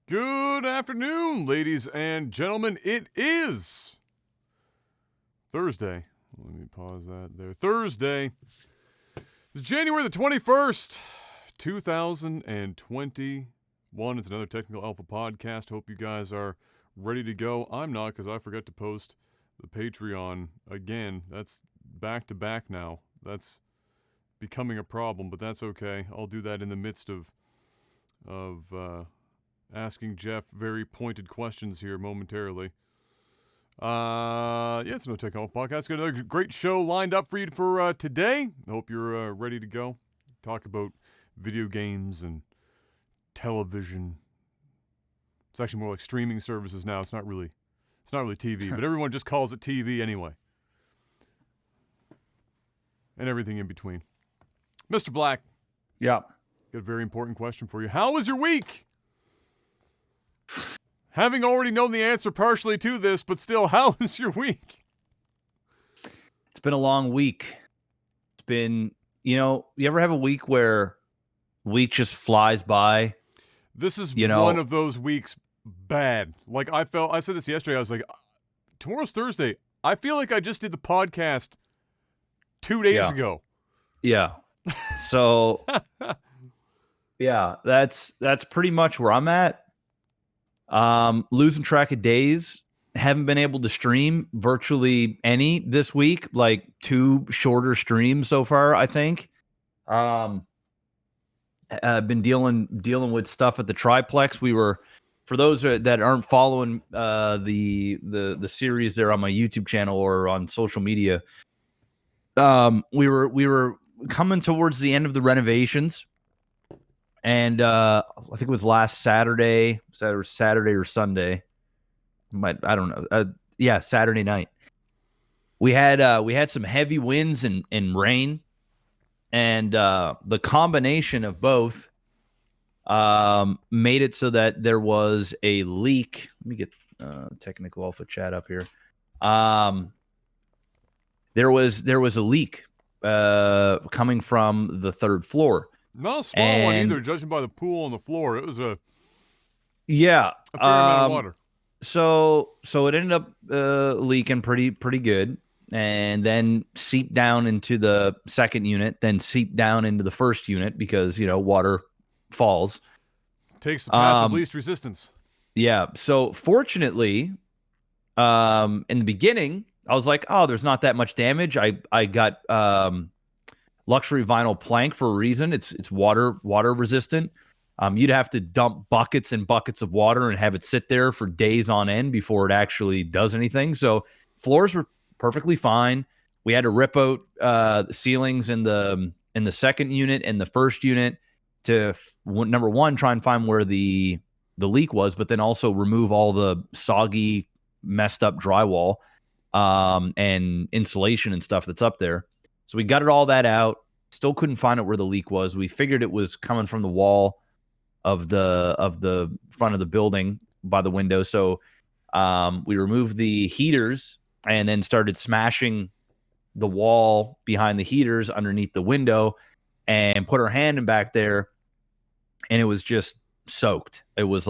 Good afternoon, ladies and gentlemen. It is Thursday. Let me pause that there. Thursday. It's January the 21st, 2021. It's another Technical Alpha podcast. Hope you guys are ready to go. I'm not, because I forgot to post the Patreon again. That's back to back now. That's becoming a problem, but that's okay. I'll do that in the midst of asking Jeff very pointed questions here momentarily. It's No Tech Health Podcast. Got another great show lined up for you for today. I hope you're ready to go. Talk about video games and television. It's actually more like streaming services now. It's not really TV, but everyone just calls it TV anyway. And everything in between. Mr. Black. Yeah. Got a very important question for you. How was your week? Having already known the answer partially to this, but still, how was your week? It's been a long week. It's been, you ever have a week where week just flies by? This is one of those weeks bad. Like I said this yesterday, I was like, tomorrow's Thursday. I feel like I just did the podcast 2 days ago. Yeah. So, yeah, that's pretty much where I'm at. Losing track of days. Haven't been able to stream virtually any this week, like 2 shorter streams so far, I think. I've been dealing with stuff at the triplex. We were, for those that aren't following the series there on my YouTube channel or on social media, we were coming towards the end of the renovations. And I think it was last Saturday or Sunday. I don't know. Saturday night. We had some heavy winds and rain, and the combination of both made it so that there was a leak. Let me get Technical Alpha chat up here. There was a leak coming from the 3rd floor. Not a small one either, judging by the pool on the floor. It was a fair amount of water. So it ended up leaking pretty good, and then seeped down into the 2nd unit, then seeped down into the 1st unit because water falls. Takes the path of least resistance. Yeah. So fortunately, in the beginning, I was like, oh, there's not that much damage. I got luxury vinyl plank for a reason. It's water resistant. You'd have to dump buckets and buckets of water and have it sit there for days on end before it actually does anything. So floors were perfectly fine. We had to rip out the ceilings in the 2nd unit and the 1st unit to number one, try and find where the leak was, but then also remove all the soggy, messed up drywall and insulation and stuff that's up there. So we gutted all that out. Still couldn't find out where the leak was. We figured it was coming from the wall of the front of the building by the window. So we removed the heaters and then started smashing the wall behind the heaters underneath the window and put our hand in back there, and it was just soaked. It was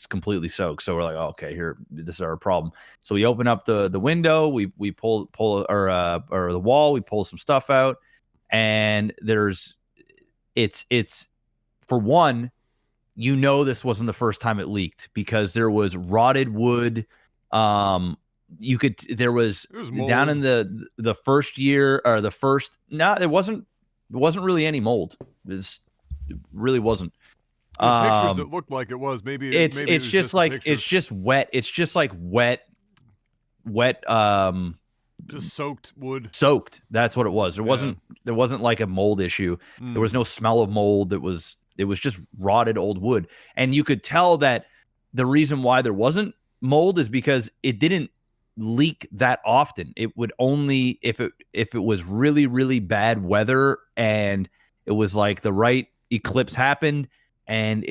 completely soaked. So we're like, oh, okay, here, this is our problem. So we open up the window, we pull or the wall, we pull some stuff out, and it's for one, this wasn't the first time it leaked because there was rotted wood. There was down in the first year or the first. No, it wasn't really any mold. It really wasn't. The pictures, it looked like it was. Maybe it's just like it's just wet. It's just like wet. Just soaked wood. Soaked. That's what it was. There wasn't like a mold issue. There was no smell of mold. It was just rotted old wood, and you could tell that the reason why there wasn't mold is because it didn't leak that often. It would only if it was really, really bad weather and it was like the right eclipse happened. And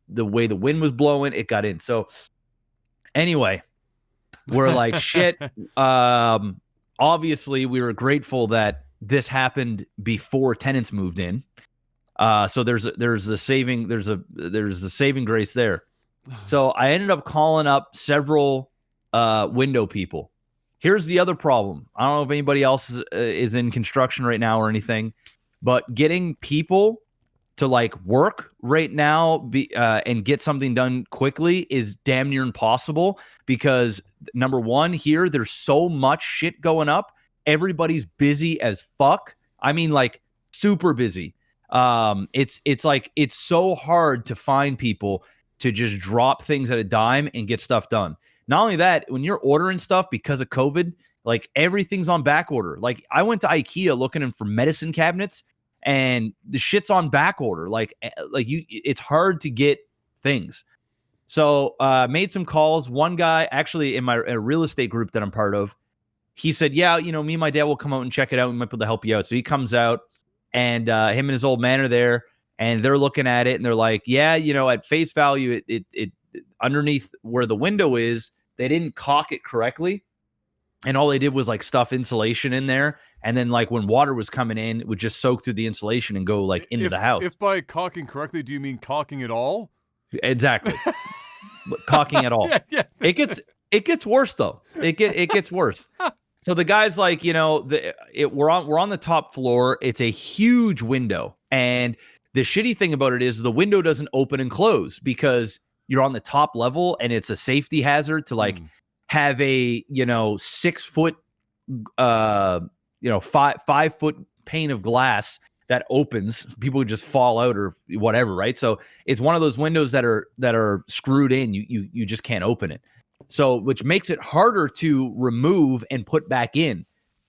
the way the wind was blowing, it got in. So anyway, we're like, shit. Obviously, we were grateful that this happened before tenants moved in. So there's a saving grace there. So I ended up calling up several window people. Here's the other problem. I don't know if anybody else is in construction right now or anything, but getting people to like work right now and get something done quickly is damn near impossible because number one, here there's so much shit going up. Everybody's busy as fuck. I mean, like super busy. It's like it's so hard to find people to just drop things at a dime and get stuff done. Not only that, when you're ordering stuff because of COVID, like everything's on back order. Like I went to IKEA looking for medicine cabinets and the shit's on back order. Like it's hard to get things. So made some calls. One guy actually in my real estate group that I'm part of, he said, yeah, me and my dad will come out and check it out. We might be able to help you out. So he comes out and him and his old man are there and they're looking at it and they're like, yeah, at face value, it underneath where the window is, they didn't caulk it correctly. And all they did was like stuff insulation in there. And then like when water was coming in, it would just soak through the insulation and go like into the house. If by caulking correctly, do you mean caulking it all? Exactly. Caulking it all. Yeah. It gets worse though. It gets worse. So the guy's like, we're on the top floor. It's a huge window. And the shitty thing about it is the window doesn't open and close because you're on the top level and it's a safety hazard to like have a 6 foot 5 foot pane of glass that opens. People would just fall out or whatever, right? So it's one of those windows that are screwed in. You just can't open it. So which makes it harder to remove and put back in.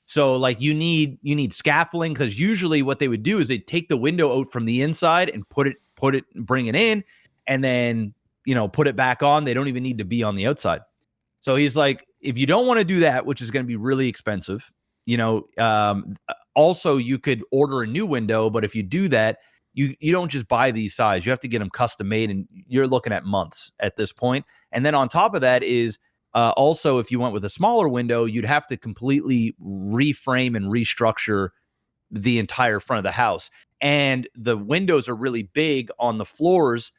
So like you need scaffolding because usually what they would do is they'd take the window out from the inside and put it bring it in and then put it back on. They don't even need to be on the outside. So he's like, if you don't want to do that, which is going to be really expensive, also you could order a new window, but if you do that, you don't just buy these size. You have to get them custom made, and you're looking at months at this point. And then on top of that is also if you went with a smaller window, you'd have to completely reframe and restructure the entire front of the house. And the windows are really big on the floors.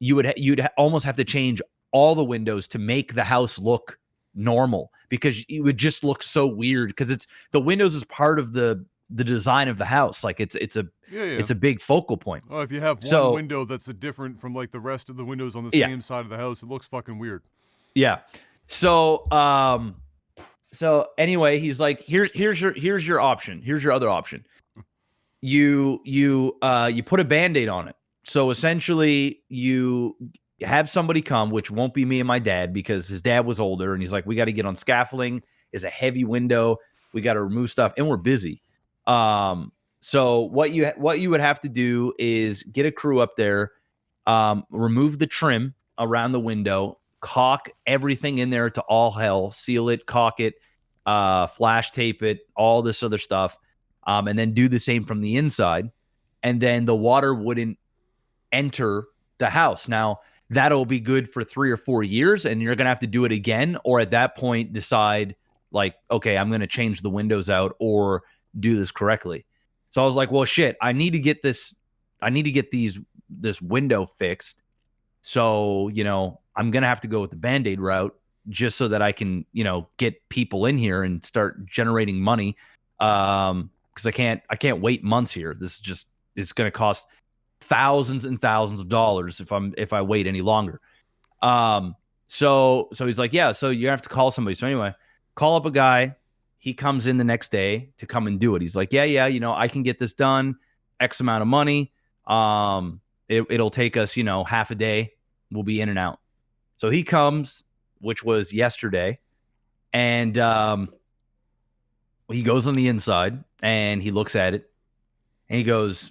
You'd almost have to change all the windows to make the house look normal because it would just look so weird because it's the windows is part of the design of the house. Like it's a big focal point. Oh, if you have one window that's different from like the rest of the windows on the same side of the house, it looks fucking weird. Yeah. So anyway, he's like, here's your option. Here's your other option. You put a Band-Aid on it. So essentially you have somebody come, which won't be me and my dad because his dad was older and he's like, we got to get on scaffolding. It's a heavy window. We got to remove stuff and we're busy. So what you would have to do is get a crew up there, remove the trim around the window, caulk everything in there to all hell, seal it, caulk it, flash tape it, all this other stuff. And then do the same from the inside. And then the water wouldn't enter the house. Now, that'll be good for 3 or 4 years, and you're going to have to do it again, or at that point decide, like, okay, I'm going to change the windows out or do this correctly. So I was like, well, shit, I need to get this window fixed. So, I'm going to have to go with the Band-Aid route just so that I can, get people in here and start generating money. Because I can't wait months here. It's going to cost thousands and thousands of dollars if I wait any longer. So he's like, yeah, so you have to call somebody. So anyway, call up a guy. He comes in the next day to come and do it. He's like, yeah, I can get this done, X amount of money. It'll take us, half a day. We'll be in and out. So he comes, which was yesterday, and he goes on the inside and he looks at it and he goes,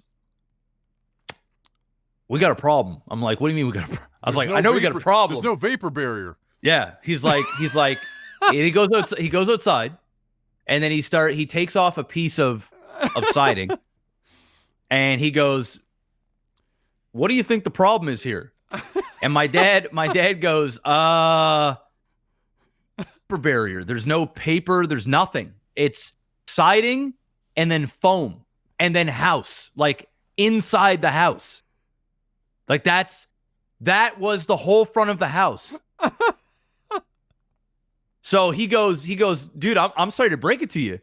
we got a problem. I'm like, what do you mean we got a problem? I was like, I know we got a problem. There's no vapor barrier. Yeah. He's like, and he goes outside and then he takes off a piece of siding and he goes, what do you think the problem is here? And my dad goes, vapor barrier. There's no paper. There's nothing. It's siding and then foam and then house, like inside the house. Like that's That was the whole front of the house. So he goes, dude, I'm sorry to break it to you,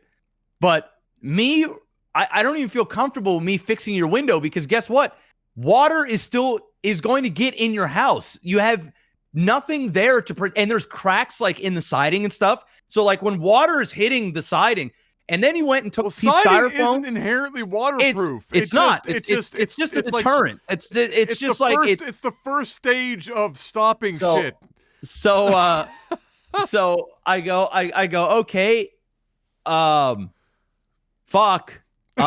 but I don't even feel comfortable with me fixing your window because guess what? Water is going to get in your house. You have nothing there and there's cracks like in the siding and stuff. So like when water is hitting the siding, and then he went and took a piece of styrofoam. Siding isn't inherently waterproof. It's not. It's just a deterrent. Like, it's just like it's the first stage of stopping shit. So so I go okay, fuck. Who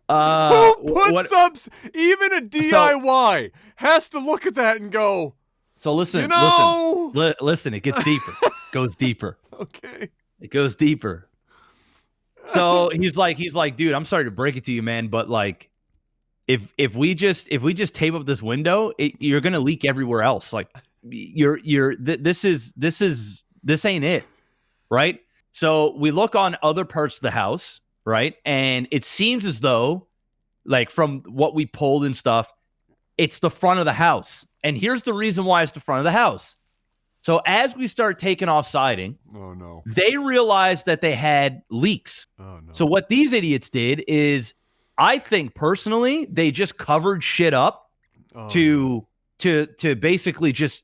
puts up even a DIY has to look at that and go. So listen, listen. It gets deeper. Goes deeper. Okay. It goes deeper. So he's like, dude, I'm sorry to break it to you, man, but like, if we just tape up this window, you're gonna leak everywhere else. Like, this ain't it, right? So we look on other parts of the house, right? And it seems as though, like from what we pulled and stuff, it's the front of the house. And here's the reason why it's the front of the house. So as we start taking off siding, they realized that they had leaks. Oh, no. So what these idiots did is, I think personally, they just covered shit up to basically just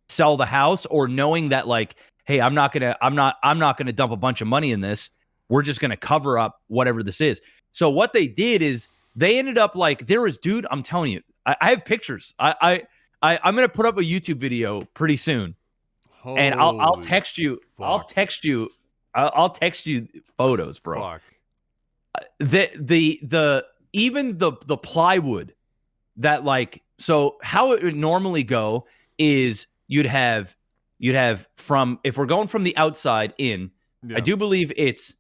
sell the house, or knowing that like, hey, I'm not gonna dump a bunch of money in this. We're just gonna cover up whatever this is. So what they did is they ended up like, dude, I'm telling you, I have pictures. I'm gonna put up a YouTube video pretty soon. And I'll text you. Fuck. I'll text you photos, bro. Fuck. Even the plywood that like, so how it would normally go is you'd have from, if we're going from the outside in, I do believe it's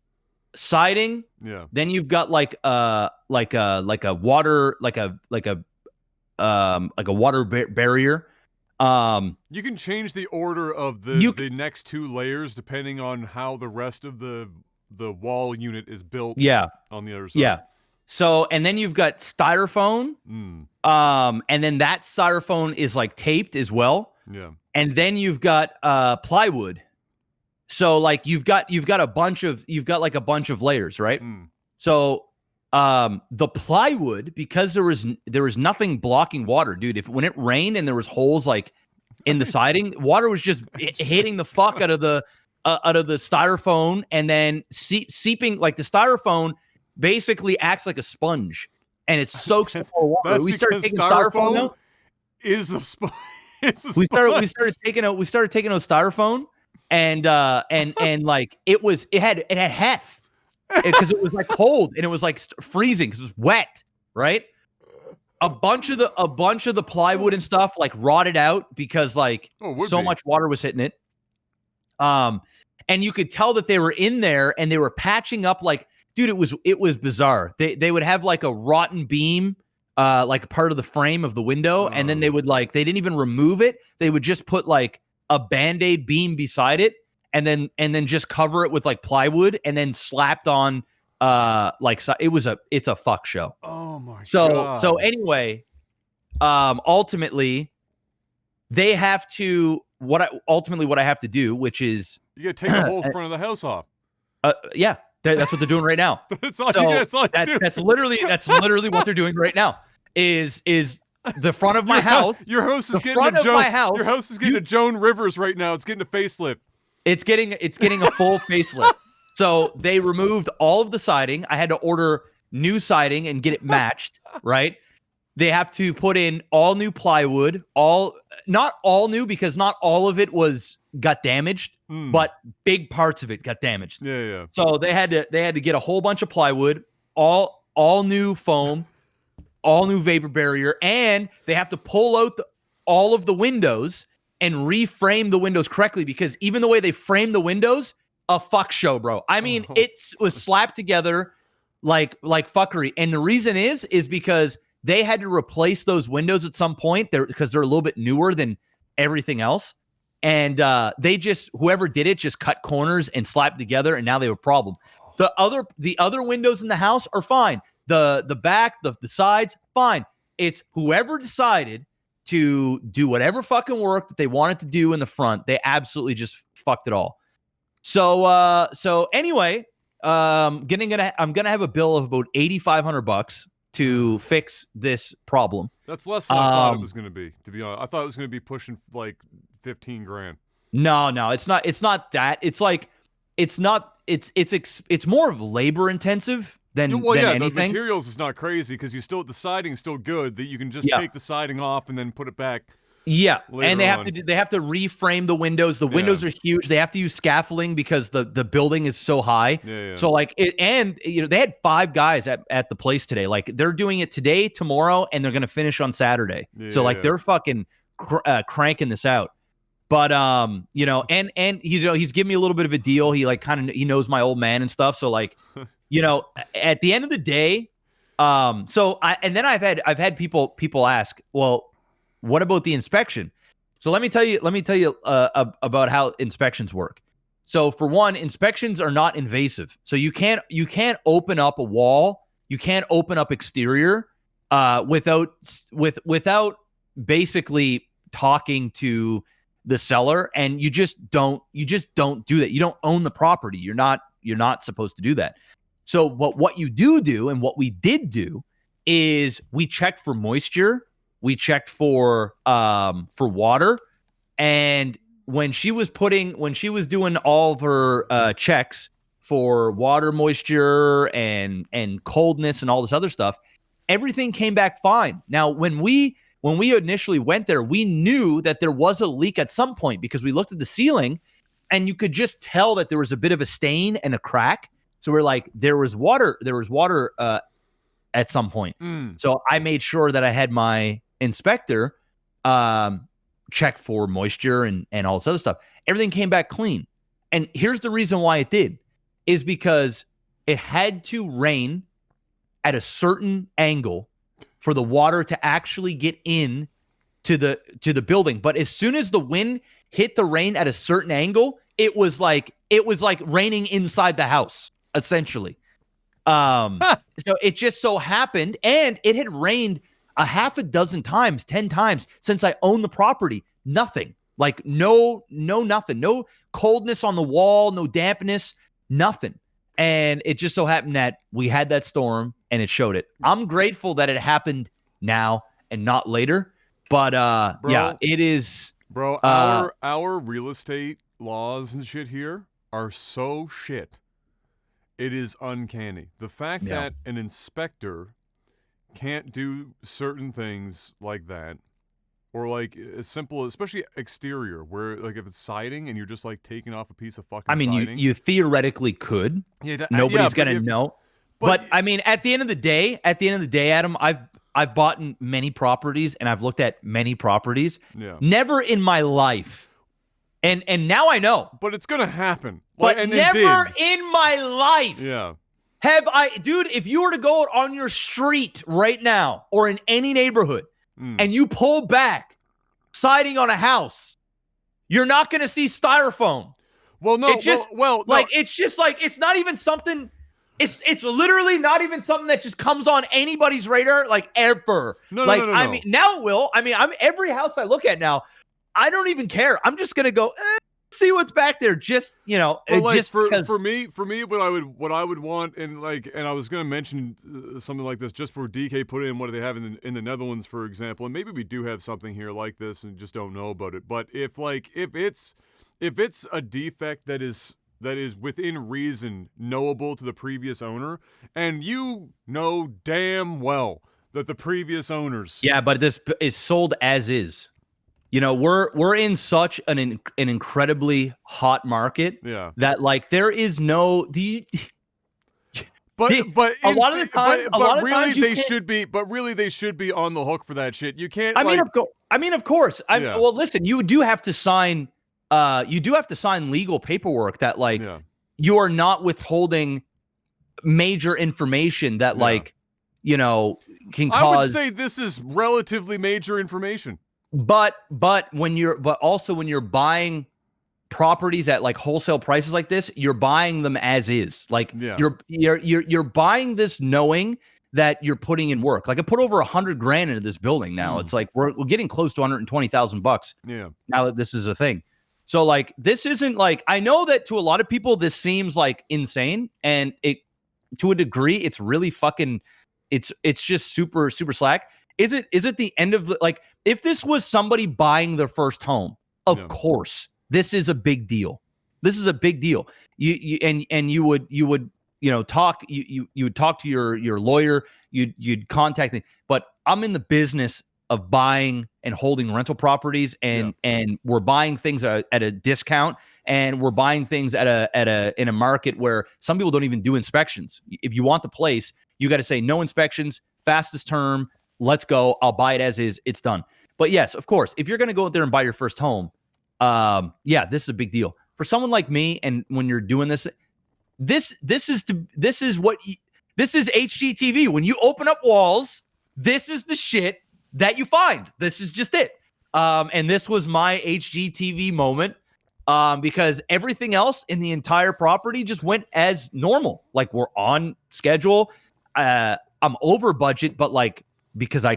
siding. Yeah. Then you've got like a water barrier. You can change the order of the next two layers depending on how the rest of the wall unit is built. Yeah. On the other side. Yeah. So, and then you've got styrofoam. And then that styrofoam is like taped as well. Yeah. And then you've got plywood. So like you've got a bunch of layers, right? So the plywood, because there was nothing blocking water, dude. When it rained and there was holes like in the siding, water was just hitting the fuck out of the styrofoam, and then seeping. Like the styrofoam basically acts like a sponge, and it soaks the whole water. That's we started taking styrofoam out. Is a sponge. We started taking out styrofoam, and like it had heft. Because it was like cold and it was like freezing because it was wet, right? A bunch of the plywood and stuff like rotted out because like much water was hitting it. And you could tell that they were in there and they were patching up. Like, dude, it was bizarre. They would have like a rotten beam, like part of the frame of the window, and then they didn't even remove it. They would just put like a Band-Aid beam beside it. And then just cover it with like plywood, and then slapped on it's a fuck show. Oh my god. So anyway, ultimately they have to what I have to do, which is you gotta take the whole front of the house off. Yeah, that's what they're doing right now. That's literally what they're doing right now. Is the front of my house. Your house is getting a Joan Rivers right now. It's getting a facelift. It's getting a full facelift. So they removed all of the siding. I had to order new siding and get it matched, right? They have to put in all new plywood, not all new because not all of it got damaged, but big parts of it got damaged. Yeah. So they had to get a whole bunch of plywood, all new foam, all new vapor barrier, and they have to pull out all of the windows and reframe the windows correctly, because even the way they frame the windows, a fuck show, bro. I mean, it was slapped together like fuckery. And the reason is because they had to replace those windows at some point because they're a little bit newer than everything else. And whoever did it just cut corners and slapped together, and now they have a problem. The other windows in the house are fine. The back, the sides, fine. it's whoever decided to do whatever fucking work that they wanted to do in the front, they absolutely just fucked it all. So anyway, I'm gonna have a bill of about $8,500 to fix this problem. That's less than I thought it was going to be. To be honest, I thought it was going to be pushing like 15 grand. No, it's not. It's not that. It's like it's not. It's more of labor intensive than anything. The materials is not crazy because the siding's still good that you can just take the siding off and then put it back. Yeah, and they have to reframe the windows. The windows are huge. They have to use scaffolding because the building is so high. Yeah. So like they had 5 guys at the place today. Like they're doing it today, tomorrow, and they're gonna finish on Saturday. So like they're fucking cranking this out. But and he's giving me a little bit of a deal. He like he knows my old man and stuff. So like at the end of the day, I've had people ask, well, what about the inspection? So let me tell you about how inspections work. So for one, inspections are not invasive. So you can't open up a wall. You can't open up exterior without basically talking to the seller, and you just don't do that. You don't own the property. You're not supposed to do that. So what you do and what we did do is we checked for moisture. We checked for water, and when she was doing all of her checks for water, moisture, and coldness and all this other stuff, everything came back fine. Now, when we initially went there, we knew that there was a leak at some point because we looked at the ceiling, and you could just tell that there was a bit of a stain and a crack. So we're like, there was water at some point. So I made sure that I had my inspector check for moisture and all this other stuff. Everything came back clean. And here's the reason why it did, is because it had to rain at a certain angle for the water to actually get in to the building. But as soon as the wind hit the rain at a certain angle, it was like raining inside the house, essentially. So it just so happened, and it had rained a half a dozen times, 10 times since I owned the property. Nothing. Like nothing. No coldness on the wall, no dampness, nothing. And it just so happened that we had that storm and it showed it. I'm grateful that it happened now and not later. But yeah, it is. Bro, our real estate laws and shit here are so shit. It is uncanny. The fact that an inspector can't do certain things like that, or like as simple, especially exterior, where like if it's siding and you're just like taking off a piece of fucking siding. You theoretically could. Nobody's gonna know. But I mean, at the end of the day, Adam, I've bought many properties and I've looked at many properties. Yeah. Never in my life. And now I know. But it's gonna happen. But never in my life. Yeah. Have I, dude, if you were to go on your street right now or in any neighborhood and you pull back siding on a house, you're not going to see styrofoam. Well, no, it's just, no. It's just like, it's not even something, it's literally not even something that just comes on anybody's radar, like ever. No. I mean, now it will. I mean, every house I look at now, I don't even care. I'm just going to go, see what's back there. Just, like, just for me, what I would want, and I was going to mention something like this just for DK put in what do they have in the Netherlands, for example, and maybe we do have something here like this and just don't know about it. But if it's a defect that is within reason knowable to the previous owner, and you know damn well that the previous owners, but this is sold as is. You know, we're in such an incredibly hot market that like there is no But a lot of the times they should be on the hook for that shit. You can't. I mean, of course. Well, listen, you do have to sign legal paperwork that like you are not withholding major information that like can cause. I would say this is relatively major information. But when you're buying properties at like wholesale prices like this, you're buying them as is. Like you're buying this knowing that you're putting in work. Like I put over $100,000 into this building now. It's like we're getting close to $120,000 now that this is a thing. So like this isn't like, I know that to a lot of people this seems like insane, and it to a degree it's really fucking it's just super slack. Is it the end of the, like if this was somebody buying their first home, of course this is a big deal. This is a big deal. You would talk you would talk to your lawyer, you'd contact me. But I'm in the business of buying and holding rental properties, and we're buying things at a discount, and we're buying things in a market where some people don't even do inspections. If you want the place, you got to say no inspections, fastest term, let's go, I'll buy it as is, it's done. But yes, of course, if you're going to go out there and buy your first home, this is a big deal. For someone like me, and when you're doing this is HGTV. When you open up walls, this is the shit that you find. This is just it. And this was my HGTV moment, because everything else in the entire property just went as normal. Like we're on schedule. I'm over budget, but like because I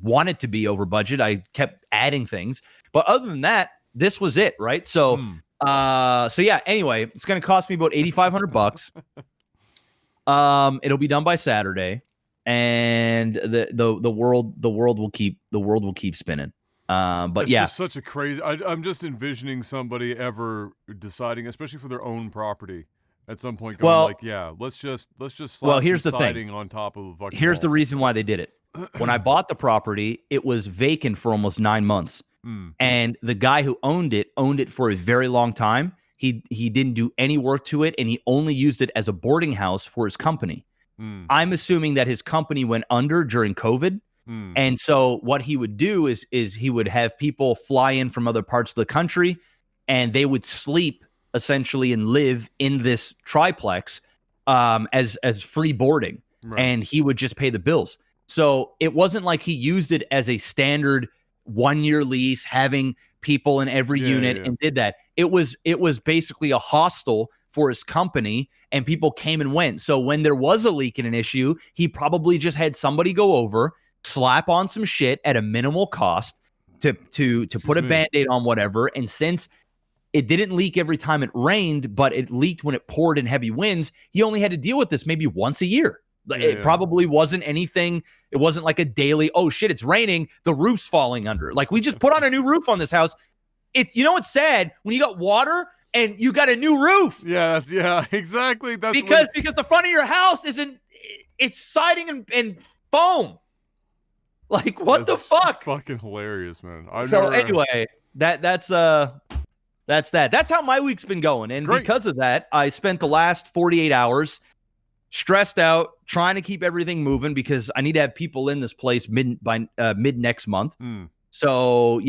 wanted to be over budget, I kept adding things. But other than that, this was it, right? So. Anyway, it's going to cost me about $8,500. It'll be done by Saturday, and the world will keep spinning. It's just such a crazy, I'm just envisioning somebody ever deciding, especially for their own property, at some point going let's just slap here's some the siding thing. on top of the fucking Here's wall. the reason why they did it. When I bought the property, it was vacant for almost 9 months. And the guy who owned it for a very long time. He didn't do any work to it, and he only used it as a boarding house for his company. I'm assuming that his company went under during COVID. And so what he would do is he would have people fly in from other parts of the country, and they would sleep essentially and live in this triplex as free boarding. Right. And he would just pay the bills. So it wasn't like he used it as a standard 1-year lease, having people in every unit and did that. It was basically a hostel for his company, and people came and went. So when there was a leak and an issue, he probably just had somebody go over, slap on some shit at a minimal cost to put a Band-Aid on whatever. And since it didn't leak every time it rained, but it leaked when it poured in heavy winds, he only had to deal with this maybe once a year. It probably wasn't anything. It wasn't like a daily, oh shit, it's raining, the roof's falling under. Like we just put on a new roof on this house. It's sad when you got water and you got a new roof. Exactly. That's because the front of your house it's siding and foam. Like what the fuck? Fucking hilarious, man. Anyway, that's that. That's how my week's been going, and because of that, I spent the last 48 hours stressed out, trying to keep everything moving because I need to have people in this place mid next month. So,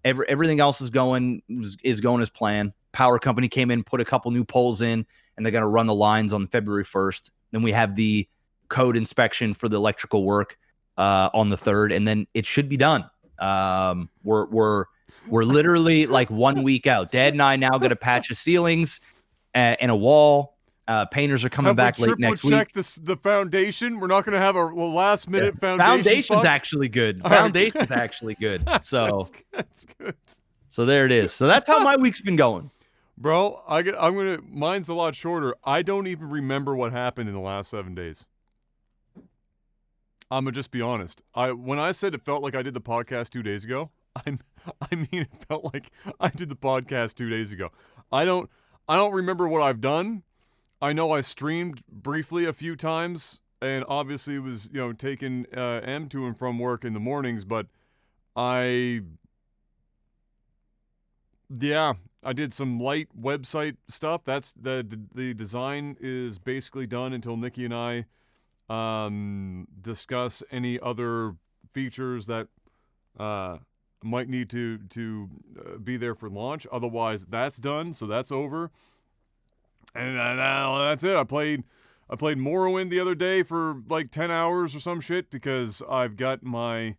everything else is going as planned. Power company came in, put a couple new poles in, and they're going to run the lines on February 1st. Then we have the code inspection for the electrical work on the 3rd, and then it should be done. We're literally like 1 week out. Dad and I now got to patch the ceilings and a wall. Painters are coming back late next week. Check the foundation. We're not going to have a last minute foundation. Foundation's actually good. Foundation's actually good. So that's good. So there it is. So that's how my week's been going, bro. Mine's a lot shorter. I don't even remember what happened in the last 7 days. I'm gonna just be honest. When I said it felt like I did the podcast 2 days ago, I mean it felt like I did the podcast 2 days ago. I don't remember what I've done. I know I streamed briefly a few times, and obviously was, taking M to and from work in the mornings, but I did some light website stuff. That's the design is basically done until Nikki and I discuss any other features that might need to be there for launch. Otherwise, that's done, so that's over. And that's it. I played Morrowind the other day for like 10 hours or some shit because I've got my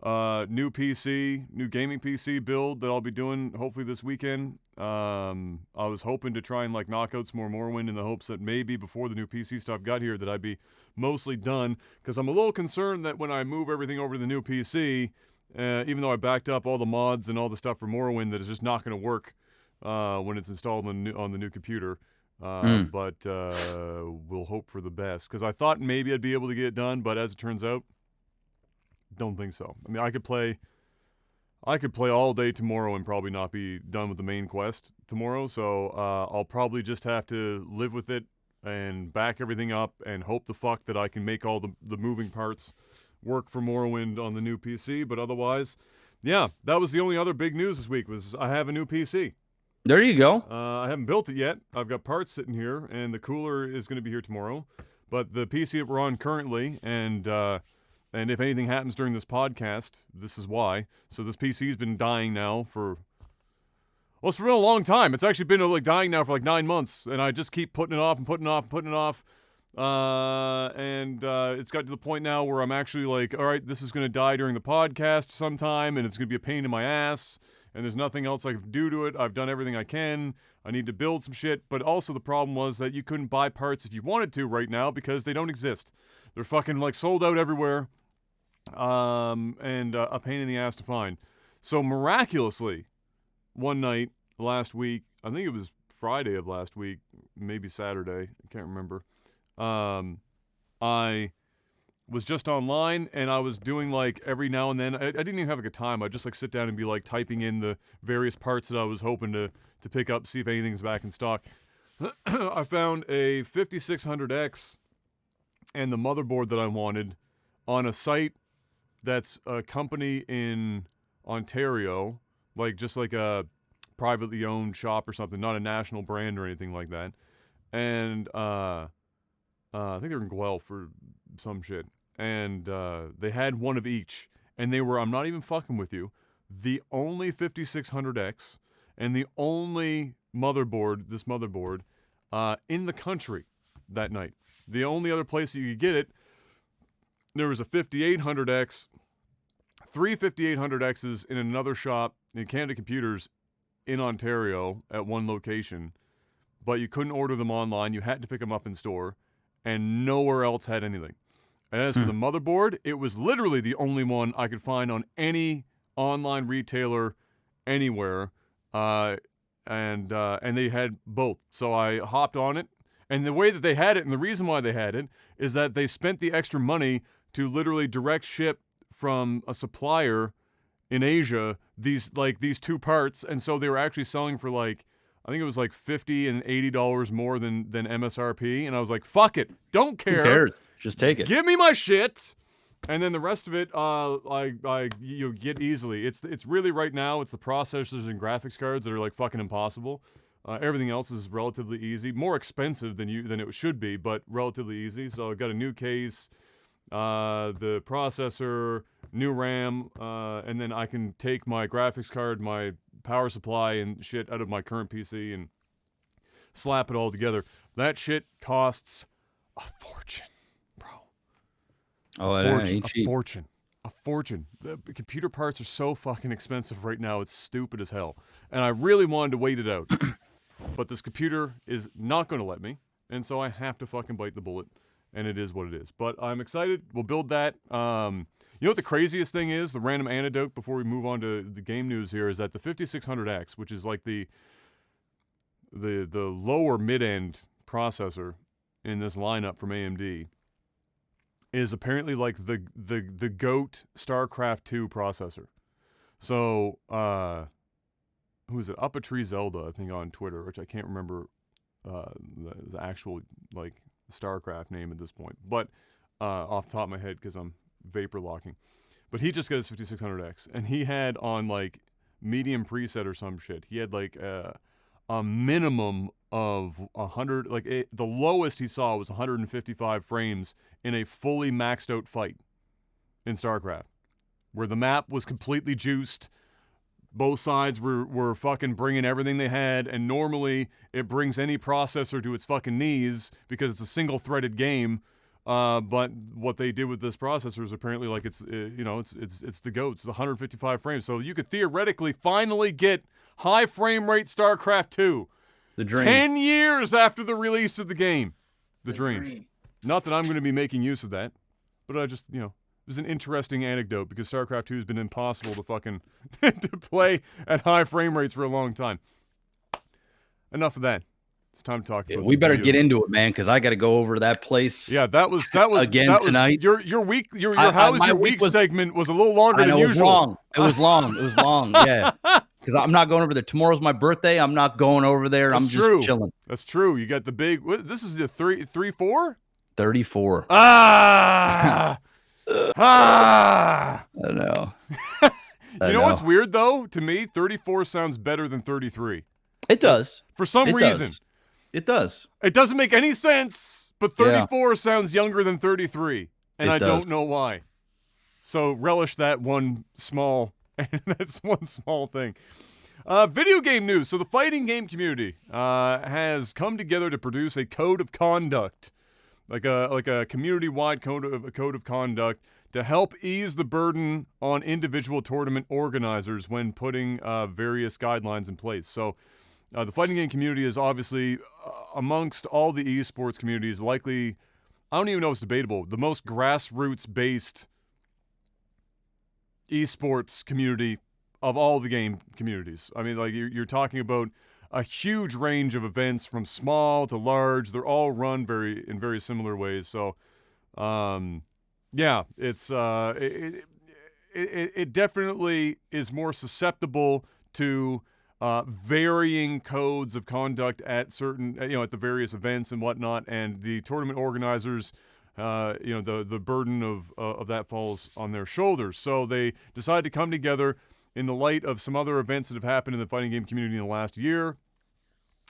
new gaming PC build that I'll be doing hopefully this weekend. I was hoping to try and like knock out some more Morrowind in the hopes that maybe before the new PC stuff got here that I'd be mostly done, because I'm a little concerned that when I move everything over to the new PC, even though I backed up all the mods and all the stuff for Morrowind, that it's just not going to work when it's installed on the new computer. But we'll hope for the best, because I thought maybe I'd be able to get it done, but as it turns out, don't think so. I mean, I could play all day tomorrow and probably not be done with the main quest tomorrow, so I'll probably just have to live with it and back everything up and hope the fuck that I can make all the moving parts work for Morrowind on the new PC. But otherwise, yeah, that was the only other big news this week, was I have a new PC. There you go. I haven't built it yet. I've got parts sitting here, and the cooler is going to be here tomorrow. But the PC that we're on currently, and if anything happens during this podcast, this is why. So this PC's been dying now for, well, it's been a long time. It's actually been like dying now for like 9 months, and I just keep putting it off and putting it off and putting it off. It's got to the point now where I'm actually like, all right, this is going to die during the podcast sometime, and it's going to be a pain in my ass, and there's nothing else I can do to it. I've done everything I can. I need to build some shit, but also the problem was that you couldn't buy parts if you wanted to right now because they don't exist. They're fucking like sold out everywhere, and a pain in the ass to find. So miraculously, one night last week, I think it was Friday of last week, maybe Saturday, I can't remember. I was just online, and I was doing like every now and then, I didn't even have like a time. I'd just like sit down and be like typing in the various parts that I was hoping to pick up, see if anything's back in stock. I found a 5600X and the motherboard that I wanted on a site that's a company in Ontario, like just like a privately owned shop or something, not a national brand or anything like that. And I think they were in Guelph or some shit. And they had one of each. And they were, I'm not even fucking with you, the only 5600X and the only motherboard, this motherboard, in the country that night. The only other place that you could get it, there was a 5800X, three 5800Xs in another shop in Canada Computers in Ontario at one location, but you couldn't order them online. You had to pick them up in store, and nowhere else had anything. And as for the motherboard, it was literally the only one I could find on any online retailer anywhere, and they had both. So I hopped on it, and the way that they had it, and the reason why they had it, is that they spent the extra money to literally direct ship from a supplier in Asia these two parts, and so they were actually selling for like, I think it was like $50 and $80 more than MSRP, and I was like, fuck it, don't care. Who cares? Just take it. Give me my shit, and then the rest of it, you get easily. It's really right now, it's the processors and graphics cards that are like fucking impossible. Everything else is relatively easy, more expensive than it should be, but relatively easy. So I got a new case, the processor, new RAM, and then I can take my graphics card, my power supply and shit out of my current PC and slap it all together. That shit costs a fortune, bro. Oh, it ain't cheap. A fortune. The computer parts are so fucking expensive right now, it's stupid as hell. And I really wanted to wait it out. But this computer is not going to let me, and so I have to fucking bite the bullet, and it is what it is. But I'm excited. We'll build that. You know what the craziest thing is? The random anecdote before we move on to the game news here is that the 5600X, which is like the lower mid-end processor in this lineup from AMD, is apparently like the GOAT StarCraft 2 processor. So, who is it? Up a Tree Zelda, I think, on Twitter, which I can't remember the actual like StarCraft name at this point, but off the top of my head because I'm vapor locking. But he just got his 5600X, and he had on like medium preset or some shit. He had like a minimum of 100, like the lowest he saw was 155 frames in a fully maxed out fight in StarCraft, where the map was completely juiced. Both sides were fucking bringing everything they had, and normally it brings any processor to its fucking knees because it's a single-threaded game But what they did with this processor is apparently like it's the GOAT. It's the 155 frames. So you could theoretically finally get high frame rate StarCraft 2. The dream. 10 years after the release of the game. The dream. Not that I'm going to be making use of that, but I just, it was an interesting anecdote because StarCraft 2 has been impossible to fucking to play at high frame rates for a long time. Enough of that. It's time to talk about we better get into it, man, because I got to go over to that place. Yeah, that was again tonight. Your week, your how was your week segment was a little longer than usual. It was long. Yeah, because I'm not going over there. Tomorrow's my birthday. I'm not going over there. That's I'm true. Just chilling. That's true. You got the big. This is the 34. 34. Ah. Ah. I know. You know what's weird though? To me, 34 sounds better than 33. It does. For some reason. It does. It doesn't make any sense, but 34 sounds younger than 33, and I don't know why. So relish that one small thing. Video game news. So the fighting game community has come together to produce a code of conduct, like a community-wide code of conduct to help ease the burden on individual tournament organizers when putting various guidelines in place. So the fighting game community is obviously, amongst all the esports communities, likely, I don't even know if it's debatable, the most grassroots-based esports community of all the game communities. I mean, like, you're talking about a huge range of events from small to large. They're all run in very similar ways. So, yeah, it's it definitely is more susceptible to varying codes of conduct at certain, at the various events and whatnot, and the tournament organizers, the burden of that falls on their shoulders. So they decided to come together in the light of some other events that have happened in the fighting game community in the last year,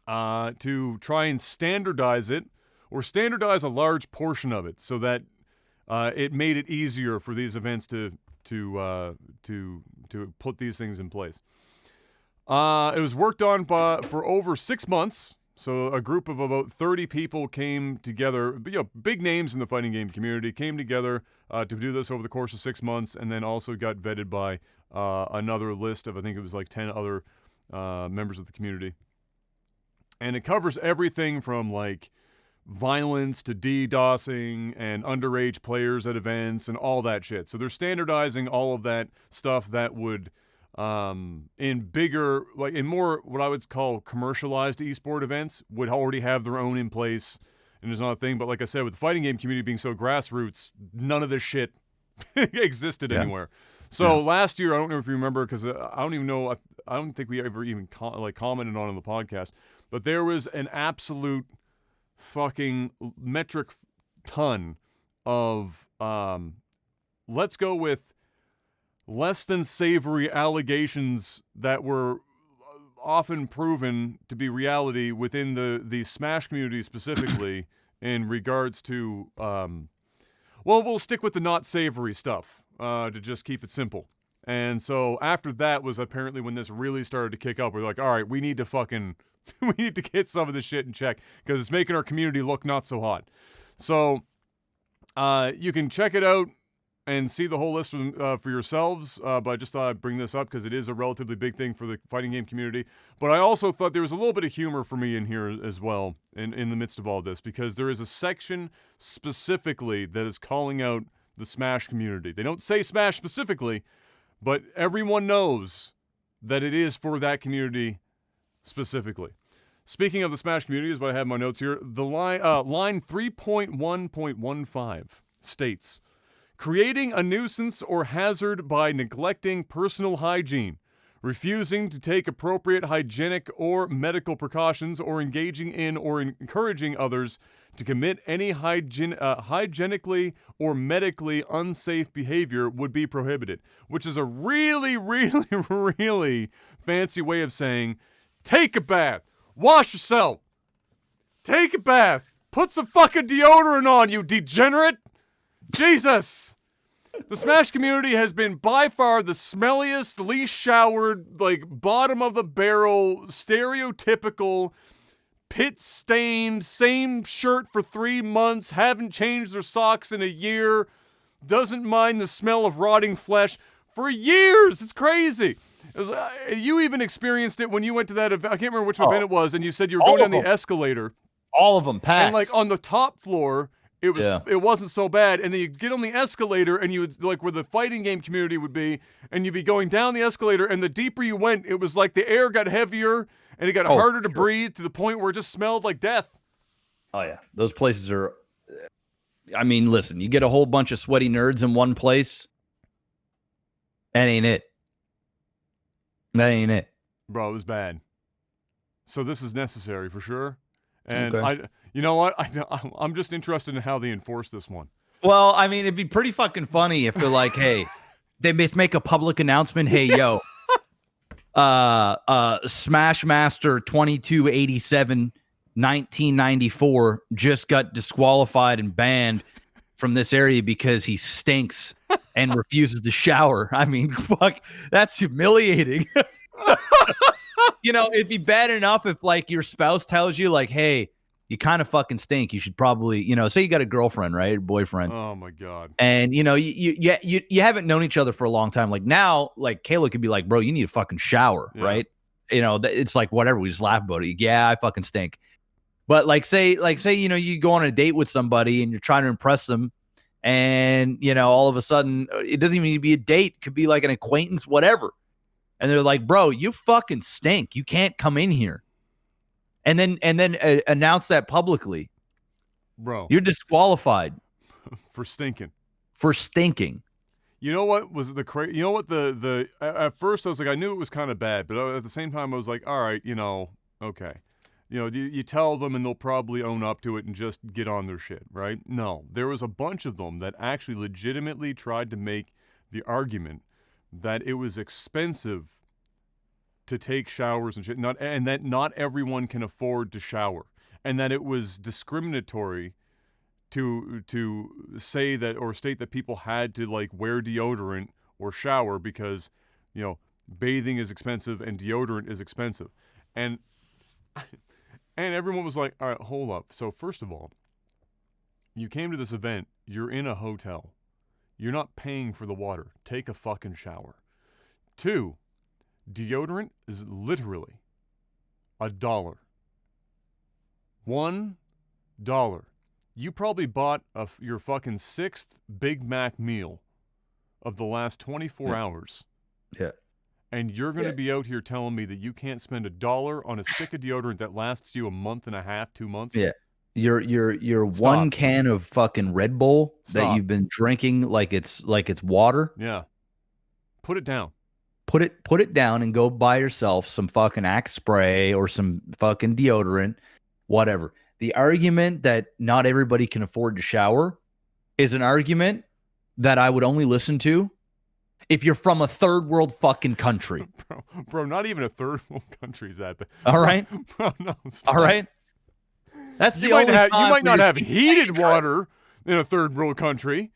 to try and standardize it, or standardize a large portion of it, so that it made it easier for these events to put these things in place. It was worked on for over 6 months. So a group of about 30 people came together, big names in the fighting game community, came together to do this over the course of 6 months, and then also got vetted by another list of, I think it was like 10 other members of the community. And it covers everything from like violence to DDoSing and underage players at events and all that shit. So they're standardizing all of that stuff that would, in bigger, like in more what I would call commercialized esport events, would already have their own in place, and there's not a thing. But like I said, with the fighting game community being so grassroots, none of this shit existed anywhere. So last year, I don't know if you remember, because I don't even know, I don't think we ever even commented on it the podcast, but there was an absolute fucking metric ton of, let's go with less than savory allegations that were often proven to be reality within the Smash community specifically in regards to, we'll stick with the not savory stuff to just keep it simple. And so after that was apparently when this really started to kick up. We're like, all right, we need to get some of this shit in check because it's making our community look not so hot. So you can check it out and see the whole list for yourselves, but I just thought I'd bring this up because it is a relatively big thing for the fighting game community. But I also thought there was a little bit of humor for me in here as well, in the midst of all this, because there is a section specifically that is calling out the Smash community. They don't say Smash specifically, but everyone knows that it is for that community specifically. Speaking of the Smash community, is what I have in my notes here. The line 3.1.15 states, creating a nuisance or hazard by neglecting personal hygiene, refusing to take appropriate hygienic or medical precautions, or engaging in or encouraging others to commit any hygienically or medically unsafe behavior would be prohibited, which is a really, really, really fancy way of saying, take a bath, wash yourself, take a bath, put some fucking deodorant on, you degenerate. Jesus! The Smash community has been by far the smelliest, least showered, like bottom of the barrel, stereotypical pit stained, same shirt for 3 months, haven't changed their socks in a year, doesn't mind the smell of rotting flesh for years. It's crazy. You even experienced it when you went to that event. I can't remember which event it was, and you said you were going down the escalator. All of them packed. And like on the top floor, it wasn't so bad. And then you get on the escalator, and you would, like where the fighting game community would be, and you'd be going down the escalator, and the deeper you went, it was like the air got heavier, and it got harder to breathe to the point where it just smelled like death. Oh, yeah. Those places are... I mean, listen, you get a whole bunch of sweaty nerds in one place, that ain't it. That ain't it. Bro, it was bad. So this is necessary for sure. And you know what? I'm just interested in how they enforce this one. Well, I mean, it'd be pretty fucking funny if they're like, hey, they just make a public announcement. Hey, yo, Smash Master 2287 1994 just got disqualified and banned from this area because he stinks and refuses to shower. I mean, fuck, that's humiliating. You know, it'd be bad enough if like your spouse tells you like, hey, you kind of fucking stink. You should probably, you know, say you got a girlfriend, right? Boyfriend. Oh my God. And you know, you haven't known each other for a long time. Like now, like Kayla could be like, bro, you need a fucking shower, right? You know, it's like whatever. We just laugh about it. Yeah, I fucking stink. But like say, you know, you go on a date with somebody and you're trying to impress them, and you know, all of a sudden, it doesn't even need to be a date. It could be like an acquaintance, whatever. And they're like, bro, you fucking stink. You can't come in here. And then announce that publicly. Bro. You're disqualified. For stinking. For stinking. You know what was the crazy? You know what at first I was like, I knew it was kind of bad, but at the same time I was like, all right, you know, okay. You know, you tell them and they'll probably own up to it and just get on their shit, right? No, there was a bunch of them that actually legitimately tried to make the argument that it was expensive to take showers and shit, and that not everyone can afford to shower, and that it was discriminatory to say that or state that people had to like wear deodorant or shower because, you know, bathing is expensive and deodorant is expensive. And everyone was like, all right, hold up. So first of all, you came to this event, you're in a hotel. You're not paying for the water. Take a fucking shower. 2, deodorant is literally $1. $1. You probably bought your fucking 6th Big Mac meal of the last 24 hours. Yeah. And you're going to be out here telling me that you can't spend $1 on a stick of deodorant that lasts you a month and a half, 2 months? Yeah. Your one can of fucking Red Bull that you've been drinking like it's water. Yeah. Put it down. Put it down and go buy yourself some fucking Axe spray or some fucking deodorant, whatever. The argument that not everybody can afford to shower is an argument that I would only listen to if you're from a third world fucking country. Bro, not even a third world country is that bad. All right? Bro, no, stop. All right? That's the you only time you might not have fucking heated water in a third world country.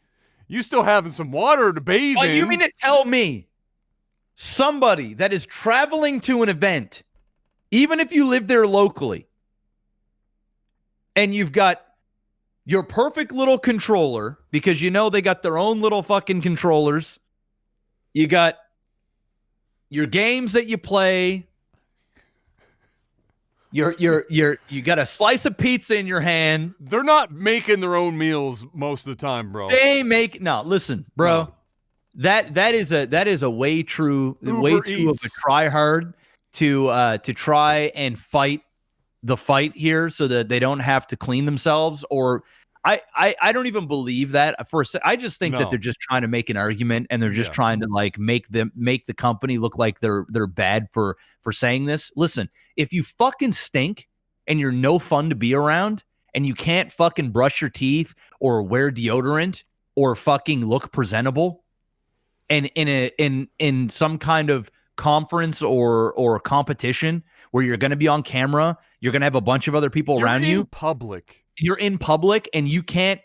You still having some water to bathe in. You mean to tell me somebody that is traveling to an event, even if you live there locally, and you've got your perfect little controller, because you know they got their own little fucking controllers. You got your games that you play. You got a slice of pizza in your hand. They're not making their own meals most of the time, bro. They make listen, bro. No. That is a way too of a try hard to try and fight the fight here so that they don't have to clean themselves. Or I don't even believe that. First, I just think that they're just trying to make an argument, and they're just trying to like make the company look like they're bad for saying this. Listen, if you fucking stink and you're no fun to be around, and you can't fucking brush your teeth or wear deodorant or fucking look presentable, and in some kind of conference or competition where you're going to be on camera, you're going to have a bunch of other people around you. You're in public and you can't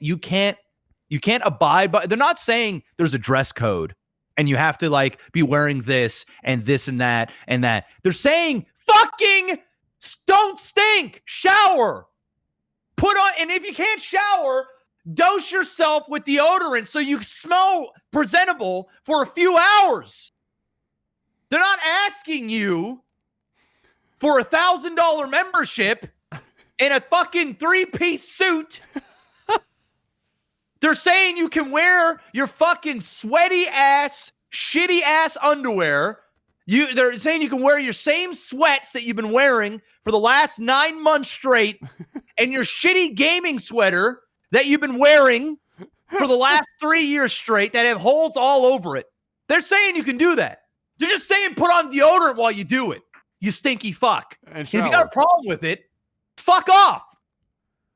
abide by. They're not saying there's a dress code and you have to like be wearing this and that and that. They're saying fucking Don't stink. Shower. Put on, and if you can't shower, dose yourself with deodorant so you smell presentable for a few hours. They're not asking you for $1,000 membership in a fucking 3-piece suit. They're saying you can wear your fucking sweaty ass, shitty ass underwear. They're saying you can wear your same sweats that you've been wearing for the last 9 months straight and your shitty gaming sweater that you've been wearing for the last 3 years straight that have holes all over it. They're saying you can do that. They're just saying put on deodorant while you do it, you stinky fuck. And if you got a problem with it, fuck off.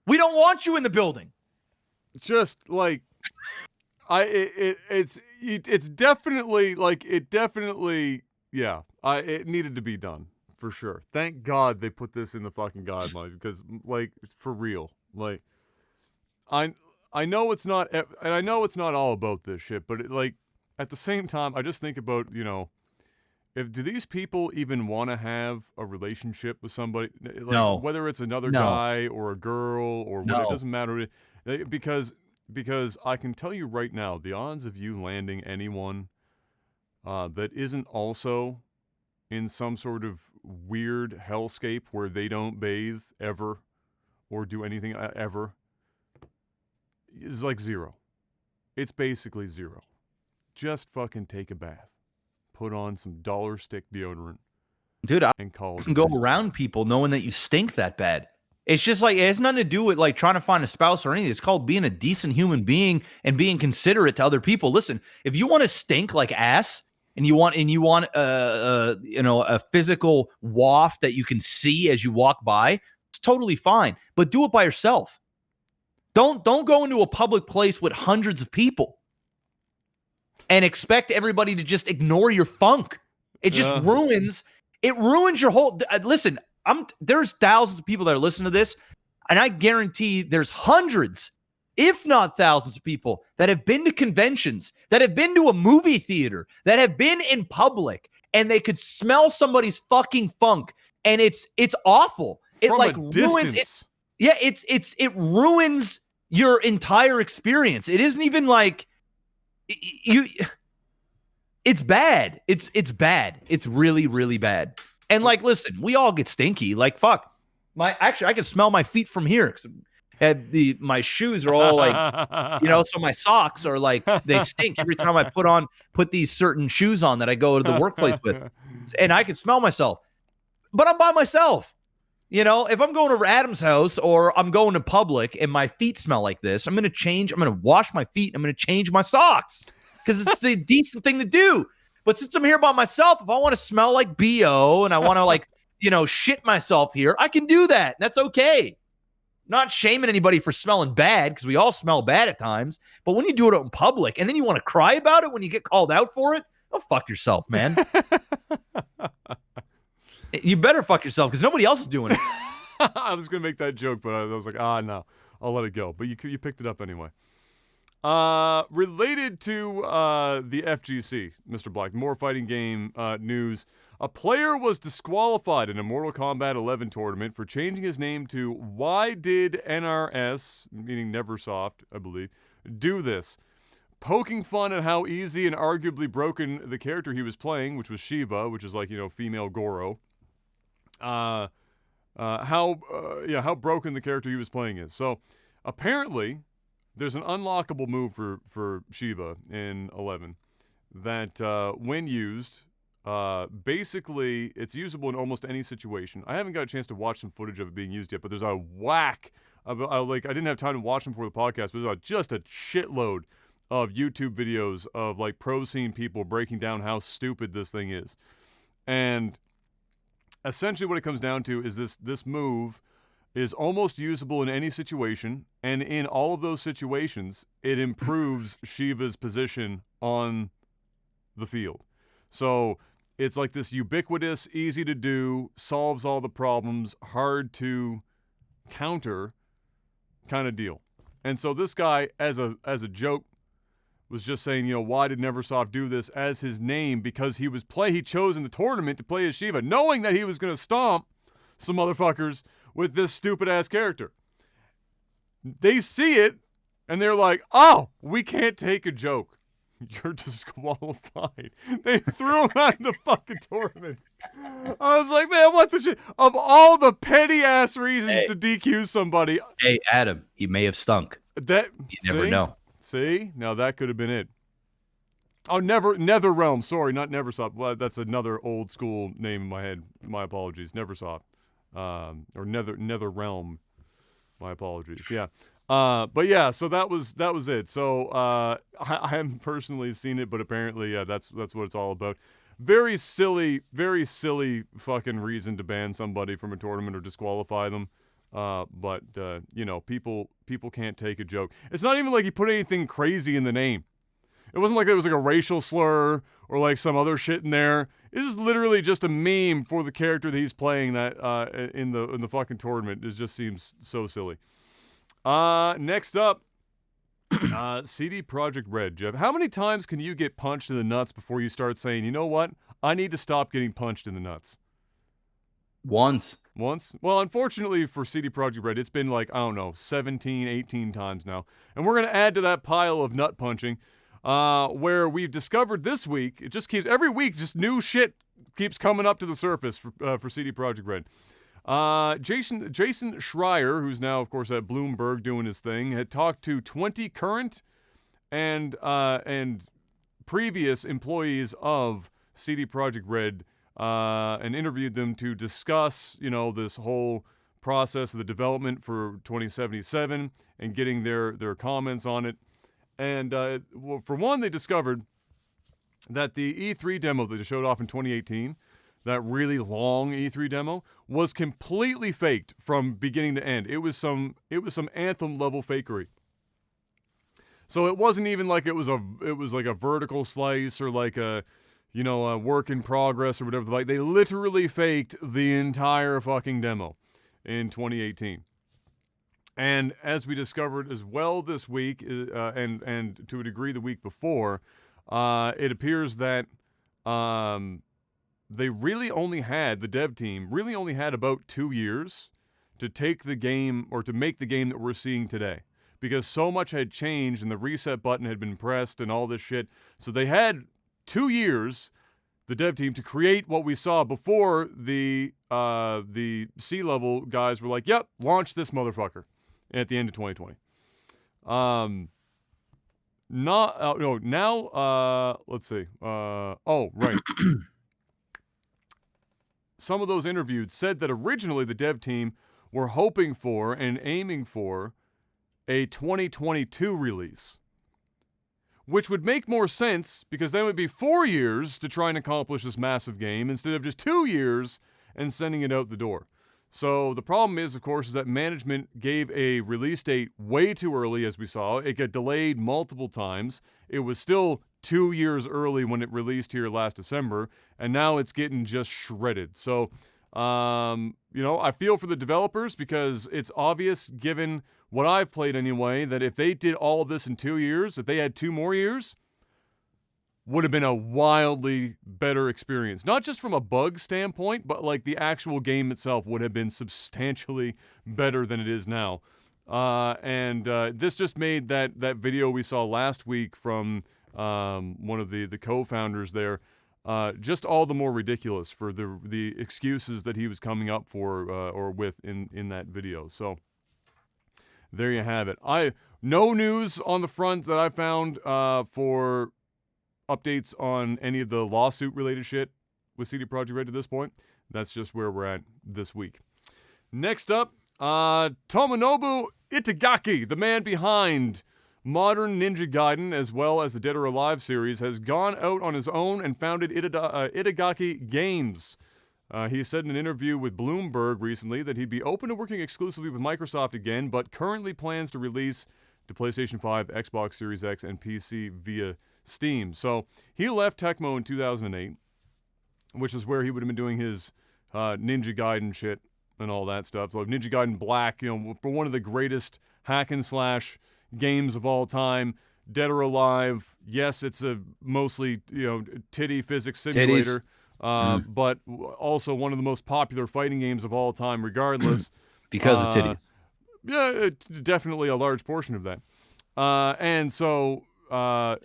We don't want you in the building. Just like it's definitely like yeah, it needed to be done for sure. Thank God they put this in the fucking guidelines because like for real, like I know it's not, and I know it's not all about this shit, but like at the same time I just think about, you know, do these people even want to have a relationship with somebody? Like, no. Whether it's another guy or a girl or what, it doesn't matter. Because I can tell you right now, the odds of you landing anyone that isn't also in some sort of weird hellscape where they don't bathe ever or do anything ever is like zero. It's basically zero. Just fucking take a bath. Put on some dollar stick deodorant. Dude, I can go around people knowing that you stink that bad. It's just like, it has nothing to do with like trying to find a spouse or anything. It's called being a decent human being and being considerate to other people. Listen, if you want to stink like ass and you want a physical waft that you can see as you walk by, it's totally fine. But do it by yourself. Don't go into a public place with hundreds of people and expect everybody to just ignore your funk. It just ruins your whole. Listen, there's thousands of people that are listening to this, and I guarantee there's hundreds, if not thousands of people that have been to conventions, that have been to a movie theater, that have been in public, and they could smell somebody's fucking funk, and it's awful. It From like a ruins distance. it ruins your entire experience. It isn't even like it's bad. It's bad. It's really, really bad. And like, listen, we all get stinky. Like, fuck. I can smell my feet from here. My shoes are all like, so my socks are like, they stink every time I put these certain shoes on that I go to the workplace with. And I can smell myself. But I'm by myself. If I'm going to Adam's house or I'm going to public and my feet smell like this, I'm going to wash my feet. I'm going to change my socks because it's the decent thing to do. But since I'm here by myself, if I want to smell like BO and I want to shit myself here, I can do that. That's okay. Not shaming anybody for smelling bad because we all smell bad at times. But when you do it out in public and then you want to cry about it when you get called out for it, go fuck yourself, man. You better fuck yourself because nobody else is doing it. I was going to make that joke, but I was like, no, I'll let it go. But you picked it up anyway. Related to the FGC, Mr. Black, more fighting game news. A player was disqualified in a Mortal Kombat 11 tournament for changing his name to Why Did NRS, meaning Neversoft, I believe, do this? Poking fun at how easy and arguably broken the character he was playing, which was Shiva, which is like, female Goro. How broken the character he was playing is. So apparently there's an unlockable move for Shiva in 11 that when used, basically it's usable in almost any situation. I haven't got a chance to watch some footage of it being used yet, but there's a whack. I didn't have time to watch them before the podcast, but there's just a shitload of YouTube videos of like pro scene people breaking down how stupid this thing is. And essentially what it comes down to is this move is almost usable in any situation, and in all of those situations, it improves Shiva's position on the field. So it's like this ubiquitous, easy to do, solves all the problems, hard to counter kind of deal. And so this guy, as a joke, was just saying, why did Neversoft do this as his name? Because he chose in the tournament to play as Shiva, knowing that he was going to stomp some motherfuckers with this stupid ass character. They see it and they're like, oh, we can't take a joke. You're disqualified. They threw him out of the fucking tournament. I was like, man, what the shit? Of all the petty ass reasons to DQ somebody. Hey, Adam, he may have stunk. That You never know. See? Now that could have been it. Oh, NetherRealm. Sorry, not Neversoft. Well, that's another old school name in my head. My apologies. Neversoft. Or NetherRealm. My apologies. Yeah. But yeah, so that was it. So I haven't personally seen it, but apparently, yeah, that's what it's all about. Very silly fucking reason to ban somebody from a tournament or disqualify them. But people can't take a joke. It's not even like he put anything crazy in the name. It wasn't like it was like a racial slur or like some other shit in there. It is literally just a meme for the character that he's playing that in the fucking tournament. It just seems so silly. Next up, CDProjekt Red. Jeff, how many times can you get punched in the nuts before you start saying, you know what? I need to stop getting punched in the nuts? Once? Well, unfortunately for CDProjekt Red, it's been like, I don't know, 17, 18 times now. And we're going to add to that pile of nut punching. Where we've discovered this week, it just keeps, every week, just new shit keeps coming up to the surface for CDProjekt Red. Jason Schreier, who's now, of course, at Bloomberg doing his thing, had talked to 20 current and previous employees of CDProjekt Red and interviewed them to discuss, this whole process of the development for 2077 and getting their comments on it. And for one, they discovered that the E3 demo that they showed off in 2018, that really long E3 demo, was completely faked from beginning to end. It was some Anthem level fakery. So it wasn't even like it was like a vertical slice or like a work in progress or whatever. Like, they literally faked the entire fucking demo in 2018. And as we discovered as well this week, and to a degree the week before, it appears that they really only had, the dev team really only had about 2 years to take the game, or to make the game that we're seeing today. Because so much had changed and the reset button had been pressed and all this shit. So they had 2 years, the dev team, to create what we saw before the C-level guys were like, yep, launch this motherfucker at the end of 2020. Let's see. Right. Some of those interviewed said that originally the dev team were hoping for and aiming for a 2022 release, which would make more sense because then it would be 4 years to try and accomplish this massive game instead of just 2 years and sending it out the door. So the problem is, of course, is that management gave a release date way too early, as we saw. It got delayed multiple times. It was still 2 years early when it released here last December, and now it's getting just shredded. So, I feel for the developers because it's obvious, given what I've played anyway, that if they did all of this in 2 years, if they had 2 more years, would have been a wildly better experience. Not just from a bug standpoint, but like the actual game itself would have been substantially better than it is now. This just made that video we saw last week from one of the co-founders there just all the more ridiculous for the excuses that he was coming up for or with in that video. So there you have it. No news on the front that I found for updates on any of the lawsuit-related shit with CDProjekt Red to this point. That's just where we're at this week. Next up, Tomonobu Itagaki, the man behind modern Ninja Gaiden as well as the Dead or Alive series, has gone out on his own and founded Itagaki Games. He said in an interview with Bloomberg recently that he'd be open to working exclusively with Microsoft again, but currently plans to release to PlayStation 5, Xbox Series X, and PC via Steam. So he left Tecmo in 2008, which is where he would have been doing his Ninja Gaiden shit and all that stuff. So Ninja Gaiden Black, for one of the greatest hack and slash games of all time. Dead or Alive, yes, it's a mostly titty physics simulator. but also one of the most popular fighting games of all time, regardless. Because of titties. Yeah, definitely a large portion of that. And so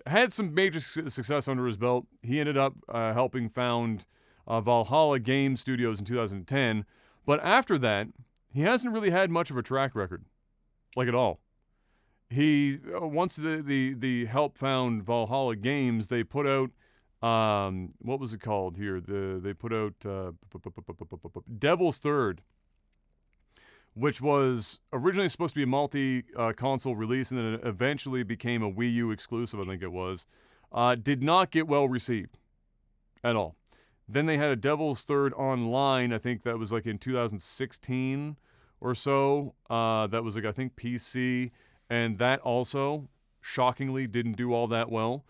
had some major success under his belt. He ended up helping found Valhalla Game Studios in 2010. But after that, he hasn't really had much of a track record, like at all. He once the help found Valhalla Games, they put out what was it called here? They put out Devil's Third, which was originally supposed to be a multi-console release, and then it eventually became a Wii U exclusive, I think it was. Did not get well received at all. Then they had a Devil's Third Online, I think that was like in 2016 or so. That was like, I think, PC, and that also, shockingly, didn't do all that well.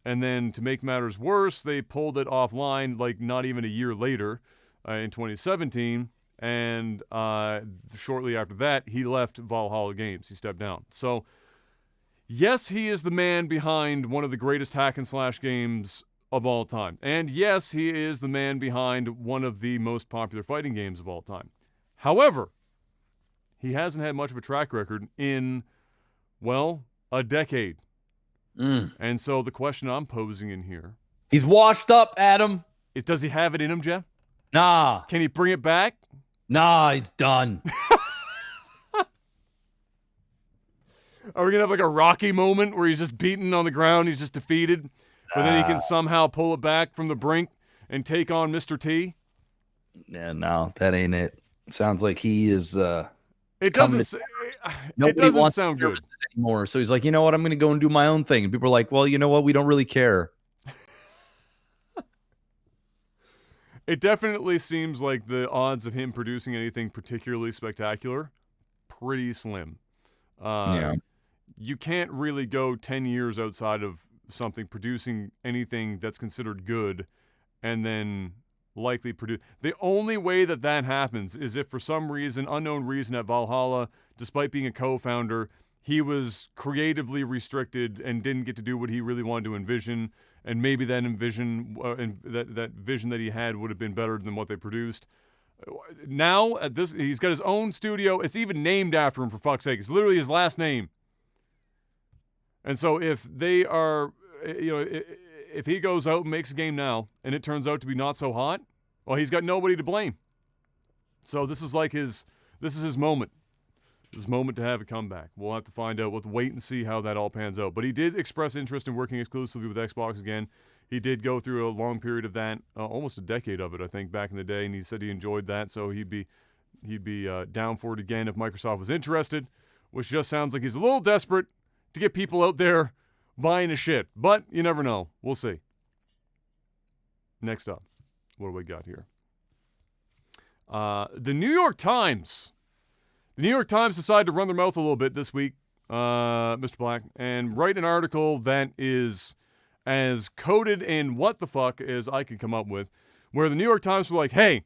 And then to make matters worse, they pulled it offline like not even a year later in 2017. And shortly after that, he left Valhalla Games. He stepped down. So, yes, he is the man behind one of the greatest hack and slash games of all time. And yes, he is the man behind one of the most popular fighting games of all time. However, he hasn't had much of a track record in, well, a decade. And so the question I'm posing in here, he's washed up, Adam. is, does he have it in him, Jeff? Nah. Can he bring it back? Nah, he's done. Are we going to have like a Rocky moment where he's just beaten on the ground, he's just defeated, but then he can somehow pull it back from the brink and take on Mr. T? Yeah, no, that ain't it. Sounds like he is It doesn't sound good anymore. So he's like, you know what? I'm going to go and do my own thing. And people are like, well, you know what? We don't really care. It definitely seems like the odds of him producing anything particularly spectacular, pretty slim. Yeah. You can't really go 10 years outside of something producing anything that's considered good and then likely produce. The only way that happens is if for some reason, unknown reason at Valhalla, despite being a co-founder, he was creatively restricted and didn't get to do what he really wanted to envision, and maybe that that vision that he had would have been better than what they produced. Now, he's got his own studio. It's even named after him, for fuck's sake. It's literally his last name. And so if they are, if he goes out and makes a game now and it turns out to be not so hot, well, he's got nobody to blame. So this is his moment. His moment to have a comeback. We'll have to find out. We'll have to wait and see how that all pans out. But he did express interest in working exclusively with Xbox again. He did go through a long period of that, almost a decade of it, I think, back in the day, and he said he enjoyed that, so he'd be down for it again if Microsoft was interested, which just sounds like he's a little desperate to get people out there buying his shit. But you never know. We'll see. Next up, what do we got here? The New York Times. The New York Times decided to run their mouth a little bit this week, Mr. Black, and write an article that is as coded in what the fuck as I could come up with, where the New York Times were like, hey,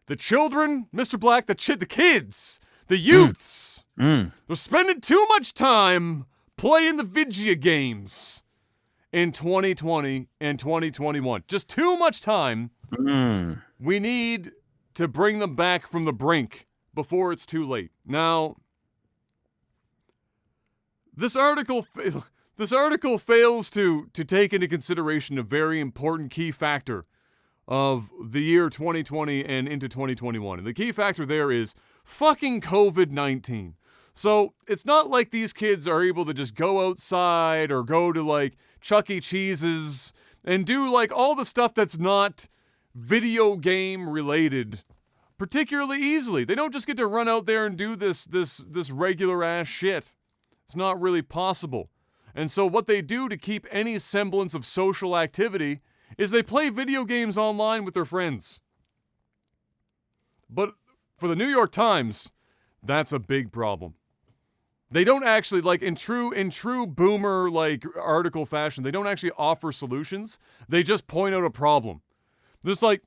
the children, Mr. Black, the kids, the youths, they're spending too much time playing the video games in 2020 and 2021. Just too much time. We need to bring them back from the brink before it's too late. Now, this article fails to take into consideration a very important key factor of the year 2020 and into 2021. And the key factor there is fucking COVID-19. So it's not like these kids are able to just go outside or go to like Chuck E. Cheese's and do like all the stuff that's not video game related particularly easily. They don't just get to run out there and do this regular ass shit. It's not really possible. And so what they do to keep any semblance of social activity is they play video games online with their friends. But for the New York Times, that's a big problem. They don't actually, like in true boomer like article fashion, they don't actually offer solutions. They just point out a problem. Just like,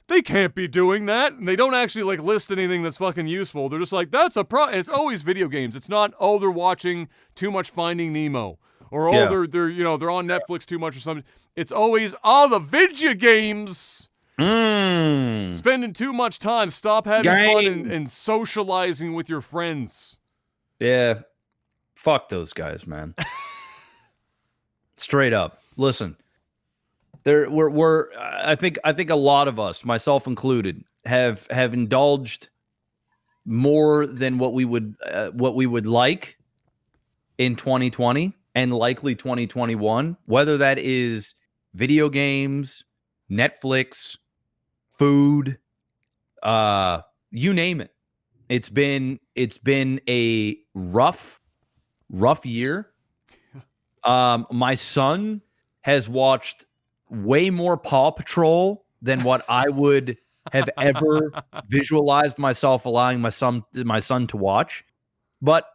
they can't be doing that. And they don't actually like list anything that's fucking useful. They're just like, that's a problem. It's always video games. It's not, oh, they're watching too much Finding Nemo. Or, oh, they're on Netflix too much or something. It's always, the video games. Spending too much time. Stop having fun and socializing with your friends. Yeah. Fuck those guys, man. Straight up. Listen. I think a lot of us, myself included, have indulged more than what we would like in 2020 and likely 2021, whether that is video games, Netflix, food, you name it. It's been a rough year. My son has watched way more Paw Patrol than what I would have ever visualized myself allowing my son to watch. But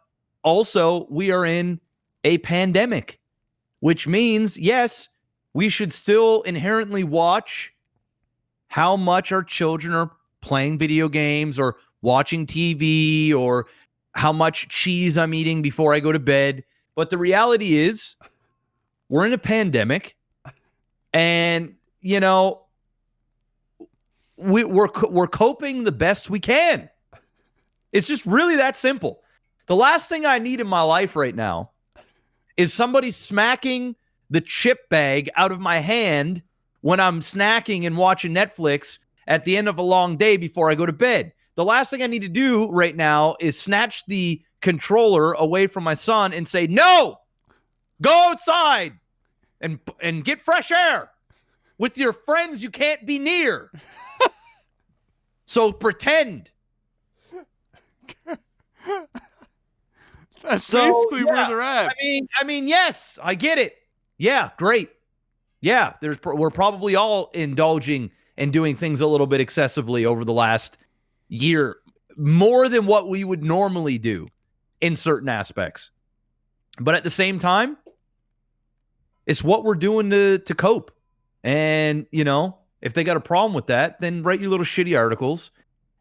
also, we are in a pandemic, which means, yes, we should still inherently watch how much our children are playing video games or watching TV or how much cheese I'm eating before I go to bed. But the reality is, we're in a pandemic, and we're coping the best we can. It's just really that simple. The last thing I need in my life right now is somebody smacking the chip bag out of my hand when I'm snacking and watching Netflix at the end of a long day before I go to bed. The last thing I need to do right now is snatch the controller away from my son and say, no, go outside and get fresh air with your friends you can't be near. So pretend. That's basically where they're at. I mean, yes, I get it. Yeah, great. Yeah, we're probably all indulging and doing things a little bit excessively over the last year, more than what we would normally do in certain aspects. But at the same time, it's what we're doing to cope. And, if they got a problem with that, then write your little shitty articles.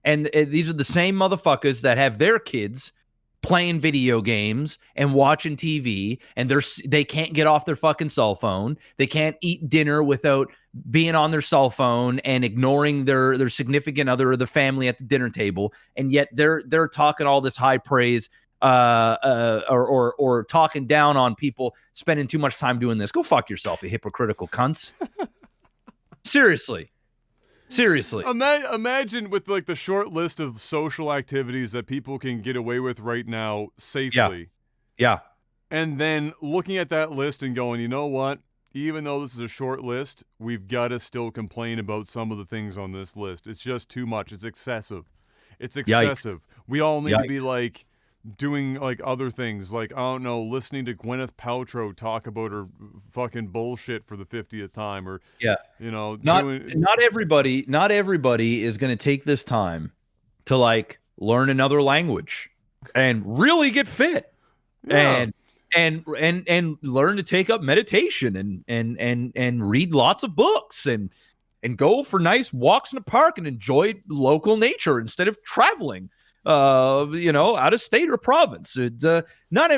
And these are the same motherfuckers that have their kids playing video games and watching TV, and they can't get off their fucking cell phone. They can't eat dinner without being on their cell phone and ignoring their significant other or the family at the dinner table. And yet they're talking all this high praise or talking down on people spending too much time doing this. Go fuck yourself, you hypocritical cunts. Seriously. Imagine with like the short list of social activities that people can get away with right now safely. Yeah. And then looking at that list and going, you know what? Even though this is a short list, we've got to still complain about some of the things on this list. It's just too much. It's excessive. Yikes. We all need to be like doing like other things, like, I don't know, listening to Gwyneth Paltrow talk about her fucking bullshit for the 50th time, or not everybody is going to take this time to like learn another language and really get fit and learn to take up meditation and read lots of books and go for nice walks in the park and enjoy local nature instead of traveling out of state or province.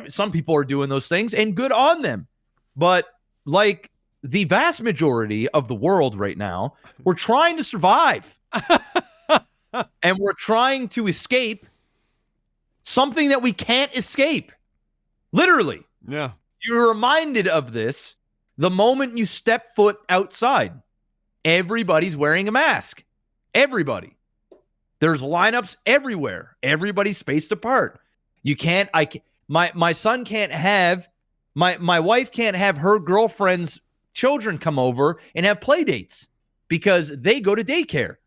Some people are doing those things, and good on them. But like the vast majority of the world right now, we're trying to survive. And we're trying to escape something that we can't escape. Literally. Yeah. You're reminded of this the moment you step foot outside. Everybody's wearing a mask. Everybody. There's lineups everywhere. Everybody's spaced apart. My son can't have, my wife can't have her girlfriend's children come over and have play dates because they go to daycare.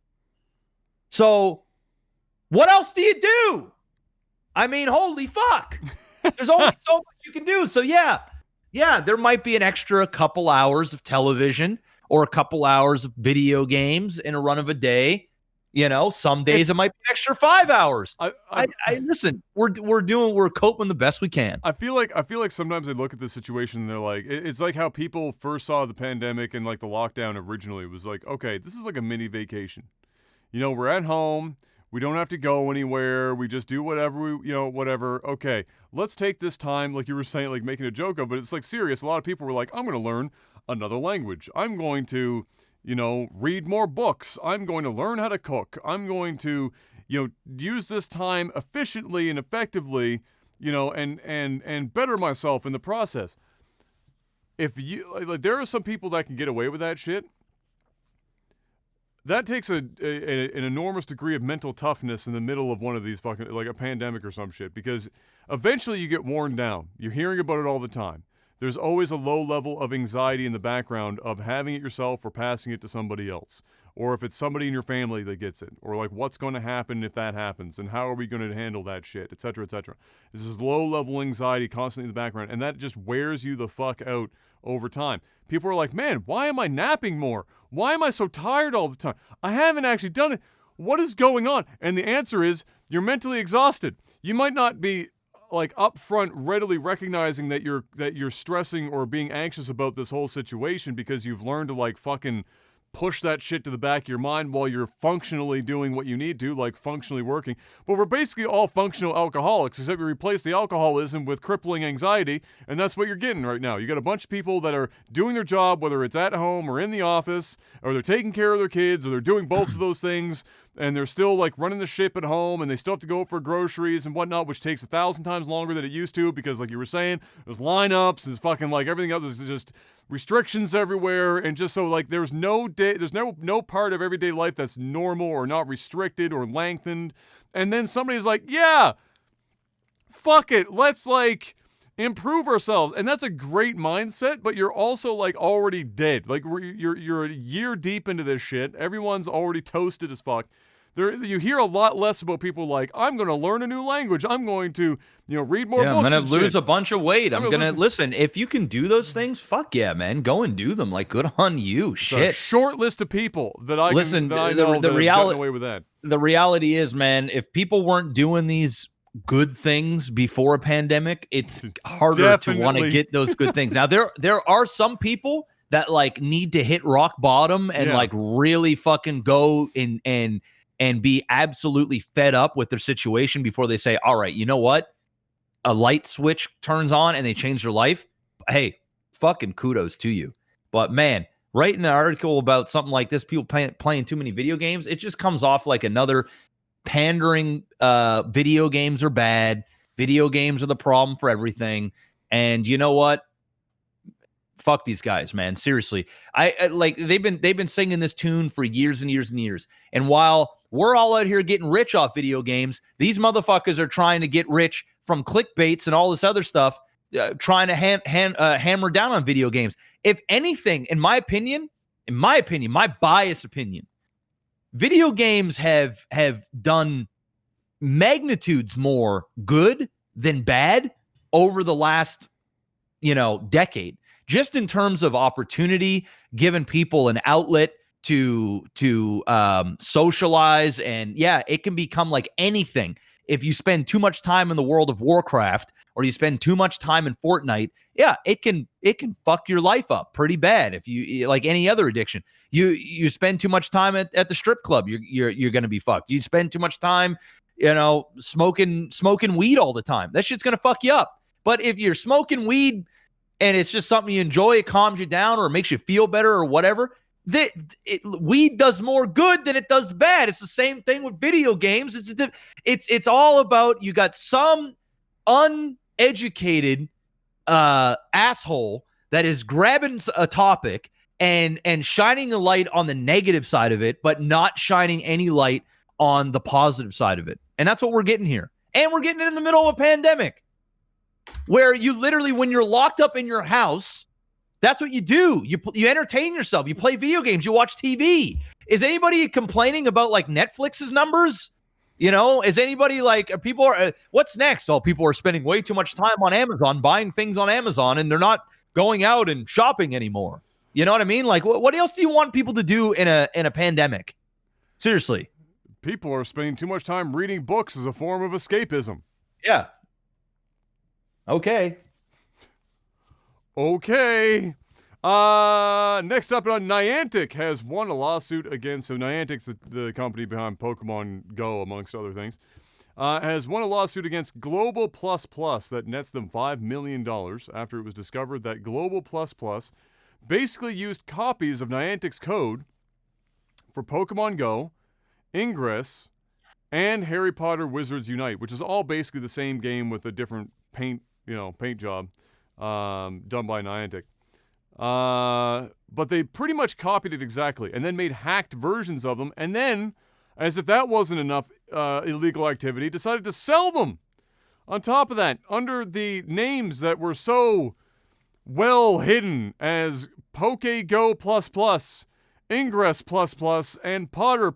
So what else do you do? I mean, holy fuck. There's only so much you can do. So yeah, there might be an extra couple hours of television or a couple hours of video games in a run of a day. Some days it might be an extra 5 hours. Listen, we're coping the best we can. I feel like sometimes they look at the situation and they're like, it's like how people first saw the pandemic and like the lockdown originally. It was like, okay, this is like a mini vacation. We're at home. We don't have to go anywhere. We just do whatever whatever. Okay, let's take this time, like you were saying, like making a joke of, but it's like serious. A lot of people were like, I'm going to learn another language. I'm going to read more books. I'm going to learn how to cook. I'm going to, use this time efficiently and effectively, and better myself in the process. If you, there are some people that can get away with that shit. That takes an enormous degree of mental toughness in the middle of one of these fucking, like a pandemic or some shit, because eventually you get worn down. You're hearing about it all the time. There's always a low level of anxiety in the background of having it yourself or passing it to somebody else. Or if it's somebody in your family that gets it. Or like what's going to happen if that happens and how are we going to handle that shit, et cetera, et cetera. This is low level anxiety constantly in the background, and that just wears you the fuck out over time. People are like, man, why am I napping more? Why am I so tired all the time? I haven't actually done it. What is going on? And the answer is you're mentally exhausted. You might not be like upfront readily recognizing that you're stressing or being anxious about this whole situation because you've learned to like fucking push that shit to the back of your mind while you're functionally doing what you need to, like functionally working. But we're basically all functional alcoholics, except we replace the alcoholism with crippling anxiety, and that's what you're getting right now. You got a bunch of people that are doing their job, whether it's at home or in the office, or they're taking care of their kids, or they're doing both of those things, and they're still like running the ship at home, and they still have to go for groceries and whatnot, which takes 1,000 times longer than it used to, because like you were saying, there's lineups, there's fucking like everything else, there's just restrictions everywhere, and just so like there's no part of everyday life that's normal or not restricted or lengthened. And then somebody's like, yeah, fuck it, let's like improve ourselves. And that's a great mindset, but you're also like already dead. Like you're a year deep into this shit. Everyone's already toasted as fuck. You hear a lot less about people like, I'm going to learn a new language. I'm going to, read more books. I'm going to lose a bunch of weight. I'm going to listen. If you can do those things, fuck yeah, man. Go and do them. Like, good on you. Shit. A short list of people that I know that have gotten away with that. The reality is, man, if people weren't doing these good things before a pandemic, it's harder to want to get those good things. Now, there are some people that like need to hit rock bottom and like really fucking go and be absolutely fed up with their situation before they say, all right, you know what? A light switch turns on and they change their life. Hey, fucking kudos to you. But man, writing an article about something like this, people playing too many video games, it just comes off like another pandering. Video games are bad. Video games are the problem for everything. And you know what? Fuck these guys, man. Seriously. I like they've been singing this tune for years and years and years. And while we're all out here getting rich off video games, these motherfuckers are trying to get rich from clickbaits and all this other stuff, trying to hammer down on video games. If anything, in my opinion, my biased opinion, video games have done magnitudes more good than bad over the last, decade. Just in terms of opportunity, giving people an outlet to socialize, and it can become like anything. If you spend too much time in the world of Warcraft or you spend too much time in Fortnite, it can fuck your life up pretty bad. If you like any other addiction, you spend too much time at the strip club, you're gonna be fucked. You spend too much time, smoking weed all the time, that shit's gonna fuck you up. But if you're smoking weed and it's just something you enjoy, it calms you down or it makes you feel better or whatever, weed does more good than it does bad. It's the same thing with video games. It's all about, you got some uneducated asshole that is grabbing a topic and shining a light on the negative side of it, but not shining any light on the positive side of it. And that's what we're getting here. And we're getting it in the middle of a pandemic, where you literally, when you're locked up in your house, that's what you do. You entertain yourself. You play video games. You watch TV. Is anybody complaining about like Netflix's numbers? Is anybody like, what's next? Oh, people are spending way too much time on Amazon, buying things on Amazon, and they're not going out and shopping anymore. You know what I mean? Like, what else do you want people to do in a pandemic? Seriously. People are spending too much time reading books as a form of escapism. Yeah. Okay. Next up on Niantic has won a lawsuit against, so Niantic's the company behind Pokemon Go, amongst other things, has won a lawsuit against Global Plus Plus that nets them $5 million after it was discovered that Global Plus Plus basically used copies of Niantic's code for Pokemon Go, Ingress, and Harry Potter Wizards Unite, which is all basically the same game with a different paint job done by Niantic. But they pretty much copied it exactly and then made hacked versions of them, and then, as if that wasn't enough illegal activity, decided to sell them. On top of that, under the names that were so well hidden as PokeGo++, Ingress++, and Potter++.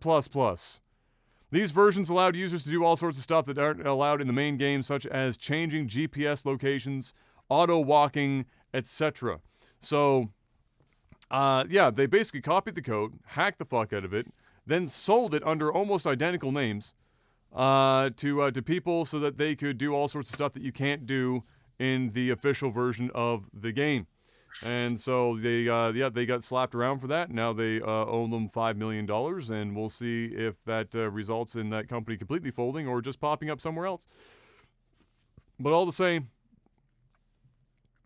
These versions allowed users to do all sorts of stuff that aren't allowed in the main game, such as changing GPS locations, auto-walking, etc. So, they basically copied the code, hacked the fuck out of it, then sold it under almost identical names to people so that they could do all sorts of stuff that you can't do in the official version of the game. And so they got slapped around for that. Now they owe them $5 million, and we'll see if that results in that company completely folding or just popping up somewhere else. But all the same,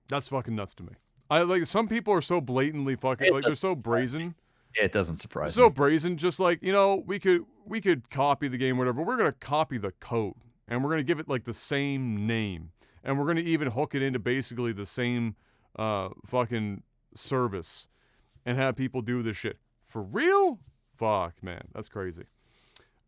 that's fucking nuts to me. Some people are so blatantly fucking they're so brazen. It doesn't surprise me. So brazen, just like, we could copy the game, whatever. But we're gonna copy the code, and we're gonna give it like the same name, and we're gonna even hook it into basically the same fucking service, and have people do this shit for real. Fuck, man, that's crazy.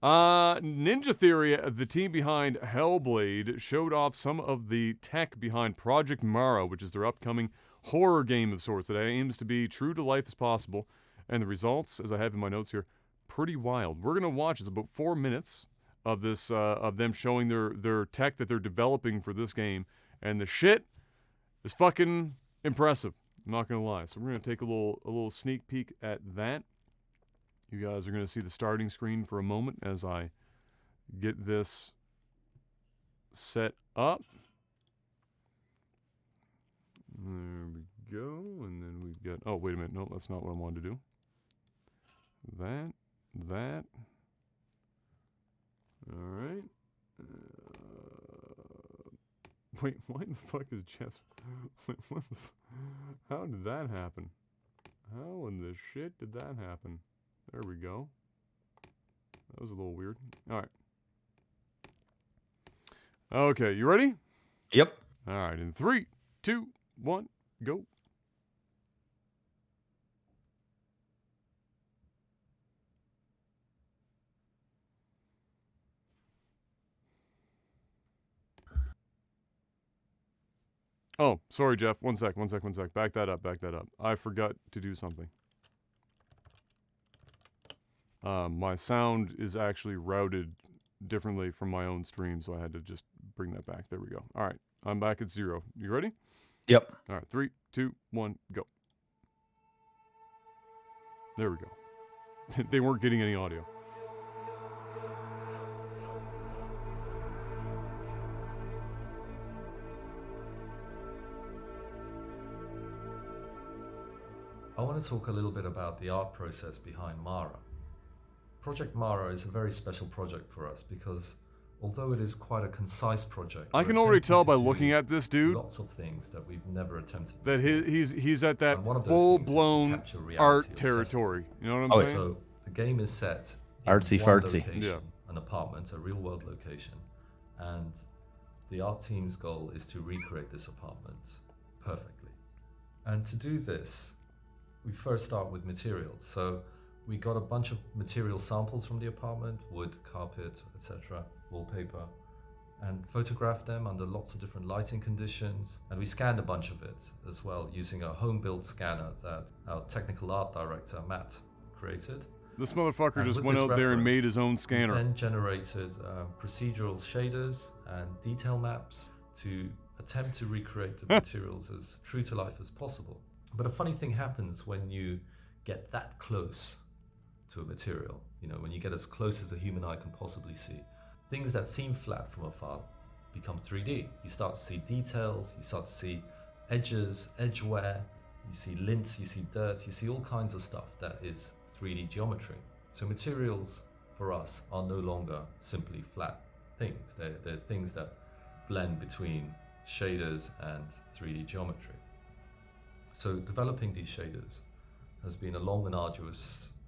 Ninja Theory, the team behind Hellblade, showed off some of the tech behind Project Mara, which is their upcoming horror game of sorts that aims to be true to life as possible. And the results, as I have in my notes here, pretty wild. We're gonna watch. It's about 4 minutes of this, of them showing their tech that they're developing for this game, and the shit is fucking impressive. I'm not gonna lie. So we're gonna take a little sneak peek at that. You guys are gonna see the starting screen for a moment as I get this set up. There we go, and then we've got. Oh, wait a minute. No, that's not what I wanted to do. That. All right. Wait, why the fuck is Jess? Wait, how did that happen? How in the shit did that happen? There we go. That was a little weird. All right. Okay, you ready? Yep. All right, in 3, 2, 1, go. Oh, sorry, Jeff. One sec. Back that up. I forgot to do something. My sound is actually routed differently from my own stream, so I had to just bring that back. There we go. All right, I'm back at 0. You ready? Yep. All right, 3, 2, 1, go. There we go. They weren't getting any audio. I want to talk a little bit about the art process behind Mara. Project Mara is a very special project for us because although it is quite a concise project, I can already tell by looking at this dude lots of things that we've never attempted that he's at that full-blown art territory. You know what I'm saying? So the game is set in Artsy one fartsy. location, Yeah. an apartment, a real-world location, and the art team's goal is to recreate this apartment perfectly. And to do this, we first start with materials. So we got a bunch of material samples from the apartment, wood, carpet, etc., wallpaper, and photographed them under lots of different lighting conditions. And we scanned a bunch of it as well using a home-built scanner that our technical art director, Matt, created. This motherfucker And just with went this out there and reference, made his own we scanner. then generated procedural shaders and detail maps to attempt to recreate the materials as true to life as possible. But a funny thing happens when you get that close to a material. You know, when you get as close as a human eye can possibly see. Things that seem flat from afar become 3D. You start to see details, you start to see edges, edge wear, you see lint, you see dirt, you see all kinds of stuff that is 3D geometry. So materials for us are no longer simply flat things. They're things that blend between shaders and 3D geometry. So developing these shaders has been a long and arduous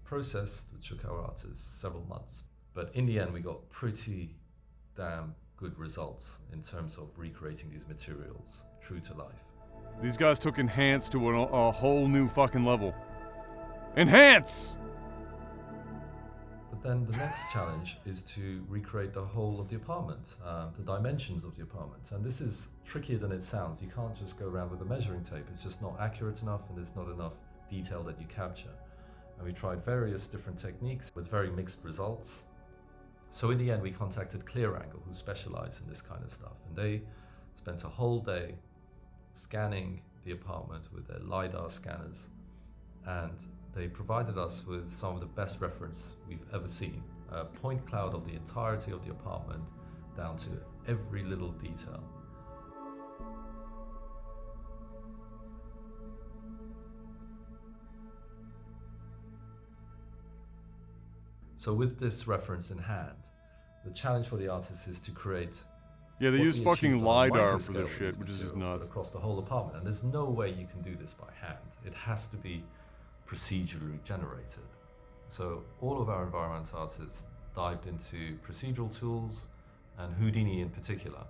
process that took our artists several months. But in the end, we got pretty damn good results in terms of recreating these materials true to life. These guys took Enhance to a whole new fucking level. Enhance! But then the next challenge is to recreate the whole of the apartment, the dimensions of the apartment. And this is trickier than it sounds. You can't just go around with a measuring tape. It's just not accurate enough, and there's not enough detail that you capture. And we tried various different techniques with very mixed results. So in the end, we contacted ClearAngle, who specialize in this kind of stuff. And they spent a whole day scanning the apartment with their LiDAR scanners. And they provided us with some of the best reference we've ever seen. A point cloud of the entirety of the apartment down to every little detail. So with this reference in hand, the challenge for the artist is to create. Yeah, they what use we fucking achieved on a LiDAR for microscale this shit, with which is these just materials, nuts. but across the whole apartment, and there's no way you can do this by hand. It has to be procedurally generated. So all of our environment artists dived into procedural tools and Houdini in particular,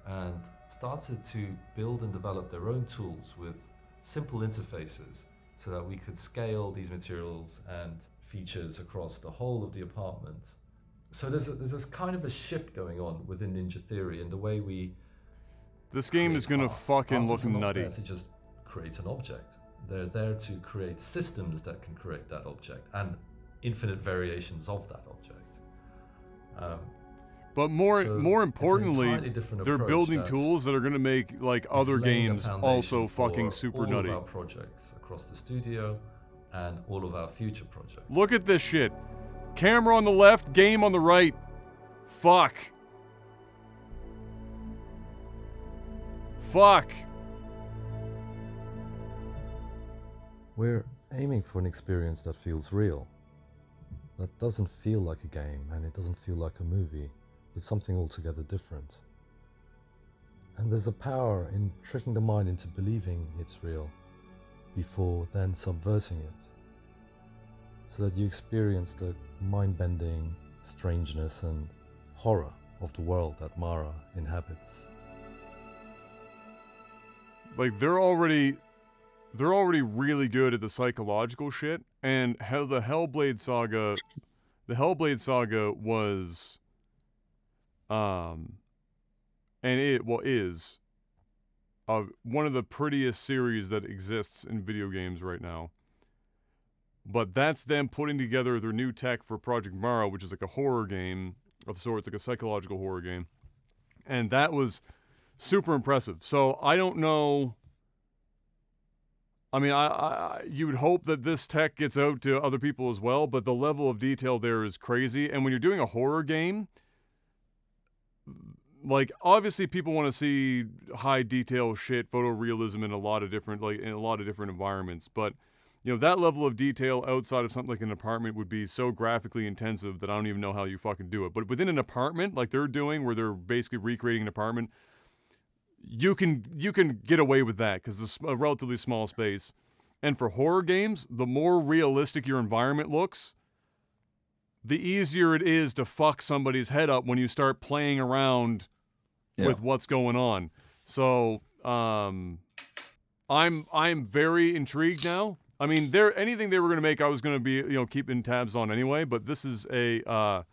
and started to build and develop their own tools with simple interfaces so that we could scale these materials and features across the whole of the apartment. So there's this kind of a shift going on within Ninja Theory in the way we. This game is gonna fucking look Artists are not nutty. there to just create an object. They're there to create systems that can create that object and infinite variations of that object. But more So it's an importantly, entirely different they're approach building that tools that are gonna make like other is laying a games foundation also for fucking super all nutty. of our projects across the studio and all of our future projects. Look at this shit. Camera on the left, game on the right. Fuck. Fuck. We're aiming for an experience that feels real, that doesn't feel like a game and it doesn't feel like a movie, but something altogether different. And there's a power in tricking the mind into believing it's real before then subverting it, so that you experience the mind-bending strangeness and horror of the world that Mara inhabits. Like they're already really good at the psychological shit, and how the Hellblade saga was and it is one of the prettiest series that exists in video games right now. But that's them putting together their new tech for Project Mara, which is like a horror game of sorts, like a psychological horror game. And that was super impressive. So I don't know. I mean, you would hope that this tech gets out to other people as well, but the level of detail there is crazy. And when you're doing a horror game, like obviously people want to see high detail shit, photorealism in a lot of different environments, but you know, that level of detail outside of something like an apartment would be so graphically intensive that I don't even know how you fucking do it. But within an apartment, like they're doing, where they're basically recreating an apartment, you can get away with that because it's a relatively small space. And for horror games, the more realistic your environment looks, the easier it is to fuck somebody's head up when you start playing around with what's going on. So I'm very intrigued now. I mean, anything they were going to make, I was going to be, keeping tabs on anyway. But this is a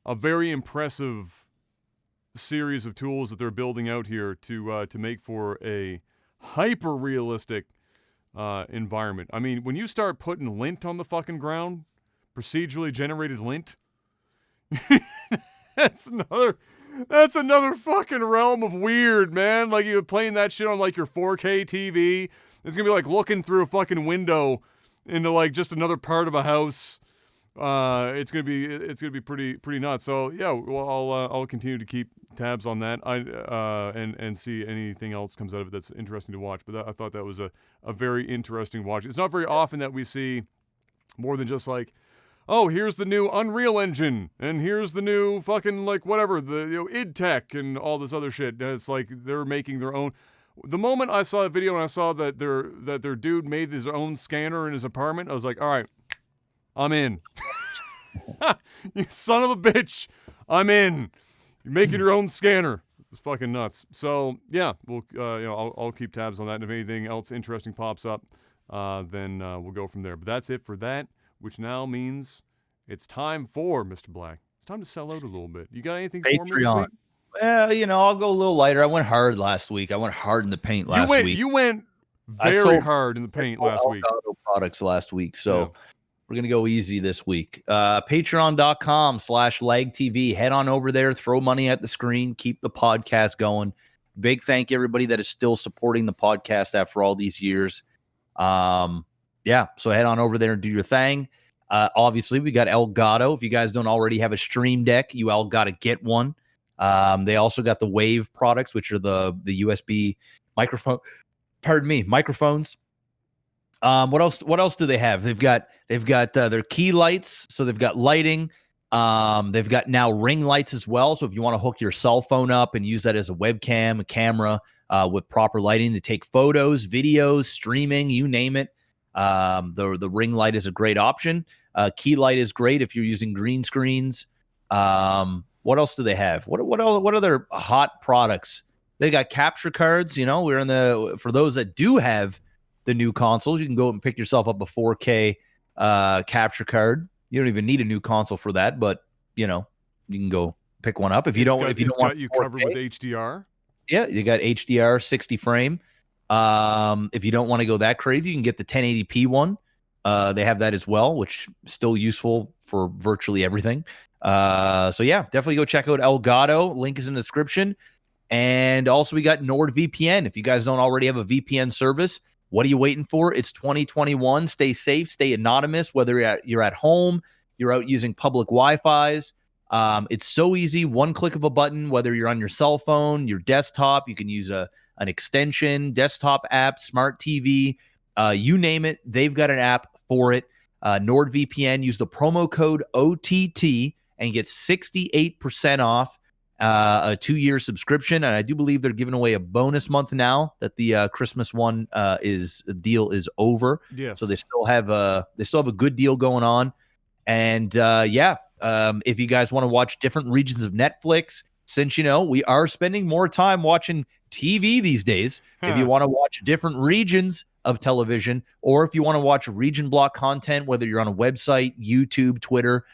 very impressive series of tools that they're building out here to make for a hyper realistic environment. I mean, when you start putting lint on the fucking ground, procedurally generated lint, that's another fucking realm of weird, man. Like you're playing that shit on like your 4K TV. It's gonna be like looking through a fucking window into like just another part of a house. It's gonna be pretty nuts. So yeah, well, I'll continue to keep tabs on that. And see anything else comes out of it that's interesting to watch. But I thought that was a very interesting watch. It's not very often that we see more than just like, oh, here's the new Unreal Engine, and here's the new fucking like whatever, the id Tech and all this other shit. It's like they're making their own. The moment I saw the video and I saw that their dude made his own scanner in his apartment, I was like, all right, I'm in. You son of a bitch. I'm in. You're making your own scanner. It's fucking nuts. So yeah, we'll I'll keep tabs on that. And if anything else interesting pops up, then we'll go from there. But that's it for that, which now means it's time for Mr. Black. It's time to sell out a little bit. You got anything for me this Patreon. week? Well, I'll go a little lighter. I went hard last week. I went hard in the paint last week. You went very hard in the paint last week. Elgato products last week, so Yeah. we're gonna go easy this week. Patreon.com/lagtv. Head on over there, throw money at the screen, keep the podcast going. Big thank you everybody that is still supporting the podcast after all these years. So head on over there and do your thing. Obviously, we got Elgato. If you guys don't already have a Stream Deck, you all got to get one. They also got the Wave products, which are the USB microphones. What else do they have? They've got their key lights, so they've got lighting. They've got now ring lights as well. So if you want to hook your cell phone up and use that as a webcam, a camera, with proper lighting to take photos, videos, streaming, you name it. The ring light is a great option. Key light is great if you're using green screens. What else do they have? What other hot products? They got capture cards. For those that do have the new consoles, you can go and pick yourself up a 4K capture card. You don't even need a new console for that, but you can go pick one up if you don't want. You covered with HDR. Yeah, you got HDR 60 frame. If you don't want to go that crazy, you can get the 1080p one. They have that as well, which is still useful for virtually everything. Definitely go check out Elgato. Link is in the description. And also we got NordVPN. If you guys don't already have a VPN service, what are you waiting for? It's 2021. Stay safe, stay anonymous, whether you're at home, you're out using public Wi-Fis. It's so easy. One click of a button, whether you're on your cell phone, your desktop, you can use an extension, desktop app, smart TV, you name it. They've got an app for it. NordVPN, use the promo code OTT and get 68% off a 2-year subscription. And I do believe they're giving away a bonus month now that the Christmas one deal is over. Yes. So they still have a good deal going on. And if you guys want to watch different regions of Netflix, since we are spending more time watching TV these days, if you want to watch different regions of television, or if you want to watch region block content, whether you're on a website, YouTube, Twitter,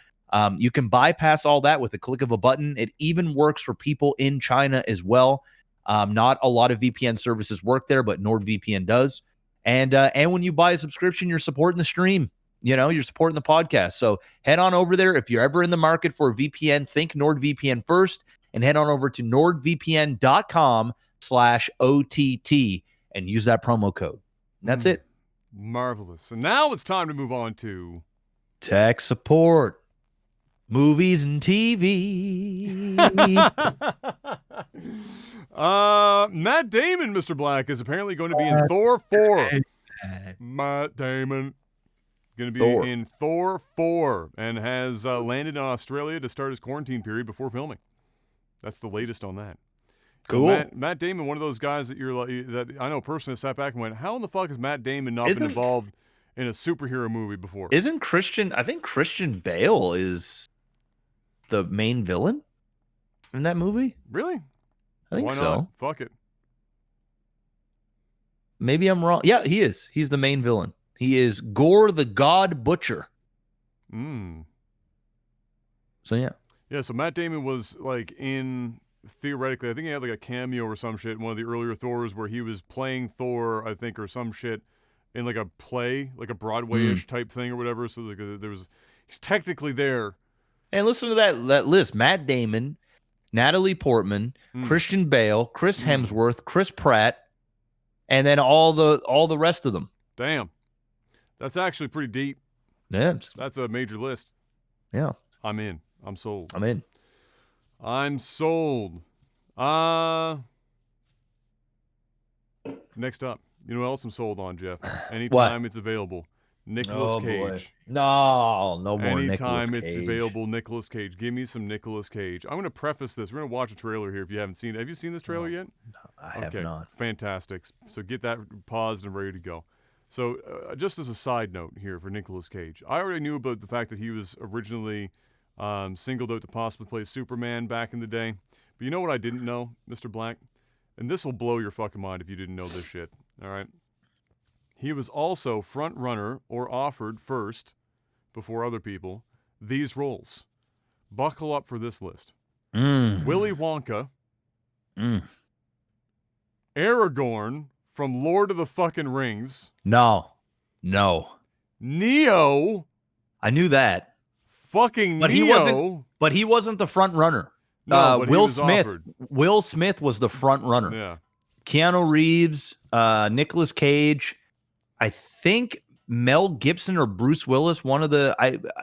you can bypass all that with a click of a button. It even works for people in China as well. Not a lot of VPN services work there, but NordVPN does. And when you buy a subscription, you're supporting the stream. You're supporting the podcast. So head on over there. If you're ever in the market for a VPN, think NordVPN first, and head on over to nordvpn.com/OTT and use that promo code. That's it. Marvelous. So now it's time to move on to tech support, movies and TV. Matt Damon, Mr. Black, is apparently going to be in Thor 4. Matt Damon going to be in Thor 4 and has landed in Australia to start his quarantine period before filming. That's the latest on that. Cool. Matt Damon, one of those guys that that I know personally sat back and went, how in the fuck has Matt Damon not been involved in a superhero movie before? I think Christian Bale is the main villain in that movie. Really? I think Why so. Not? Fuck it. Maybe I'm wrong. Yeah, he is. He's the main villain. He is Gore the God Butcher. So yeah. Yeah, so Matt Damon was theoretically, I think he had a cameo or some shit in one of the earlier Thors where he was playing Thor, I think, or some shit in a play, a Broadway-ish type thing or whatever. So he's technically there. And listen to that list: Matt Damon, Natalie Portman, Christian Bale, Chris Hemsworth, Chris Pratt, and then all the rest of them. Damn, that's actually pretty deep. Yeah, that's a major list. Yeah, I'm in. I'm sold. I'm sold. Next up, you know what else I'm sold on, Jeff? Anytime it's available. Nicolas Cage. Boy. No more Anytime Nicolas it's Cage. available, Nicolas Cage. Give me some Nicolas Cage. I'm going to preface this. We're going to watch a trailer here if you haven't seen it. Have you seen this trailer yet? No, I have not. Fantastic. So get that paused and ready to go. So, just as a side note here for Nicolas Cage, I already knew about the fact that he was originally singled out to possibly play Superman back in the day. But you know what I didn't know, Mr. Black? And this will blow your fucking mind if you didn't know this shit. All right? He was also front runner or offered first, before other people, these roles. Buckle up for this list. Willy Wonka. Aragorn from Lord of the fucking Rings. No. Neo. I knew that. Fucking But Neo. he wasn't the front runner. No, but he Will was Smith. offered. Will Smith was the front runner. Yeah. Keanu Reeves, Nicolas Cage, I think Mel Gibson or Bruce Willis. One of the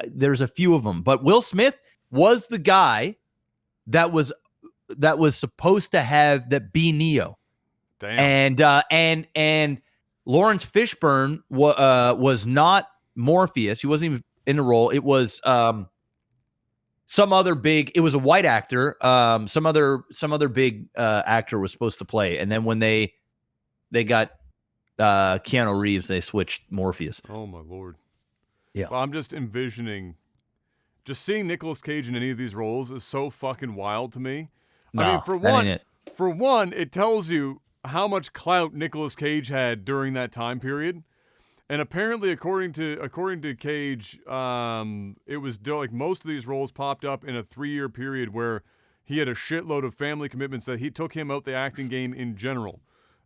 there's a few of them, but Will Smith was the guy that was supposed to have that be Neo. Damn. And Lawrence Fishburne was not Morpheus. He wasn't even in the role. It was some other big. It was a white actor. Some other big actor was supposed to play. And then when they got Keanu Reeves, they switched Morpheus. Oh my Lord. Yeah. Well, I'm just envisioning, just seeing Nicolas Cage in any of these roles is so fucking wild to me. I mean, for one, it tells you how much clout Nicolas Cage had during that time period. And apparently, according to Cage, it was like most of these roles popped up in a 3-year period where he had a shitload of family commitments that he took him out the acting game in general.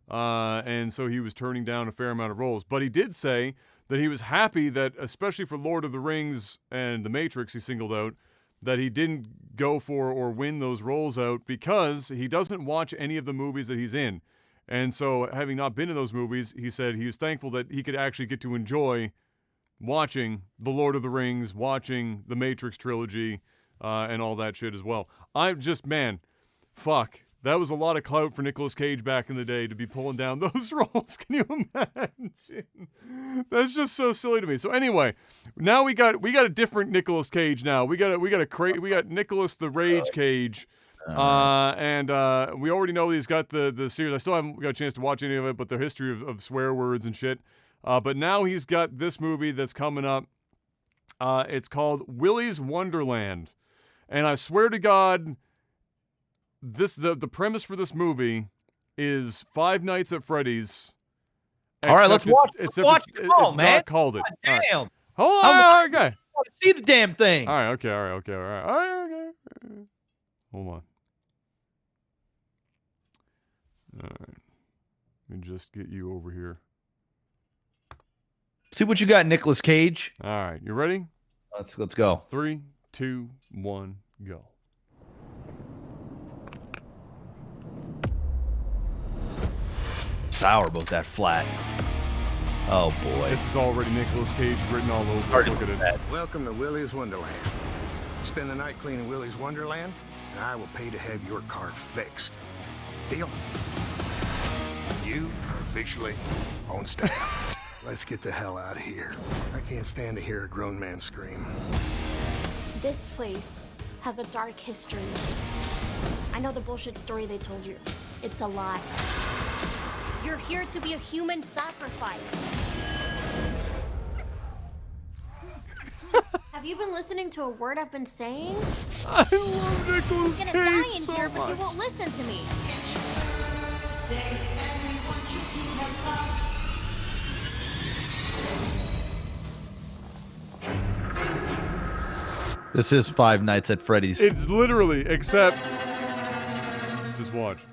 And so he was turning down a fair amount of roles. But he did say that he was happy that, especially for Lord of the Rings and The Matrix, he singled out, that he didn't go for or win those roles out because he doesn't watch any of the movies that he's in. And so, having not been in those movies, he said he was thankful that he could actually get to enjoy watching The Lord of the Rings, watching the Matrix trilogy, and all that shit as well. I'm just, man, fuck. That was a lot of clout for Nicolas Cage back in the day to be pulling down those roles. Can you imagine? That's just so silly to me. So anyway, now we got a different Nicolas Cage. Now we got Nicolas the Rage Cage. And we already know he's got the series. I still haven't got a chance to watch any of it, but the history of swear words and shit. But now he's got this movie that's coming up. It's called Willy's Wonderland. And I swear to God, the premise for this movie is Five Nights at Freddy's. All right, let's watch. It's man. not called it. God damn. Right. Hold on. Okay. I want to see the damn thing. All right. Okay. All right. Hold on. All right. Let me just get you over here. See what you got, Nicolas Cage. All right. You ready? Let's go. 3, 2, 1, go. Sour about that flat. Oh boy. This is already Nicolas Cage written all over it. Look at it. Welcome to Willy's Wonderland. Spend the night cleaning Willy's Wonderland, and I will pay to have your car fixed. Deal? You are officially on staff. Let's get the hell out of here. I can't stand to hear a grown man scream. This place has a dark history. I know the bullshit story they told you. It's a lie. You're here to be a human sacrifice. Have you been listening to a word I've been saying? I love Nicolas I'm gonna die Cage in so here, much. but you won't listen to me. This is Five Nights at Freddy's. It's literally, except, just watch.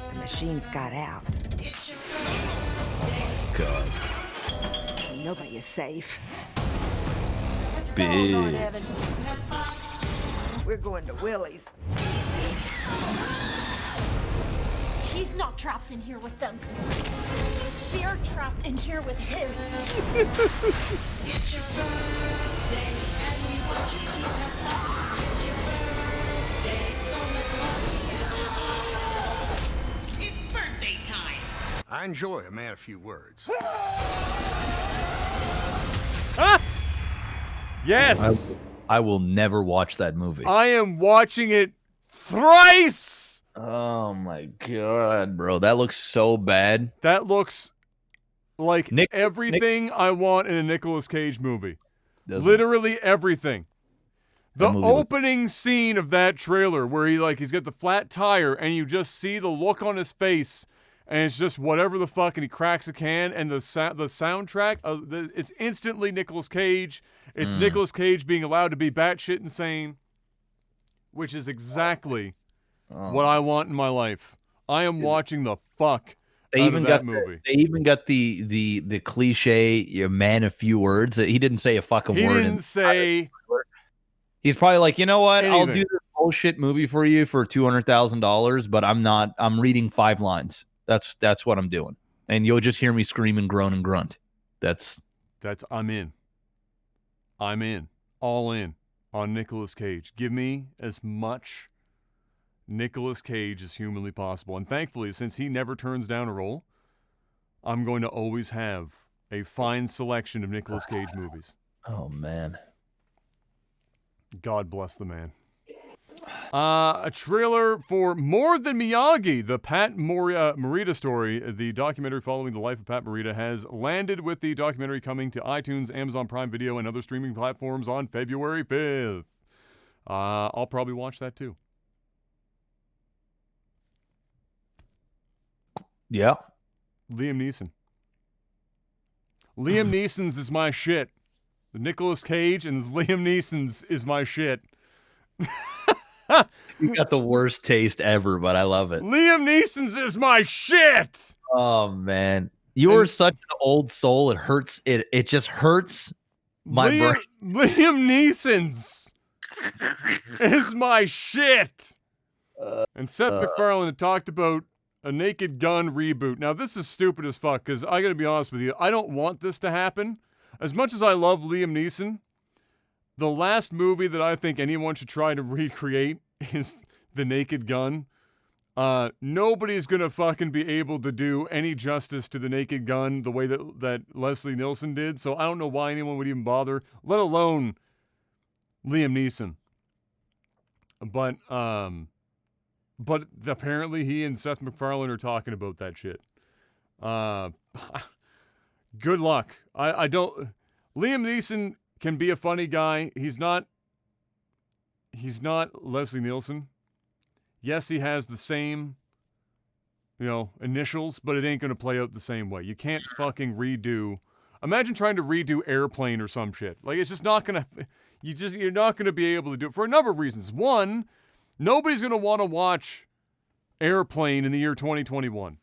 The machines got out. God. Nobody is safe. Big. Hold on, Evan. We're going to Willy's. He's not trapped in here with them. They're trapped in here with him. It's birthday time. I enjoy a man of few words. Yes! I will never watch that movie. I am watching it thrice Oh my god, bro, that looks so bad. That looks like Nick, everything I want in a Nicolas Cage movie. doesn't. Literally everything. That The movie looks- opening scene of that trailer where he's got the flat tire and you just see the look on his face and it's just whatever the fuck and he cracks a can and the soundtrack, it's instantly Nicolas Cage. It's Nicolas Cage being allowed to be batshit insane, which is exactly what I want in my life. I am watching the fuck out of that movie. They even got the cliche man of few words. He didn't say a fucking He word. didn't say. He's probably like, you know what? I'll do anything. this bullshit movie for you for $200,000, but I'm not. I'm reading 5 lines. That's what I'm doing, and you'll just hear me scream and groan and grunt. That's I'm in. I'm in. All in on Nicolas Cage. Give me as much Nicolas Cage as humanly possible. And thankfully, since he never turns down a role, I'm going to always have a fine selection of Nicolas Cage movies. oh man. God bless the man. A trailer for More Than Miyagi, the Pat Morita story. The documentary following the life of Pat Morita has landed, with the documentary coming to iTunes, Amazon Prime Video, and other streaming platforms on February 5th. I'll probably watch that too. Yeah. Liam Neeson. Liam Neeson's is my shit. Nicolas Cage and Liam Neeson's is my shit. You got the worst taste ever, but I love it. Liam Neeson's is my shit. Oh man, you are such an old soul. It hurts. It just hurts my brain. Liam Neeson's is my shit. And Seth MacFarlane had talked about a Naked Gun reboot. Now, this is stupid as fuck, because I gotta be honest with you, I don't want this to happen. As much as I love Liam Neeson, the last movie that I think anyone should try to recreate is The Naked Gun. Nobody's gonna fucking be able to do any justice to The Naked Gun the way that Leslie Nielsen did, so I don't know why anyone would even bother, let alone Liam Neeson. But apparently he and Seth MacFarlane are talking about that shit. Good luck. I don't... Liam Neeson can be a funny guy. He's not Leslie Nielsen. Yes, he has the same, initials, but it ain't going to play out the same way. You can't fucking redo... Imagine trying to redo Airplane or some shit. Like, it's just not going to... You're not going to be able to do it for a number of reasons. One, nobody's going to want to watch Airplane in the year 2021.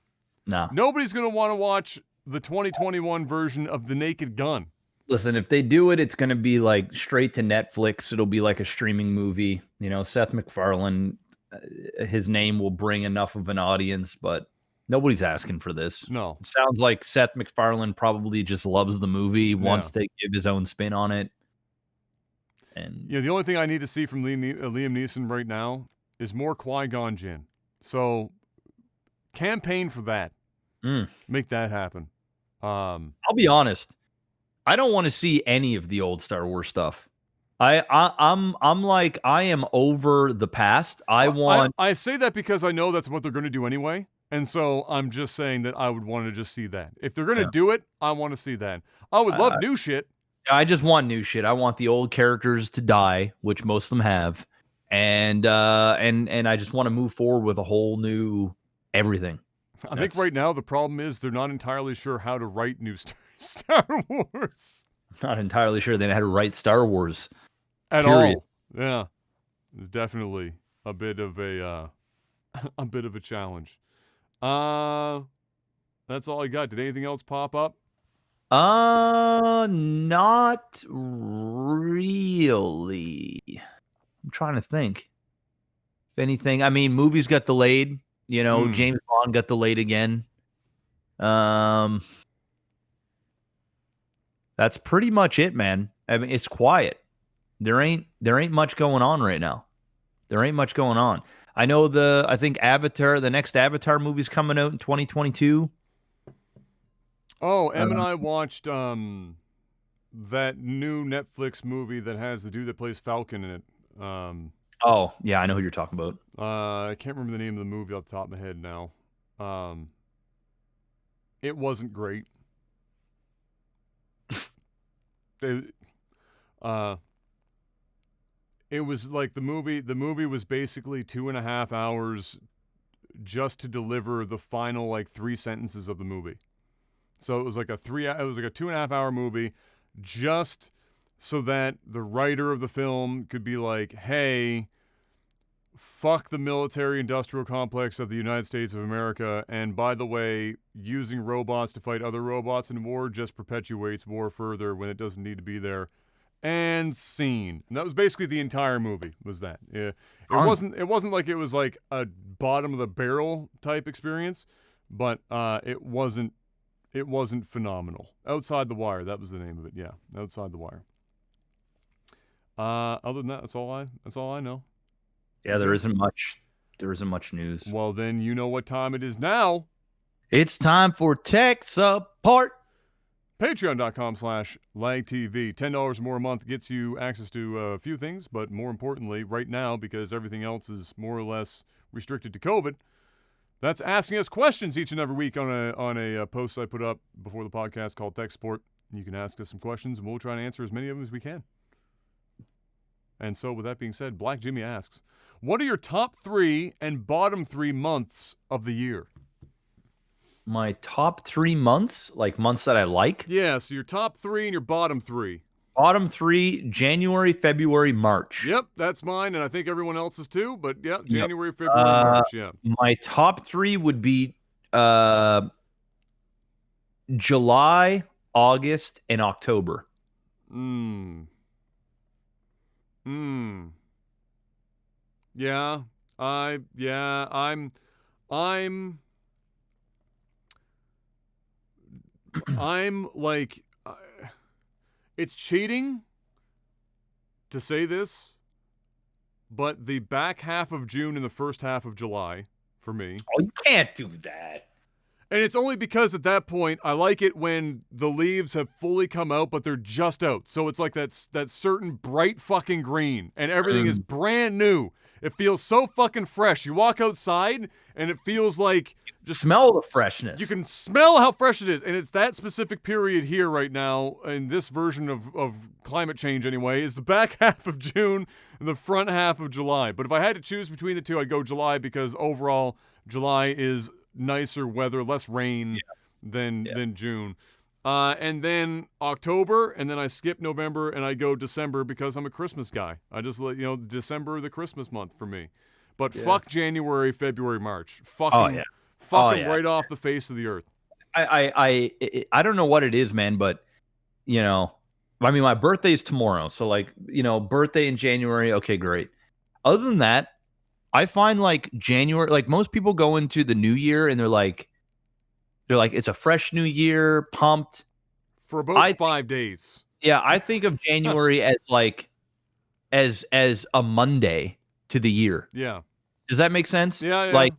No. Nobody's going to want to watch the 2021 version of The Naked Gun. Listen, if they do it, it's going to be like straight to Netflix. It'll be like a streaming movie. Seth MacFarlane, his name will bring enough of an audience, but nobody's asking for this. No. It sounds like Seth MacFarlane probably just loves the movie, wants to give his own spin on it. And the only thing I need to see from Liam Neeson right now is more Qui-Gon Jinn. So, campaign for that. Make that happen. I'll be honest. I don't want to see any of the old Star Wars stuff. I'm like, I am over the past. I say that because I know that's what they're going to do anyway. And so I'm just saying that I would want to just see that. If they're going to do it, I want to see that. I would love new shit. I just want new shit. I want the old characters to die, which most of them have. And I just want to move forward with a whole new everything. I think right now the problem is they're not entirely sure how to write new Star Wars. Not entirely sure they know how to write Star Wars at period. all. Yeah, it's definitely a bit of a challenge. That's all I got. Did anything else pop up? Not really. I'm trying to think. If anything, I mean, movies got delayed. James Bond got delayed again. That's pretty much it, man. I mean, it's quiet. There ain't much going on right now. There ain't much going on. I know I think Avatar, the next Avatar movie's coming out in 2022. Oh, Em and I watched that new Netflix movie that has the dude that plays Falcon in it. Oh, yeah, I know who you're talking about. I can't remember the name of the movie off the top of my head now. It wasn't great. It was like the movie was basically 2.5 hours just to deliver the final like 3 sentences of the movie. So it was like a 2.5 hour movie just so that the writer of the film could be like, hey, fuck the military industrial complex of the United States of America. And by the way, using robots to fight other robots in war just perpetuates war further when it doesn't need to be there. And scene. And that was basically the entire movie, was that. Yeah. It wasn't like it was like a bottom of the barrel type experience, but it wasn't phenomenal. Outside the Wire, that was the name of it. Yeah, Outside the Wire. Other than that, that's all I know. Yeah, there isn't much news. Well, then you know what time it is now. It's time for tech support. Patreon.com/LagTV. $10 more a month gets you access to a few things, but more importantly, right now, because everything else is more or less restricted to COVID, that's asking us questions each and every week on a post I put up before the podcast called Tech Support. You can ask us some questions, and we'll try to answer as many of them as we can. And so, with that being said, Black Jimmy asks, what are your top 3 and bottom 3 months of the year? My top 3 months, like months that I like? Yeah, so your top 3 and your bottom 3. Bottom 3, January, February, March. Yep, that's mine, and I think everyone else's too, but yeah, January, February, March, yeah. My top 3 would be July, August, and October. Yeah, I'm like, it's cheating to say this, but the back half of June and the first half of July for me. Oh, you can't do that. And it's only because at that point, I like it when the leaves have fully come out, but they're just out. So it's like that certain bright fucking green, and everything is brand new. It feels so fucking fresh. You walk outside, and it feels like just smell the freshness. You can smell how fresh it is, and it's that specific period here right now in this version of climate change anyway, is the back half of June and the front half of July. But if I had to choose between the two, I'd go July because overall July is nicer weather, less rain than June. And then October, and then I skip November and I go December because I'm a Christmas guy. I just December the Christmas month for me. But fuck January, February, March. Fucking right off the face of the earth. I don't know what it is, man, but I mean, my birthday's tomorrow, so birthday in January, okay, great. Other than that, I find like January, like most people go into the new year and they're like, it's a fresh new year, pumped. For about 5 days. Yeah, I think of January as like, as a Monday to the year. Yeah. Does that make sense? Yeah.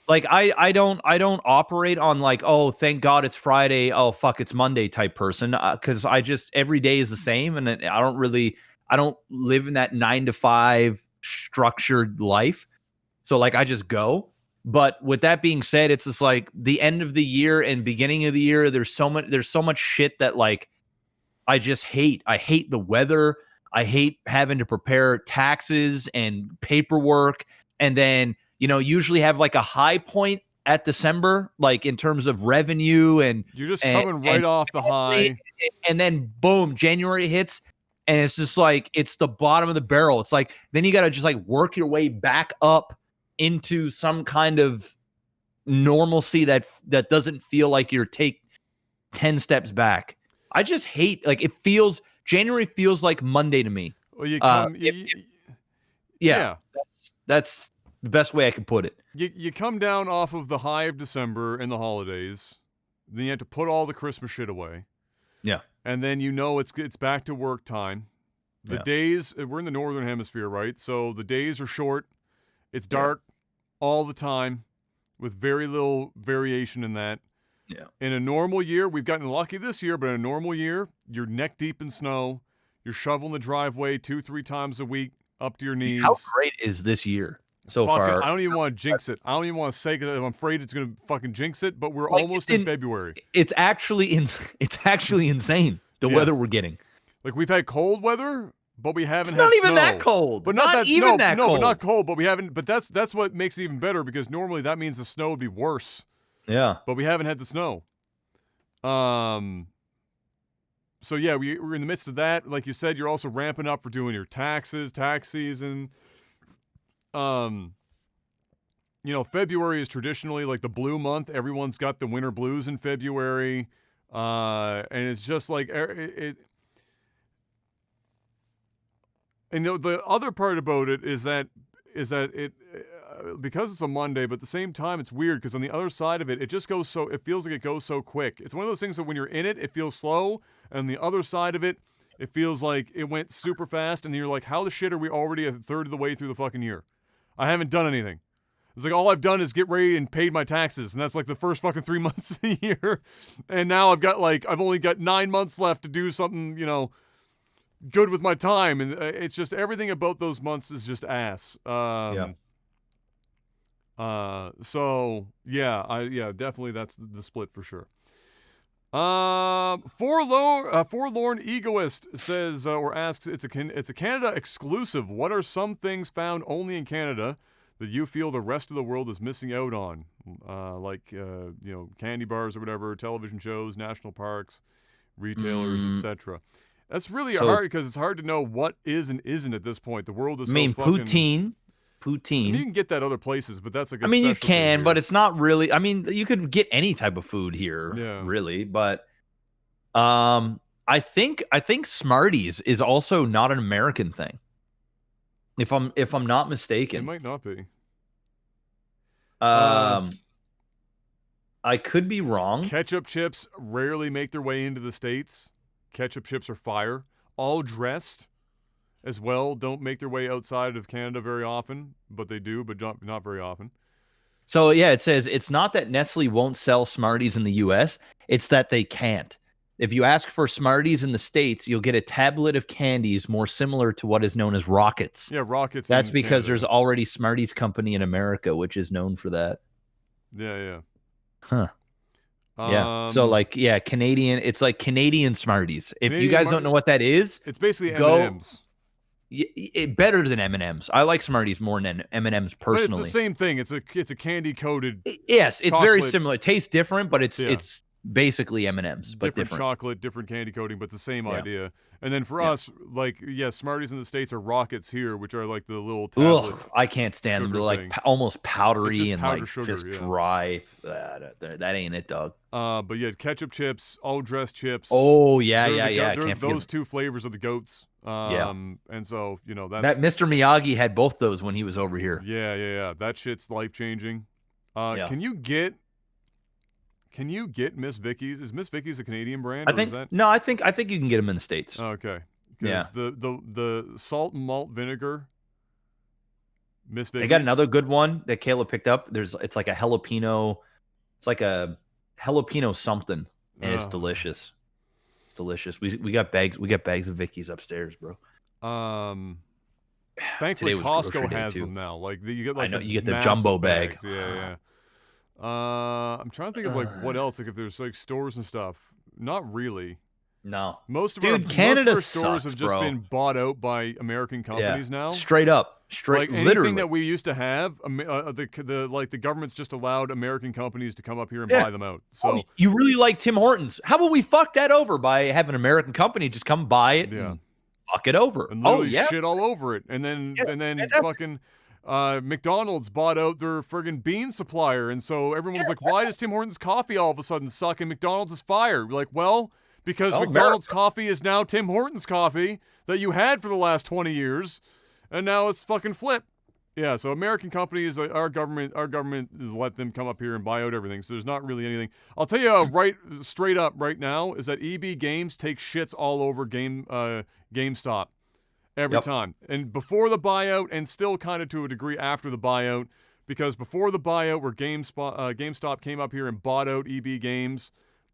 Like I don't operate on like, oh, thank God it's Friday, oh fuck it's Monday type person, because I just every day is the same, and I don't live in that 9 to 5 structured life. So like I just go. But with that being said, it's just like the end of the year and beginning of the year, there's so much shit that like I just hate. I hate the weather. I hate having to prepare taxes and paperwork, and then usually have like a high point at December, like in terms of revenue, and you're just coming right off the high, and then boom, January hits, and it's just like it's the bottom of the barrel. It's like then you got to just like work your way back up into some kind of normalcy that doesn't feel like you're take 10 steps back. I just hate, like, January feels like Monday to me. Well, you come, that's the best way I can put it. You come down off of the high of December and the holidays, then you have to put all the Christmas shit away. Yeah. And then it's back to work time. The days, we're in the northern hemisphere, right? So the days are short. It's dark all the time with very little variation in that. Yeah. In a normal year, we've gotten lucky this year, but in a normal year, you're neck deep in snow. You're shoveling the driveway 2-3 times a week up to your knees. How great is this year so far? I don't even want to jinx it. I don't even want to say it 'cause I'm afraid it's going to fucking jinx it, but we're almost in February. It's actually insane, the weather we're getting. Like, we've had cold weather, but we haven't It's had not even snow. that cold. But not even that cold. No, but not cold, but we haven't. But that's what makes it even better, because normally that means the snow would be worse. Yeah. But we haven't had the snow. So yeah, we're in the midst of that. Like you said, you're also ramping up for doing your tax season. You know, February is traditionally like the blue month. Everyone's got the winter blues in February. And it's just like it. And the other part about it is that it because it's a Monday, but at the same time it's weird because on the other side of it, it just goes so, it feels like it goes so quick. It's one of those things that when you're in it, it feels slow, and on the other side of it, it feels like it went super fast, and you're like, how the shit are we already a third of the way through the fucking year? I haven't done anything. It's like all I've done is get ready and paid my taxes, and that's like the first fucking 3 months of the year, and now I've only got 9 months left to do something, you know, good with my time, and it's just everything about those months is just ass. So yeah, definitely that's the split for sure. Forlorn Egoist says or asks, it's a Canada exclusive. What are some things found only in Canada that you feel the rest of the world is missing out on? You know, candy bars or whatever, television shows, national parks, retailers, etc. That's really hard because it's hard to know what is and isn't at this point. The world is so fucking... Poutine. I mean, you can get that other places, but that's like I mean, you can, but it's not really. I mean, you could get any type of food here, really. But I think Smarties is also not an American thing. If I'm not mistaken, it might not be. I could be wrong. Ketchup chips rarely make their way into the States. Ketchup chips are fire. All dressed as well don't make their way outside of Canada very often, but they do, but not very often. So yeah, it says it's not that Nestle won't sell Smarties in the US, it's that they can't. If you ask for Smarties in the States, you'll get a tablet of candies more similar to what is known as Rockets. Yeah, Rockets. That's because there's already Smarties company in America, which is known for that. Yeah. Huh. Yeah. So like, yeah, Canadian. It's like Canadian Smarties. If you guys don't know what that is, it's basically M&Ms. Better than M&Ms. I like Smarties more than M&Ms personally. But it's the same thing. It's a candy coated. Yes, it's very similar. It tastes different, but it's basically M&Ms, but different chocolate, different candy coating, but the same idea. And then for us, like, Smarties in the States are Rockets here, which are like the little tablet. Ugh, I can't stand them. They're like almost powdery and like sugar, just dry. That ain't it, dog. But yeah, ketchup chips, all dressed chips. Oh yeah. Those two flavors of the goats. And so you know that Mr. Miyagi had both those when he was over here. Yeah. That shit's life changing. Can you get Miss Vicky's? Is Miss Vicky's a Canadian brand? I think you can get them in the States. Okay. Because the salt and malt vinegar, Miss Vicky's. They got another good one that Kayla picked up. It's like a jalapeno. It's like a jalapeno something, and it's delicious. It's delicious. We got bags. We got bags of Vicky's upstairs, bro. Thankfully, Costco has them now. Like you get like you get the jumbo bag. Yeah. I'm trying to think of like what else. Like if there's like stores and stuff. Not really. No. Most of our stores have just been bought out by American companies now. Straight up. Like literally. anything that we used to have, the government's just allowed American companies to come up here and buy them out. So you really like Tim Hortons? How about we fuck that over by having an American company just come buy it? And fuck it over. And literally shit all over it, and then fucking. McDonald's bought out their friggin' bean supplier, and so everyone was like, why does Tim Hortons coffee all of a sudden suck and McDonald's is fire? We're like, well, because McDonald's coffee is now Tim Hortons coffee that you had for the last 20 years, and now it's fucking flip. Yeah, so American companies, our government has let them come up here and buy out everything, so there's not really anything. I'll tell you straight up right now is that EB Games takes shits all over GameStop. Every time. And before the buyout, and still kind of to a degree after the buyout, because before the buyout where GameStop came up here and bought out EB Games,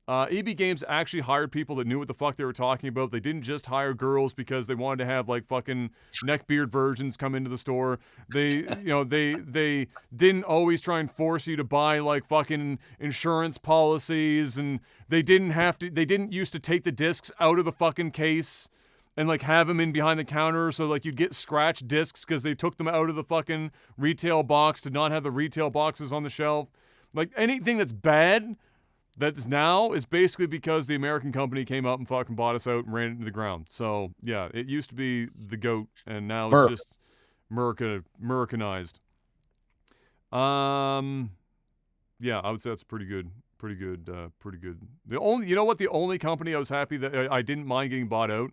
EB Games actually hired people that knew what the fuck they were talking about. They didn't just hire girls because they wanted to have like fucking neckbeard virgins come into the store. They didn't always try and force you to buy like fucking insurance policies, and they didn't used to take the discs out of the fucking case and like have them in behind the counter so like you'd get scratched discs because they took them out of the fucking retail box to not have the retail boxes on the shelf. Like anything that's bad that's now is basically because the American company came up and fucking bought us out and ran it into the ground. So, yeah, it used to be the GOAT, and now it's just Americanized. Yeah, I would say that's pretty good. Pretty good. The only company I was happy that I didn't mind getting bought out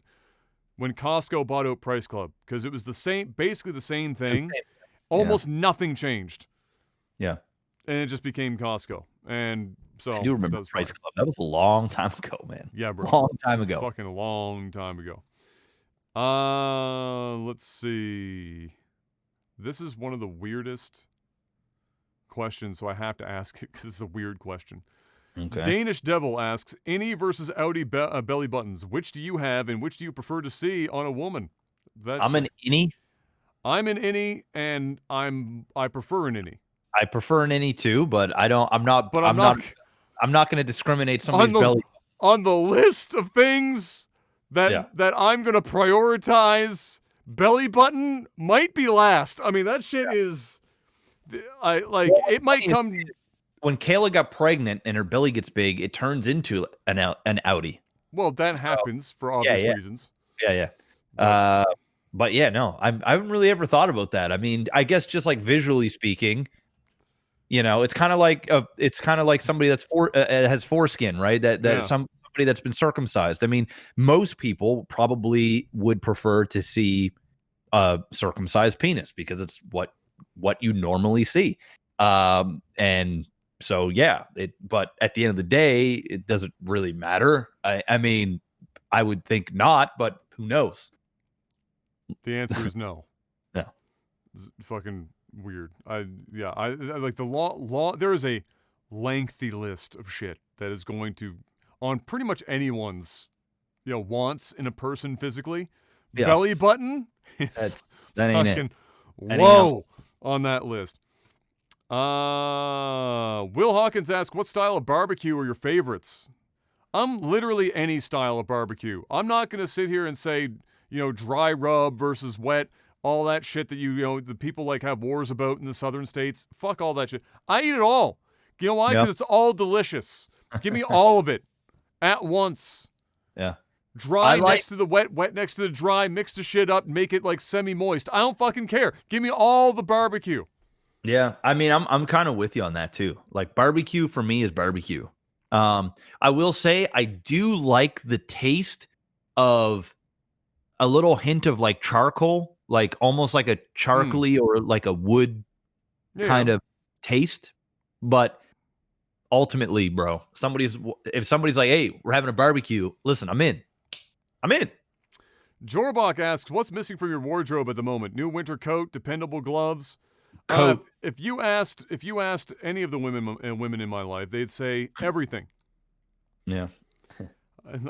when Costco bought out Price Club, because it was basically the same thing. Almost nothing changed. Yeah. And it just became Costco. And so I do remember Price Club. That was a long time ago, man. Yeah, bro. Long time ago. Fucking a long time ago. Let's see. This is one of the weirdest questions, so I have to ask it because it's a weird question. Okay. Danish Devil asks, innie versus outie belly buttons. Which do you have, and which do you prefer to see on a woman? I'm an innie. I'm an innie, and I prefer an innie. I prefer an innie too, but I'm not going to discriminate somebody's belly. On the list of things that I'm going to prioritize, belly button might be last. I mean, that shit is it might come. When Kayla got pregnant and her belly gets big, it turns into an outie. Well, that happens for obvious reasons. Yeah. But yeah, no, I haven't really ever thought about that. I mean, I guess just like visually speaking, you know, it's kind of like somebody that's has foreskin, right? Somebody that's been circumcised. I mean, most people probably would prefer to see a circumcised penis because it's what you normally see. And so yeah, but at the end of the day, it doesn't really matter. I mean, I would think not, but who knows? The answer is no. Yeah. It's fucking weird. I like the law. There is a lengthy list of shit that is going to, on pretty much anyone's, wants in a person physically. Yeah. Belly button is that ain't fucking low on that list. Will Hawkins asks, what style of barbecue are your favorites? I'm literally any style of barbecue. I'm not going to sit here and say, dry rub versus wet, all that shit that the people like have wars about in the southern states. Fuck all that shit. I eat it all. You know why? Because it's all delicious. Give me all of it at once. Yeah. Dry next to the wet next to the dry, mix the shit up, make it like semi-moist. I don't fucking care. Give me all the barbecue. Yeah, I mean, I'm kind of with you on that too. Like barbecue for me is barbecue. I will say I do like the taste of a little hint of like charcoal, like almost like a charcoaly or like a wood kind of taste. But ultimately, bro, if somebody's like, hey, we're having a barbecue, listen, I'm in. Jorbach asks, what's missing from your wardrobe at the moment? New winter coat, dependable gloves. Coat. If you asked any of the women in my life, they'd say everything. Yeah.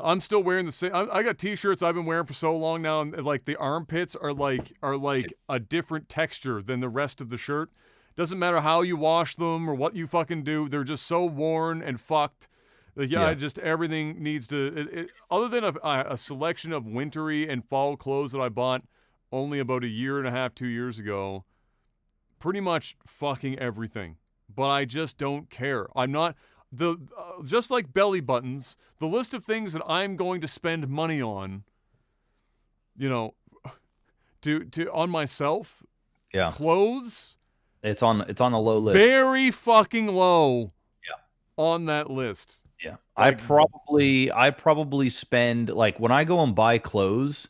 I'm still wearing the same. I got t-shirts I've been wearing for so long now, and like the armpits are like a different texture than the rest of the shirt. Doesn't matter how you wash them or what you fucking do, they're just so worn and fucked. Just everything needs to. Other than a selection of wintry and fall clothes that I bought only about a year and a half, 2 years ago, pretty much fucking everything. But I just don't care. I'm not. Just like belly buttons, the list of things that I'm going to spend money on, on myself, clothes. It's on a low list. Very fucking low. Yeah. On that list. Yeah. I probably spend, like, when I go and buy clothes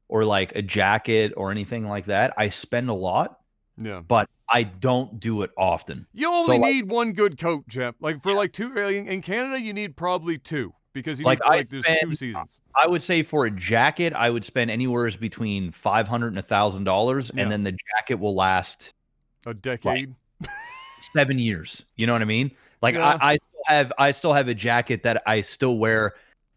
or like a jacket or anything like that, I spend a lot. Yeah. But I don't do it often. You only need one good coat, Jeff. Like for like two in Canada, you need probably two because there's 2 seasons. I would say for a jacket, I would spend anywhere between $500 and $1,000, and then the jacket will last a decade, 7 years. You know what I mean? Like I still still have a jacket that I still wear.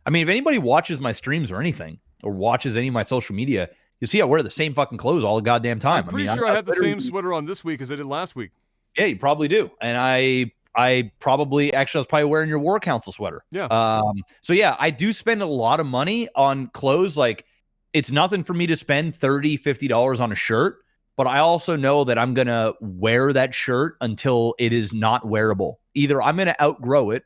I mean, if anybody watches my streams or anything, or watches any of my social media, you see I wear the same fucking clothes all the goddamn time. I'm pretty sure I have the same sweater on this week as I did last week. Yeah, you probably do. And I probably I was probably wearing your War Council sweater. Yeah. So yeah, I do spend a lot of money on clothes. Like, it's nothing for me to spend $30-$50 on a shirt, but I also know that I'm gonna wear that shirt until it is not wearable. Either I'm gonna outgrow it,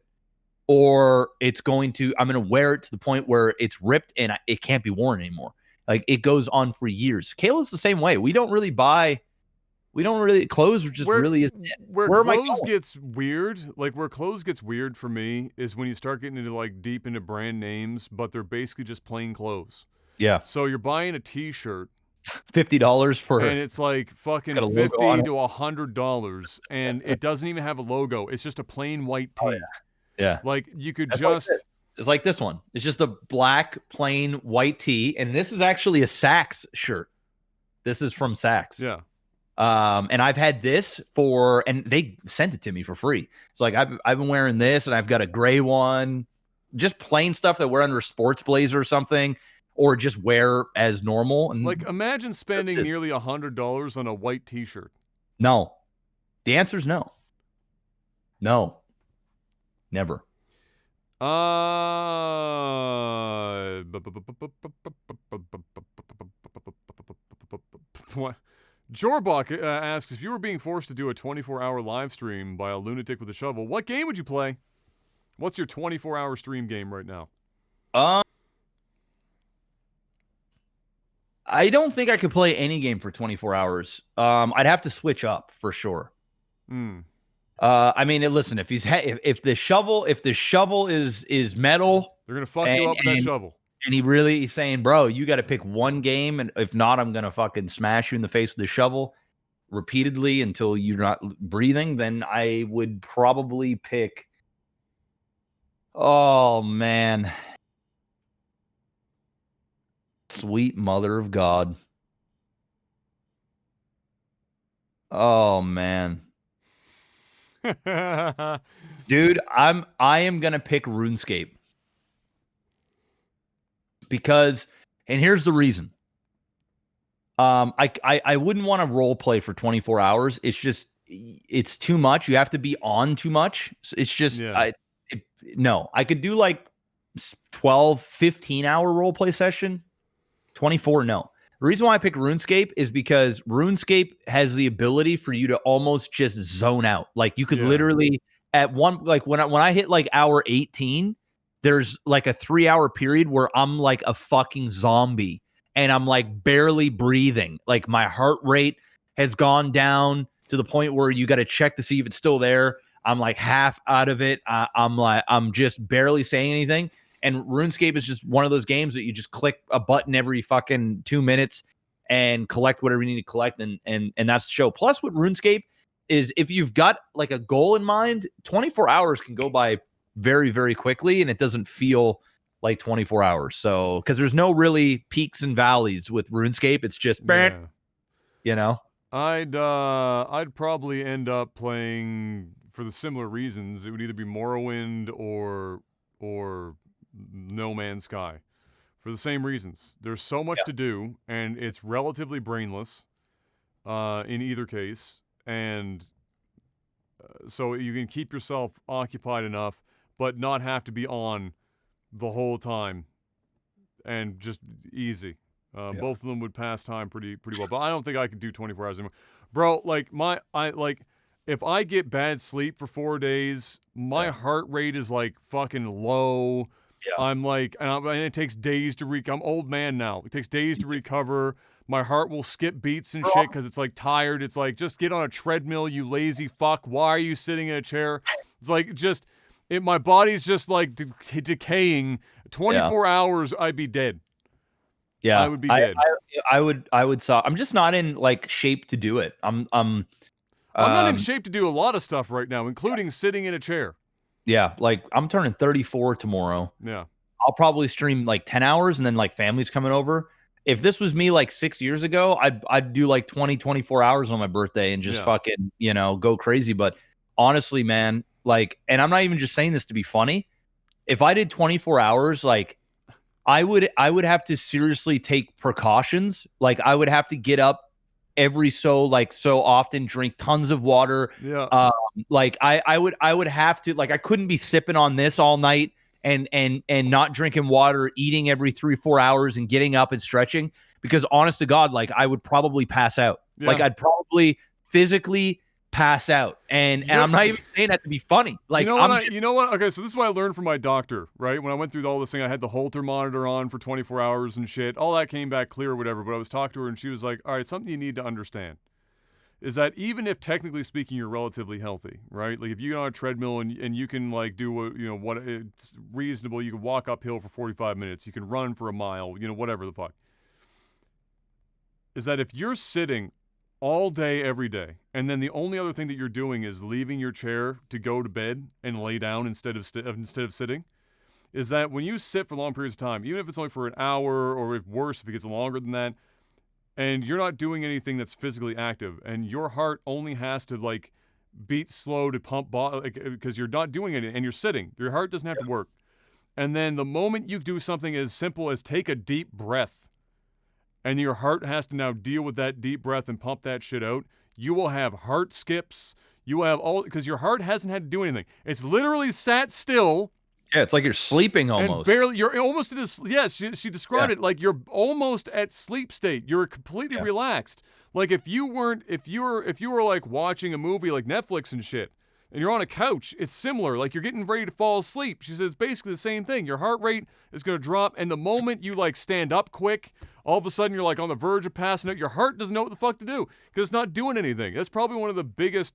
or I'm gonna wear it to the point where it's ripped and it can't be worn anymore. Like, it goes on for years. Kayla's the same way. Clothes just really isn't it. Where clothes gets weird, where clothes gets weird for me is when you start getting into like deep into brand names, but they're basically just plain clothes. Yeah. So you're buying a t-shirt, $50 for and it's like fucking $50 to $100, and it doesn't even have a logo. It's just a plain white tee. Oh, yeah. Like, you could That's just like it's like this one. It's just a black plain white tee, and this is actually a Saks shirt. This is from Saks. Yeah. And I've had this and they sent it to me for free. It's like, I've been wearing this, and I've got a gray one, just plain stuff that wear under a sports blazer or something, or just wear as normal. And like, imagine spending nearly $100 on a white t-shirt. No, the answer is no. No, never. What? Jorbach asks, if you were being forced to do a 24-hour live stream by a lunatic with a shovel, what game would you play? What's your 24-hour stream game right now? I don't think I could play any game for 24 hours. I'd have to switch up for sure. I mean, listen, if the shovel is metal, they're gonna fuck you up with that shovel. And he's saying, bro, you got to pick one game, and if not, I'm gonna fucking smash you in the face with the shovel repeatedly until you're not breathing. Then I would probably pick. Oh man, sweet mother of God. Oh man. Dude, I am gonna pick RuneScape. Because, and here's the reason. I wouldn't want to role play for 24 hours. It's too much. You have to be on too much. It's just no. I could do like 12, 15-hour role play session. 24, no. The reason why I pick RuneScape is because RuneScape has the ability for you to almost just zone out. Like, you could literally at one, like when I hit like hour 18, there's like a 3-hour period where I'm like a fucking zombie and I'm like barely breathing. Like, my heart rate has gone down to the point where you got to check to see if it's still there. I'm like half out of it. I'm just barely saying anything. And RuneScape is just one of those games that you just click a button every fucking 2 minutes and collect whatever you need to collect. And that's the show. Plus, with RuneScape is, if you've got like a goal in mind, 24 hours can go by very, very quickly, and it doesn't feel like 24 hours. So, because there's no really peaks and valleys with RuneScape, it's just, you know. I'd probably end up playing, for the similar reasons, it would either be Morrowind or No Man's Sky, for the same reasons. There's so much to do, and it's relatively brainless in either case, and so you can keep yourself occupied enough but not have to be on the whole time, and just easy. Both of them would pass time pretty well, but I don't think I could do 24 hours anymore. Bro, like, if I get bad sleep for 4 days, my heart rate is like fucking low. Yeah. I'm like, and it takes days to I'm old man now. It takes days to recover. My heart will skip beats and shit because it's like tired. It's like, just get on a treadmill, you lazy fuck. Why are you sitting in a chair? It's like, my body's just like decaying. 24 hours, I'd be dead. Yeah, I would be dead. I would stop. I'm just not in like shape to do it. I'm not in shape to do a lot of stuff right now, including sitting in a chair. Yeah, like, I'm turning 34 tomorrow. Yeah. I'll probably stream like 10 hours, and then like family's coming over. If this was me like 6 years ago, I'd do like 24 hours on my birthday and just fucking, go crazy. But honestly, man, like, and I'm not even just saying this to be funny. If I did 24 hours, like, I would have to seriously take precautions. Like, I would have to get up every so often, drink tons of water. Yeah. Like I would have to, like, I couldn't be sipping on this all night and not drinking water, eating every 3-4 hours and getting up and stretching, because honest to God, like, I would probably pass out. Yeah. Like, I'd probably physically pass out. And I'm not even saying that to be funny. Like, you know what? Okay, so this is what I learned from my doctor, right? When I went through all this thing, I had the Holter monitor on for 24 hours and shit. All that came back clear or whatever, but I was talking to her and she was like, all right, something you need to understand is that even if technically speaking you're relatively healthy, right? Like, if you get on a treadmill and you can, like, do what it's reasonable, you can walk uphill for 45 minutes, you can run for a mile, whatever the fuck. Is that if you're sitting all day, every day, and then the only other thing that you're doing is leaving your chair to go to bed and lay down instead of sitting, is that when you sit for long periods of time, even if it's only for an hour, or if worse, if it gets longer than that, and you're not doing anything that's physically active, and your heart only has to, like, beat slow to pump, because you're not doing anything, and you're sitting, your heart doesn't have to work. And then the moment you do something as simple as take a deep breath, and your heart has to now deal with that deep breath and pump that shit out, you will have heart skips. You will have all, because your heart hasn't had to do anything. It's literally sat still. Yeah, it's like you're sleeping almost. And barely, you're almost in a, she described it like you're almost at sleep state. You're completely relaxed. Like, if you were like watching a movie like Netflix and shit, and you're on a couch, it's similar. Like, you're getting ready to fall asleep. She says it's basically the same thing. Your heart rate is going to drop, and the moment you, like, stand up quick, all of a sudden you're, like, on the verge of passing out. Your heart doesn't know what the fuck to do because it's not doing anything. That's probably one of the biggest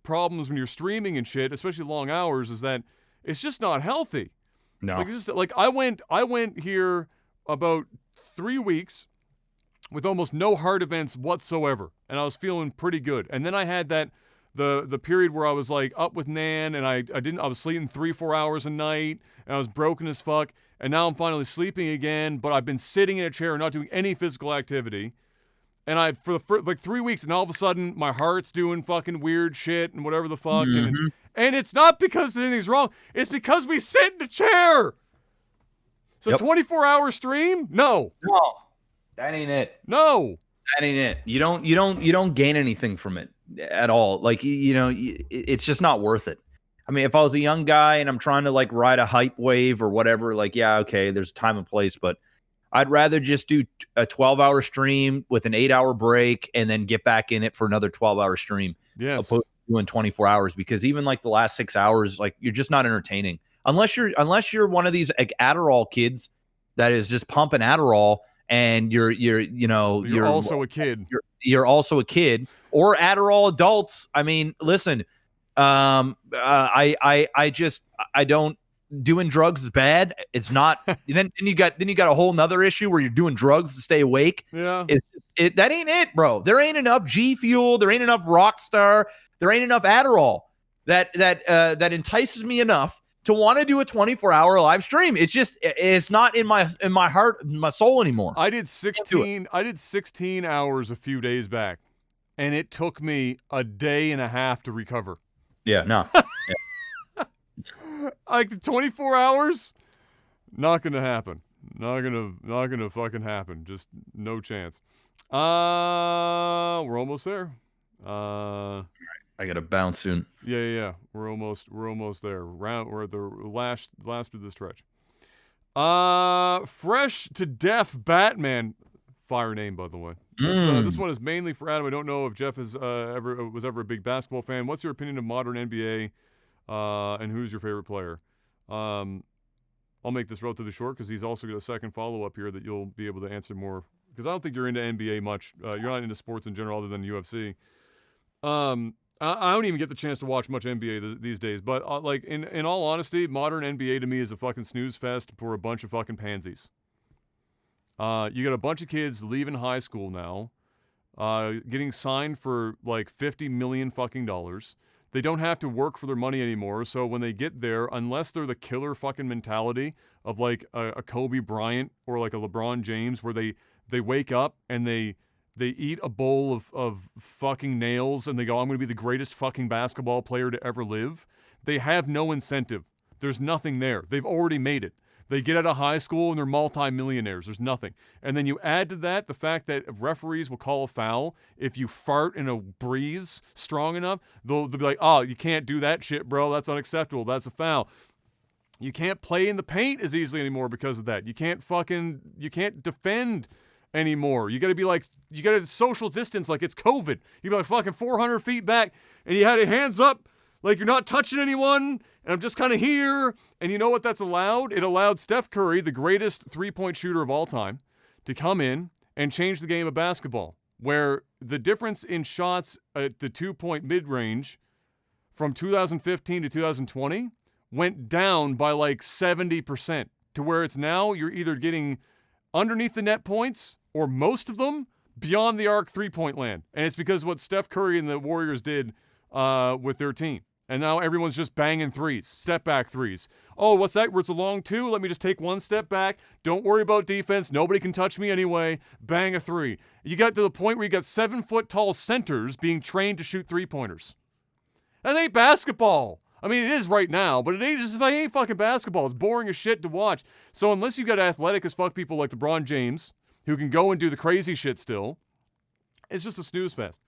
problems when you're streaming and shit, especially long hours, is that it's just not healthy. No. Like, it's just, like, I went here about 3 weeks with almost no heart events whatsoever, and I was feeling pretty good. And then I had that the period where I was, like, up with Nan, and I was sleeping 3-4 hours a night, and I was broken as fuck, and now I'm finally sleeping again, but I've been sitting in a chair and not doing any physical activity, and for like 3 weeks, and all of a sudden my heart's doing fucking weird shit and whatever the fuck, and it's not because anything's wrong, it's because we sit in a chair. So 24-hour stream? No, that ain't it. No, that ain't it. You don't gain anything from it at all. Like, it's just not worth it. I mean, if I was a young guy and I'm trying to, like, ride a hype wave or whatever, like, yeah, okay, there's time and place, but I'd rather just do a 12-hour stream with an 8-hour break and then get back in it for another 12-hour stream. Yes. Opposed to doing 24 hours, because even, like, the last 6 hours, like, you're just not entertaining unless you're one of these, like, Adderall kids that is just pumping Adderall, and you're also a kid. You're also a kid, or Adderall adults. I mean, listen, I don't, doing drugs is bad. It's not. then you got a whole nother issue where you're doing drugs to stay awake. Yeah. That ain't it, bro. There ain't enough G Fuel. There ain't enough Rockstar. There ain't enough Adderall that entices me enough to want to do a 24-hour live stream. It's not in my heart, my soul anymore. I did 16 hours a few days back, and it took me a day and a half to recover. Yeah, no. Like, 24 hours? Not gonna happen. Not gonna fucking happen. Just no chance. We're almost there. I gotta bounce soon. Yeah. We're almost there. We're at the last bit of the stretch. Fresh to Death Batman. Fire name, by the way. This one is mainly for Adam. I don't know if Jeff was ever a big basketball fan. What's your opinion of modern NBA? And who's your favorite player? I'll make this relatively short because he's also got a second follow-up here that you'll be able to answer more. Because I don't think you're into NBA much. You're not into sports in general other than UFC. I don't even get the chance to watch much NBA these days. But like in all honesty, modern NBA to me is a fucking snooze fest for a bunch of fucking pansies. You got a bunch of kids leaving high school now, getting signed for like $50 million fucking dollars. They don't have to work for their money anymore. So when they get there, unless they're the killer fucking mentality of like a Kobe Bryant or like a LeBron James, where they wake up and they eat a bowl of fucking nails and they go, I'm going to be the greatest fucking basketball player to ever live. they have no incentive. There's nothing there. They've already made it. They get out of high school and they're multi-millionaires. There's nothing. And then you add to that the fact that referees will call a foul if you fart in a breeze strong enough. They'll be like, oh, you can't do that shit, bro. That's unacceptable. That's a foul. You can't play in the paint as easily anymore because of that. You can't defend anymore. You got to be like, you got to social distance like it's COVID. You be like fucking 400 feet back and you had your hands up like you're not touching anyone, and I'm just kind of here. And you know what that's allowed? It allowed Steph Curry, the greatest three-point shooter of all time, to come in and change the game of basketball, where the difference in shots at the 2-point mid-range from 2015 to 2020 went down by like 70%, to where it's now you're either getting underneath the net points or most of them beyond the arc three-point land. And it's because of what Steph Curry and the Warriors did with their team. And now everyone's just banging threes, step back threes. Oh, what's that? Where it's a long two? Let me just take one step back. Don't worry about defense. Nobody can touch me anyway. Bang a three. You got to the point where you got 7-foot-tall centers being trained to shoot three-pointers. That ain't basketball. I mean, it is right now, but it ain't fucking basketball. It's boring as shit to watch. So unless you've got athletic as fuck people like LeBron James, who can go and do the crazy shit still, it's just a snooze fest.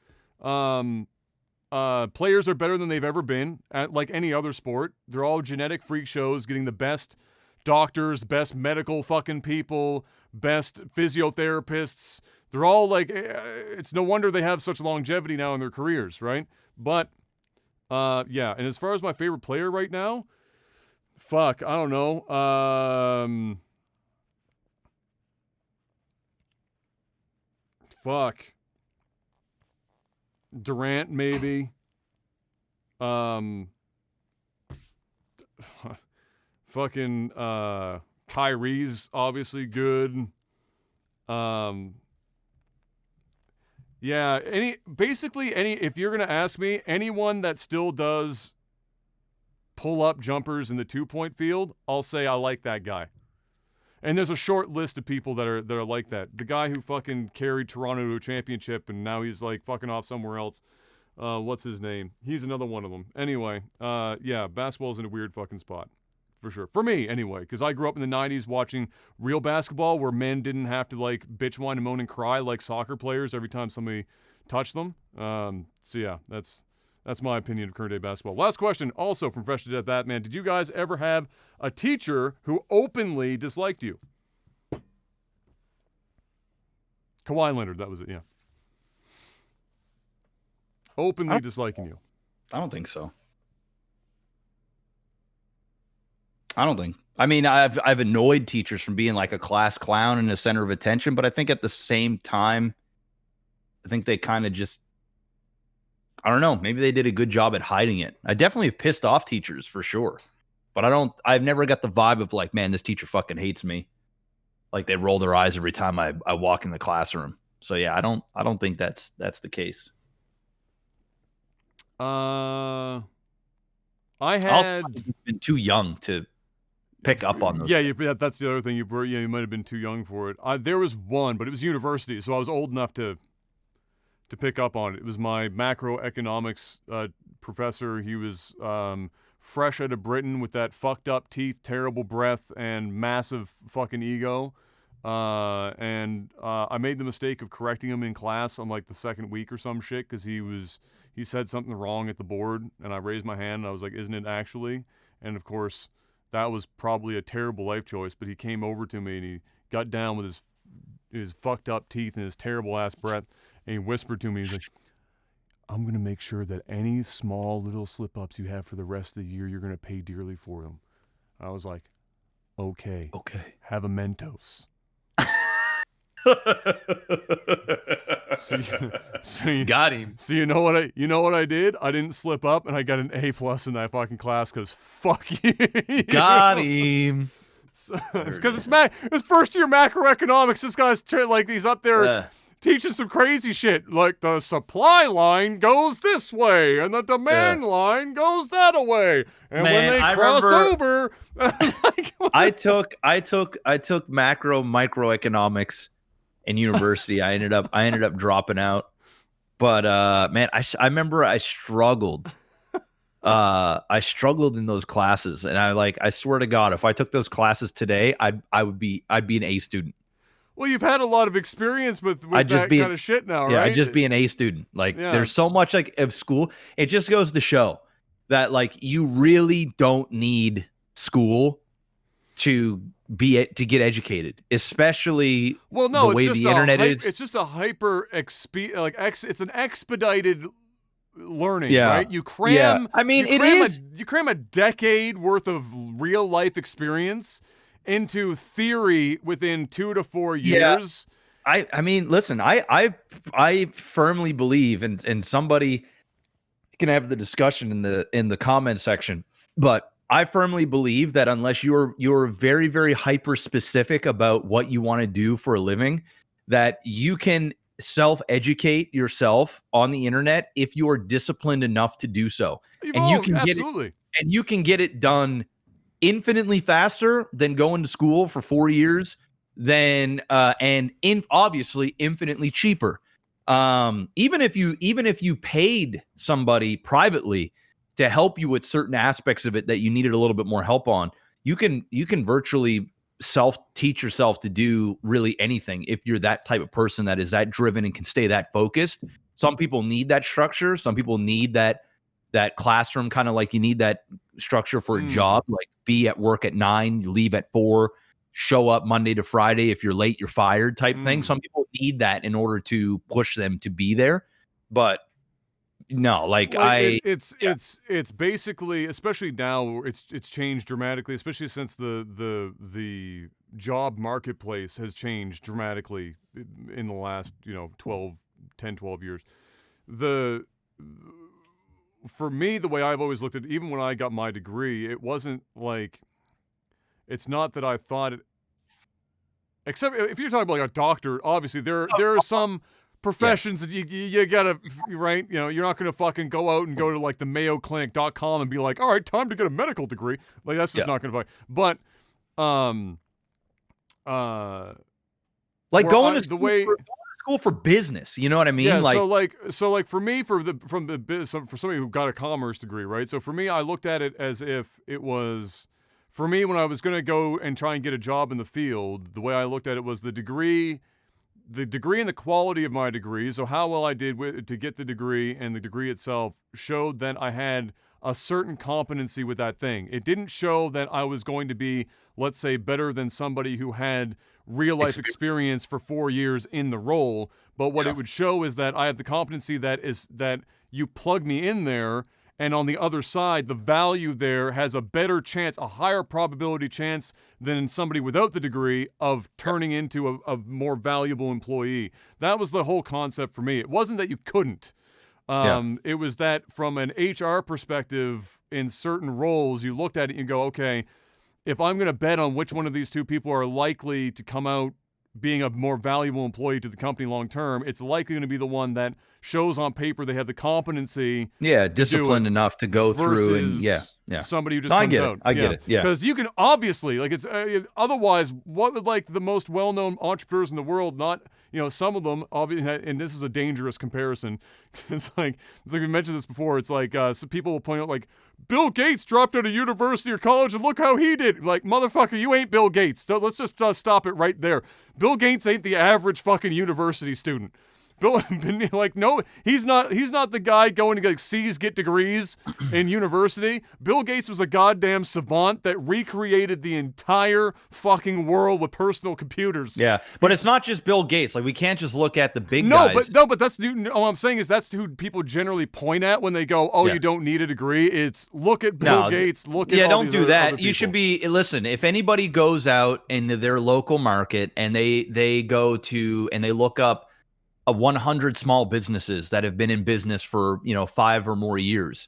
Players are better than they've ever been at like any other sport. They're all genetic freak shows, getting the best doctors, best medical fucking people, best physiotherapists. They're all like, it's no wonder they have such longevity now in their careers, right? But, yeah. And as far as my favorite player right now, fuck, I don't know. Fuck. Durant, maybe. Fucking Kyrie's obviously good. Yeah, if you're gonna ask me, anyone that still does pull-up jumpers in the 2-point field, I'll say I like that guy. And there's a short list of people that are like that. The guy who fucking carried Toronto to a championship and now he's like fucking off somewhere else. What's his name? He's another one of them. Anyway, yeah, basketball's in a weird fucking spot. For sure. For me, anyway, because I grew up in the 90s watching real basketball where men didn't have to like bitch, whine, and moan and cry like soccer players every time somebody touched them. So yeah, that's my opinion of current day basketball. Last question, also from Fresh to Death Batman. Did you guys ever have a teacher who openly disliked you? Kawhi Leonard, that was it, yeah. Openly disliking you. I don't think so. I don't think. I mean, I've annoyed teachers from being like a class clown and a center of attention, but I think at the same time, I think they kind of just, I don't know, maybe they did a good job at hiding it. I definitely have pissed off teachers for sure, but I've never got the vibe of like, man, this teacher fucking hates me. Like they roll their eyes every time I walk in the classroom. So yeah, I don't think that's the case. I had I've been too young to pick up on those. Yeah, that's the other thing. You might have been too young for it. There was one, but it was university, so I was old enough to pick up on it. It was my macroeconomics professor. He was fresh out of Britain with that fucked up teeth, terrible breath, and massive fucking ego. And I made the mistake of correcting him in class on like the second week or some shit because he said something wrong at the board, and I raised my hand and I was like, "Isn't it actually?" And of course, that was probably a terrible life choice. But he came over to me and he got down with his fucked up teeth and his terrible ass breath, and he whispered to me, he's like, "I'm gonna make sure that any small little slip ups you have for the rest of the year, you're gonna pay dearly for them." I was like, "Okay, have a Mentos." So got him. So you know what I did? I didn't slip up, and I got an A+ in that fucking class because fuck you. Got him. So, it's because it's first year macroeconomics. This guy's he's up there teaching some crazy shit. Like the supply line goes this way, and the demand line goes that way. And when they cross over, I took microeconomics in university. I ended up dropping out. But man, I remember I struggled I struggled in those classes, and I swear to God, if I took those classes today, I'd be an A student. Well, you've had a lot of experience with I'd just that be kind of shit now, right? Yeah, I'd just be an A student. Like, Yeah. there's so much like of school. It just goes to show that like you really don't need school to get educated, especially the way the internet is. It's just a it's an expedited learning, Yeah. right? You cram. Yeah. I mean, you it cram is. you cram a decade worth of real life experience into theory within 2 to 4 years. I mean, listen, I firmly believe, and somebody can have the discussion in the comment section, but I firmly believe that unless you're very, very hyper specific about what you want to do for a living, that you can self-educate yourself on the internet if you are disciplined enough to do so. You can get it done infinitely faster than going to school for 4 years, obviously infinitely cheaper. Even if you paid somebody privately to help you with certain aspects of it that you needed a little bit more help on, you can virtually self-teach yourself to do really anything if you're that type of person that is that driven and can stay that focused. Some people need that structure. Some people need that classroom, kind of like you need that structure for a job, like be at work at 9, you leave at 4, show up Monday to Friday. If you're late, you're fired type thing. Some people need that in order to push them to be there. But no, it's basically, especially now, it's changed dramatically, especially since the job marketplace has changed dramatically in the last 12 years. For me, the way I've always looked at it, even when I got my degree, it wasn't like, it's not that I thought it, except if you're talking about like a doctor, obviously there are some professions that you gotta, right? You're not gonna fucking go out and go to like the mayoclinic.com and be like, all right, time to get a medical degree. Like, that's just not gonna fuck. But like going to school for business, you know what I mean? Yeah, so like for me, for somebody who got a commerce degree, right? So for me, I looked at it as if it was, for me, when I was going to go and try and get a job in the field, the way I looked at it was the degree and the quality of my degree. So how well I did to get the degree, and the degree itself showed that I had a certain competency with that thing. It didn't show that I was going to be, let's say, better than somebody who had real life experience for 4 years in the role. But what it would show is that I have the competency that you plug me in there, and on the other side, the value there has a better chance, a higher probability chance than somebody without the degree of turning into a more valuable employee. That was the whole concept for me. It wasn't that you couldn't. It was that from an HR perspective, in certain roles, you looked at it and you go, okay, if I'm going to bet on which one of these two people are likely to come out being a more valuable employee to the company long term, it's likely going to be the one that shows on paper they have the competency, disciplined enough to go through, and somebody who just comes out. I get it. Because you can obviously, like, it's otherwise, what would like the most well-known entrepreneurs in the world not, some of them, obviously, and this is a dangerous comparison. It's like we mentioned this before. It's like some people will point out, like, Bill Gates dropped out of university or college and look how he did. Like, motherfucker, you ain't Bill Gates. Let's just stop it right there. Bill Gates ain't the average fucking university student. Bill, like, no, he's not the guy going to like C's get degrees in university. Bill Gates was a goddamn savant that recreated the entire fucking world with personal computers. Yeah, but it's not just Bill Gates. Like, we can't just look at the big guys. But that's all I'm saying is that's who people generally point at when they go, oh, you don't need a degree. It's look at Bill Gates. Look at don't do that. You should be, listen, if anybody goes out into their local market and they go to and they look up 100 small businesses that have been in business for 5 or more years,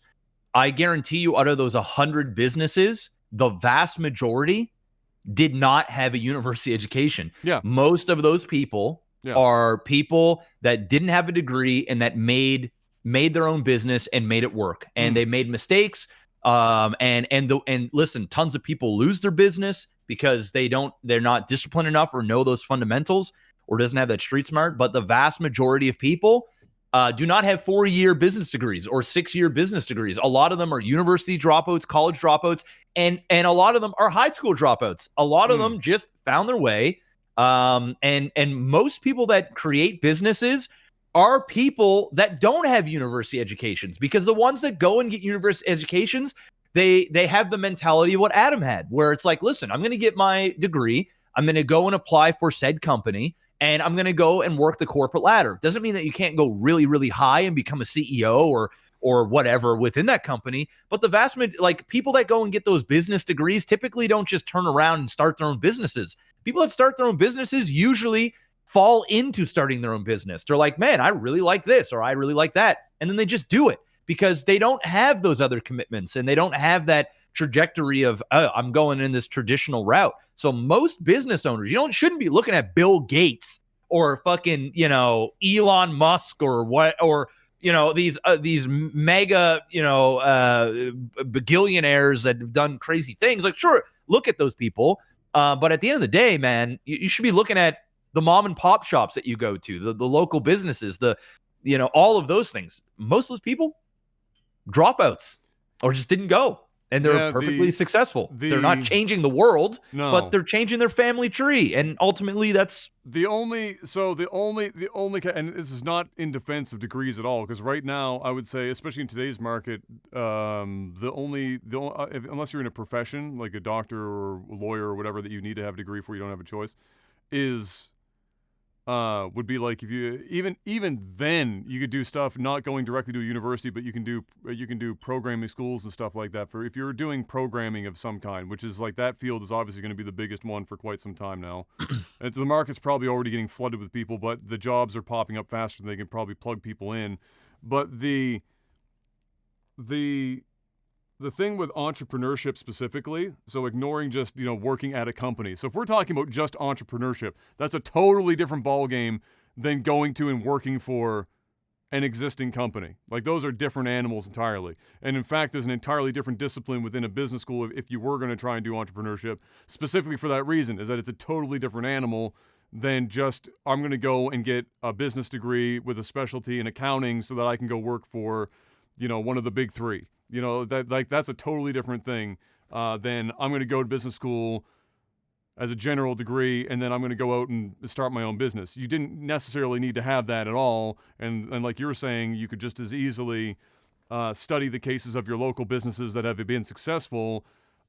I guarantee you, out of those 100 businesses, the vast majority did not have a university education. Most of those people are people that didn't have a degree and that made their own business and made it work, and they made mistakes, and listen, tons of people lose their business because they're not disciplined enough or know those fundamentals, or doesn't have that street smart. But the vast majority of people do not have 4-year business degrees or 6-year business degrees. A lot of them are university dropouts, college dropouts, and a lot of them are high school dropouts. A lot of them just found their way. And most people that create businesses are people that don't have university educations, because the ones that go and get university educations, they have the mentality of what Adam had, where it's like, listen, I'm going to get my degree. I'm going to go and apply for said company, and I'm going to go and work the corporate ladder. Doesn't mean that you can't go really, really high and become a CEO or whatever within that company. But the vast majority, like people that go and get those business degrees typically don't just turn around and start their own businesses. People that start their own businesses usually fall into starting their own business. They're like, man, I really like this, or I really like that. And then they just do it because they don't have those other commitments, and they don't have that trajectory of, oh, I'm going in this traditional route. So most business owners, shouldn't be looking at Bill Gates or fucking, Elon Musk or what, or, these mega, billionaires that have done crazy things. Like, sure, look at those people. But at the end of the day, man, you should be looking at the mom and pop shops that you go to, the local businesses, all of those things. Most of those people, dropouts, or just didn't go. And they're perfectly successful. They're not changing the world, but they're changing their family tree. And ultimately that's the only, and this is not in defense of degrees at all, because right now I would say, especially in today's market, unless you're in a profession like a doctor or a lawyer or whatever that you need to have a degree for, you don't have a choice, would be like, if you even then you could do stuff not going directly to a university, but you can do programming schools and stuff like that for if you're doing programming of some kind, which is like, that field is obviously going to be the biggest one for quite some time now. And the market's probably already getting flooded with people, but the jobs are popping up faster than they can probably plug people in. But the thing with entrepreneurship specifically, so ignoring just, working at a company. So if we're talking about just entrepreneurship, that's a totally different ballgame than going to and working for an existing company. Like, those are different animals entirely. And in fact, there's an entirely different discipline within a business school if you were going to try and do entrepreneurship, specifically for that reason, is that it's a totally different animal than just, I'm going to go and get a business degree with a specialty in accounting so that I can go work for, one of the big three. That's a totally different thing than I'm going to go to business school as a general degree, and then I'm going to go out and start my own business. You didn't necessarily need to have that at all. And like you were saying, you could just as easily study the cases of your local businesses that have been successful.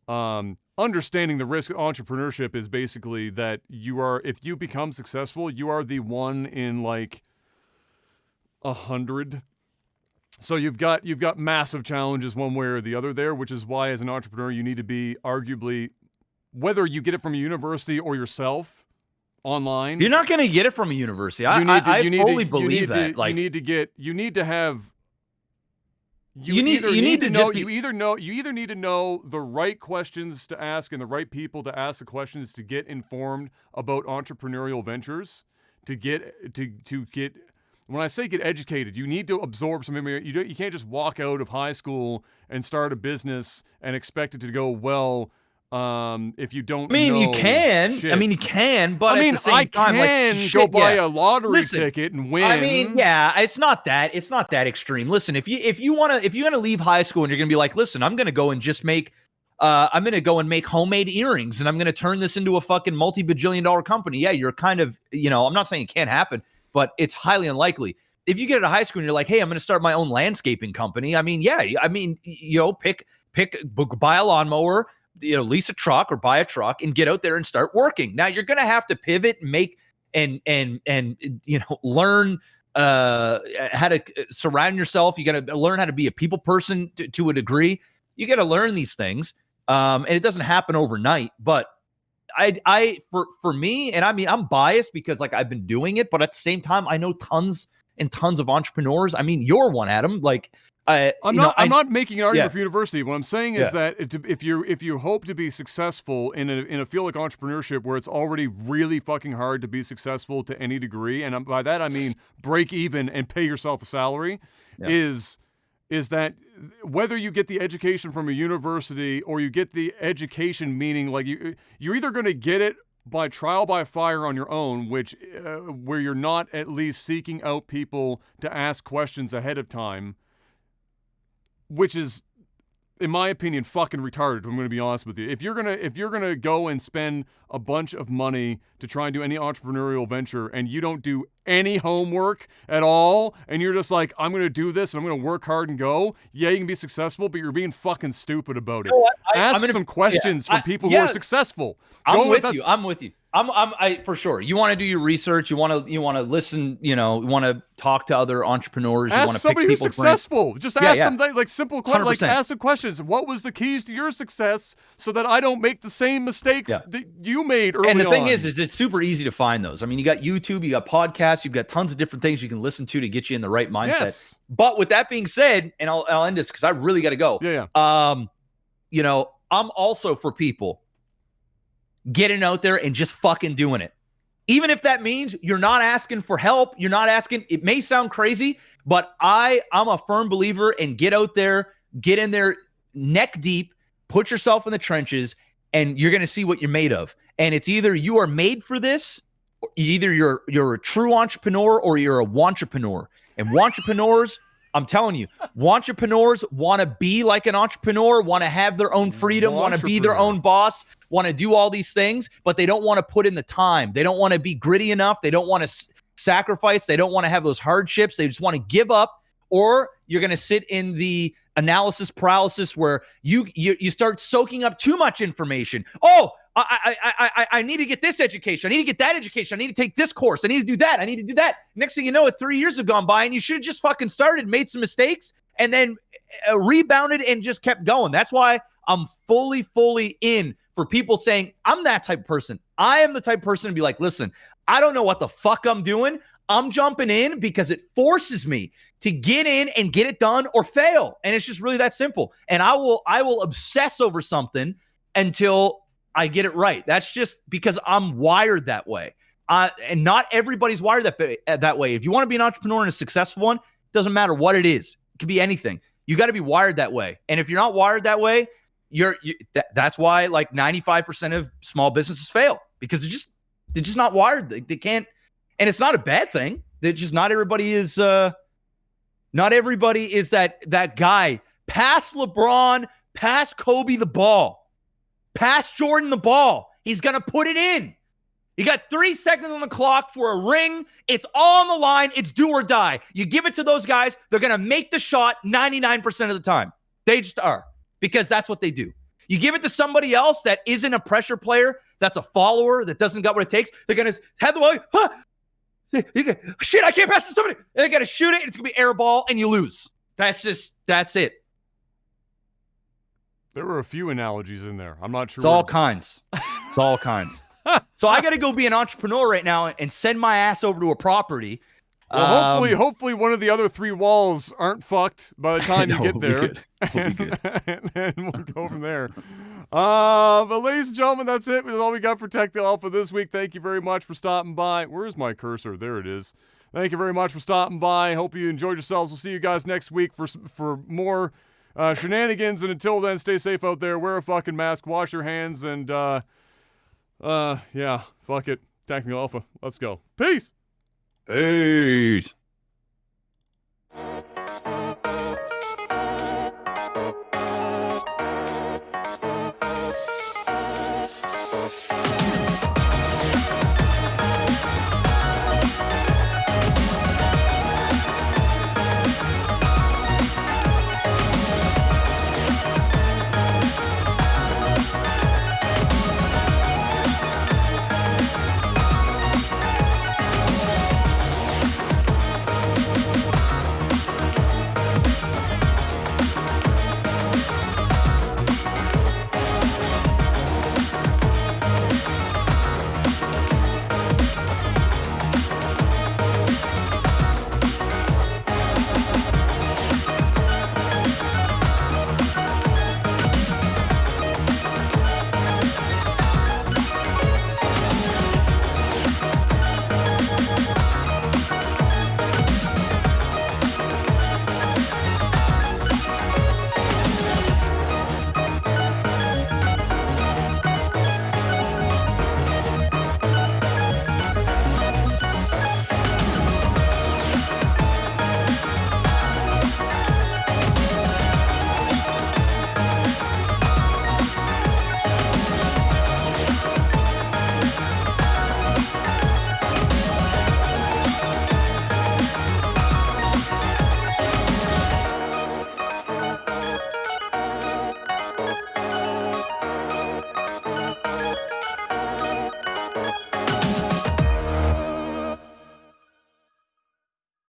Understanding the risk of entrepreneurship is basically that if you become successful, you are the one in like 100. So you've got massive challenges one way or the other there, which is why as an entrepreneur you need to be, arguably, whether you get it from a university or yourself online. You're not going to get it from a university. I fully believe that. Like, you either need to know the right questions to ask and the right people to ask the questions to get informed about entrepreneurial ventures, to get. When I say get educated, you need to absorb some information. You can't just walk out of high school and start a business and expect it to go well if you don't know you can. shit. You can, but at the same time, go buy a lottery ticket and win. It's not that extreme. Listen, if you're gonna leave high school and you're gonna be like, listen, I'm gonna go and just make homemade earrings, and I'm gonna turn this into a fucking multi-bajillion-dollar company. Yeah, you're kind of, I'm not saying it can't happen, but it's highly unlikely. If you get out of high school and you're like, hey, I'm going to start my own landscaping company. Buy a lawnmower, lease a truck or buy a truck and get out there and start working. Now you're going to have to pivot and make and learn how to surround yourself. You got to learn how to be a people person to a degree. You got to learn these things. And it doesn't happen overnight, but for me, and I'm biased because like I've been doing it, but at the same time, I know tons and tons of entrepreneurs. You're one, Adam. Like, I'm not making an argument for university. What I'm saying is that if you hope to be successful in a field like entrepreneurship, where it's already really fucking hard to be successful to any degree, and by that I mean break even and pay yourself a salary, is that whether you get the education from a university or you get the education, meaning like you're either going to get it by trial by fire on your own, which where you're not at least seeking out people to ask questions ahead of time, which is, in my opinion, fucking retarded. I'm going to be honest with you. If you're gonna go and spend a bunch of money to try and do any entrepreneurial venture, and you don't do any homework at all, and you're just like, I'm going to do this, and I'm going to work hard and go, yeah, you can be successful, but you're being fucking stupid about it. Ask some questions from people who are successful. I'm with you. I'm with you. I for sure. You want to do your research. You want to listen. You want to talk to other entrepreneurs. You ask somebody who's successful. Just ask them like simple questions. Like ask them questions. What was the keys to your success so that I don't make the same mistakes that you made early on? And the thing is it's super easy to find those. I mean, you got YouTube, you got podcasts, you've got tons of different things you can listen to get you in the right mindset. Yes. But with that being said, and I'll end this because I really got to go. Yeah. I'm also for people getting out there and just fucking doing it. Even if that means you're not asking for help, you're not asking, it may sound crazy, but I'm a firm believer in get out there, get in there neck deep, put yourself in the trenches, and you're going to see what you're made of. And it's either you are made for this, or either you're a true entrepreneur or you're a wantrepreneur. And wantrepreneurs, I'm telling you, wantrepreneurs want to be like an entrepreneur, want to have their own freedom, want to be their own boss, want to do all these things, but they don't want to put in the time. They don't want to be gritty enough. They don't want to sacrifice. They don't want to have those hardships. They just want to give up. Or you're going to sit in the analysis paralysis where you start soaking up too much information. Oh, I need to get this education. I need to get that education. I need to take this course. I need to do that. I need to do that. Next thing you know, 3 years have gone by and you should have just fucking started, made some mistakes, and then rebounded and just kept going. That's why I'm fully in for people saying, I'm that type of person. I am the type of person to be like, listen, I don't know what the fuck I'm doing. I'm jumping in because it forces me to get in and get it done or fail. And it's just really that simple. And I will obsess over something until I get it right. That's just because I'm wired that way. And not everybody's wired that way. If you want to be an entrepreneur and a successful one, it doesn't matter what it is. It could be anything. You got to be wired that way. And if you're not wired that way, that's why like 95% of small businesses fail, because they're just not wired. They can't, and it's not a bad thing. They're just not everybody is that guy. Pass LeBron, pass Kobe the ball. Pass Jordan the ball. He's going to put it in. You got 3 seconds on the clock for a ring. It's all on the line. It's do or die. You give it to those guys, they're going to make the shot 99% of the time. They just are, because that's what they do. You give it to somebody else that isn't a pressure player, that's a follower, that doesn't got what it takes, they're going to have the ball. Shit, I can't pass to somebody. They got to shoot it. It's going to be air ball, and you lose. That's it. There were a few analogies in there. I'm not sure. It's all kinds. It's all kinds. So I got to go be an entrepreneur right now and send my ass over to a property. Well, hopefully one of the other 3 walls aren't fucked by the time you get there. And we'll go from there. But ladies and gentlemen, that's it. That's all we got for Tech the Alpha this week. Thank you very much for stopping by. Where's my cursor? There it is. Thank you very much for stopping by. Hope you enjoyed yourselves. We'll see you guys next week for more shenanigans. And until then, stay safe out there. Wear a fucking mask. Wash your hands. And, yeah, fuck it. Technical Alpha. Let's go. Peace. Peace.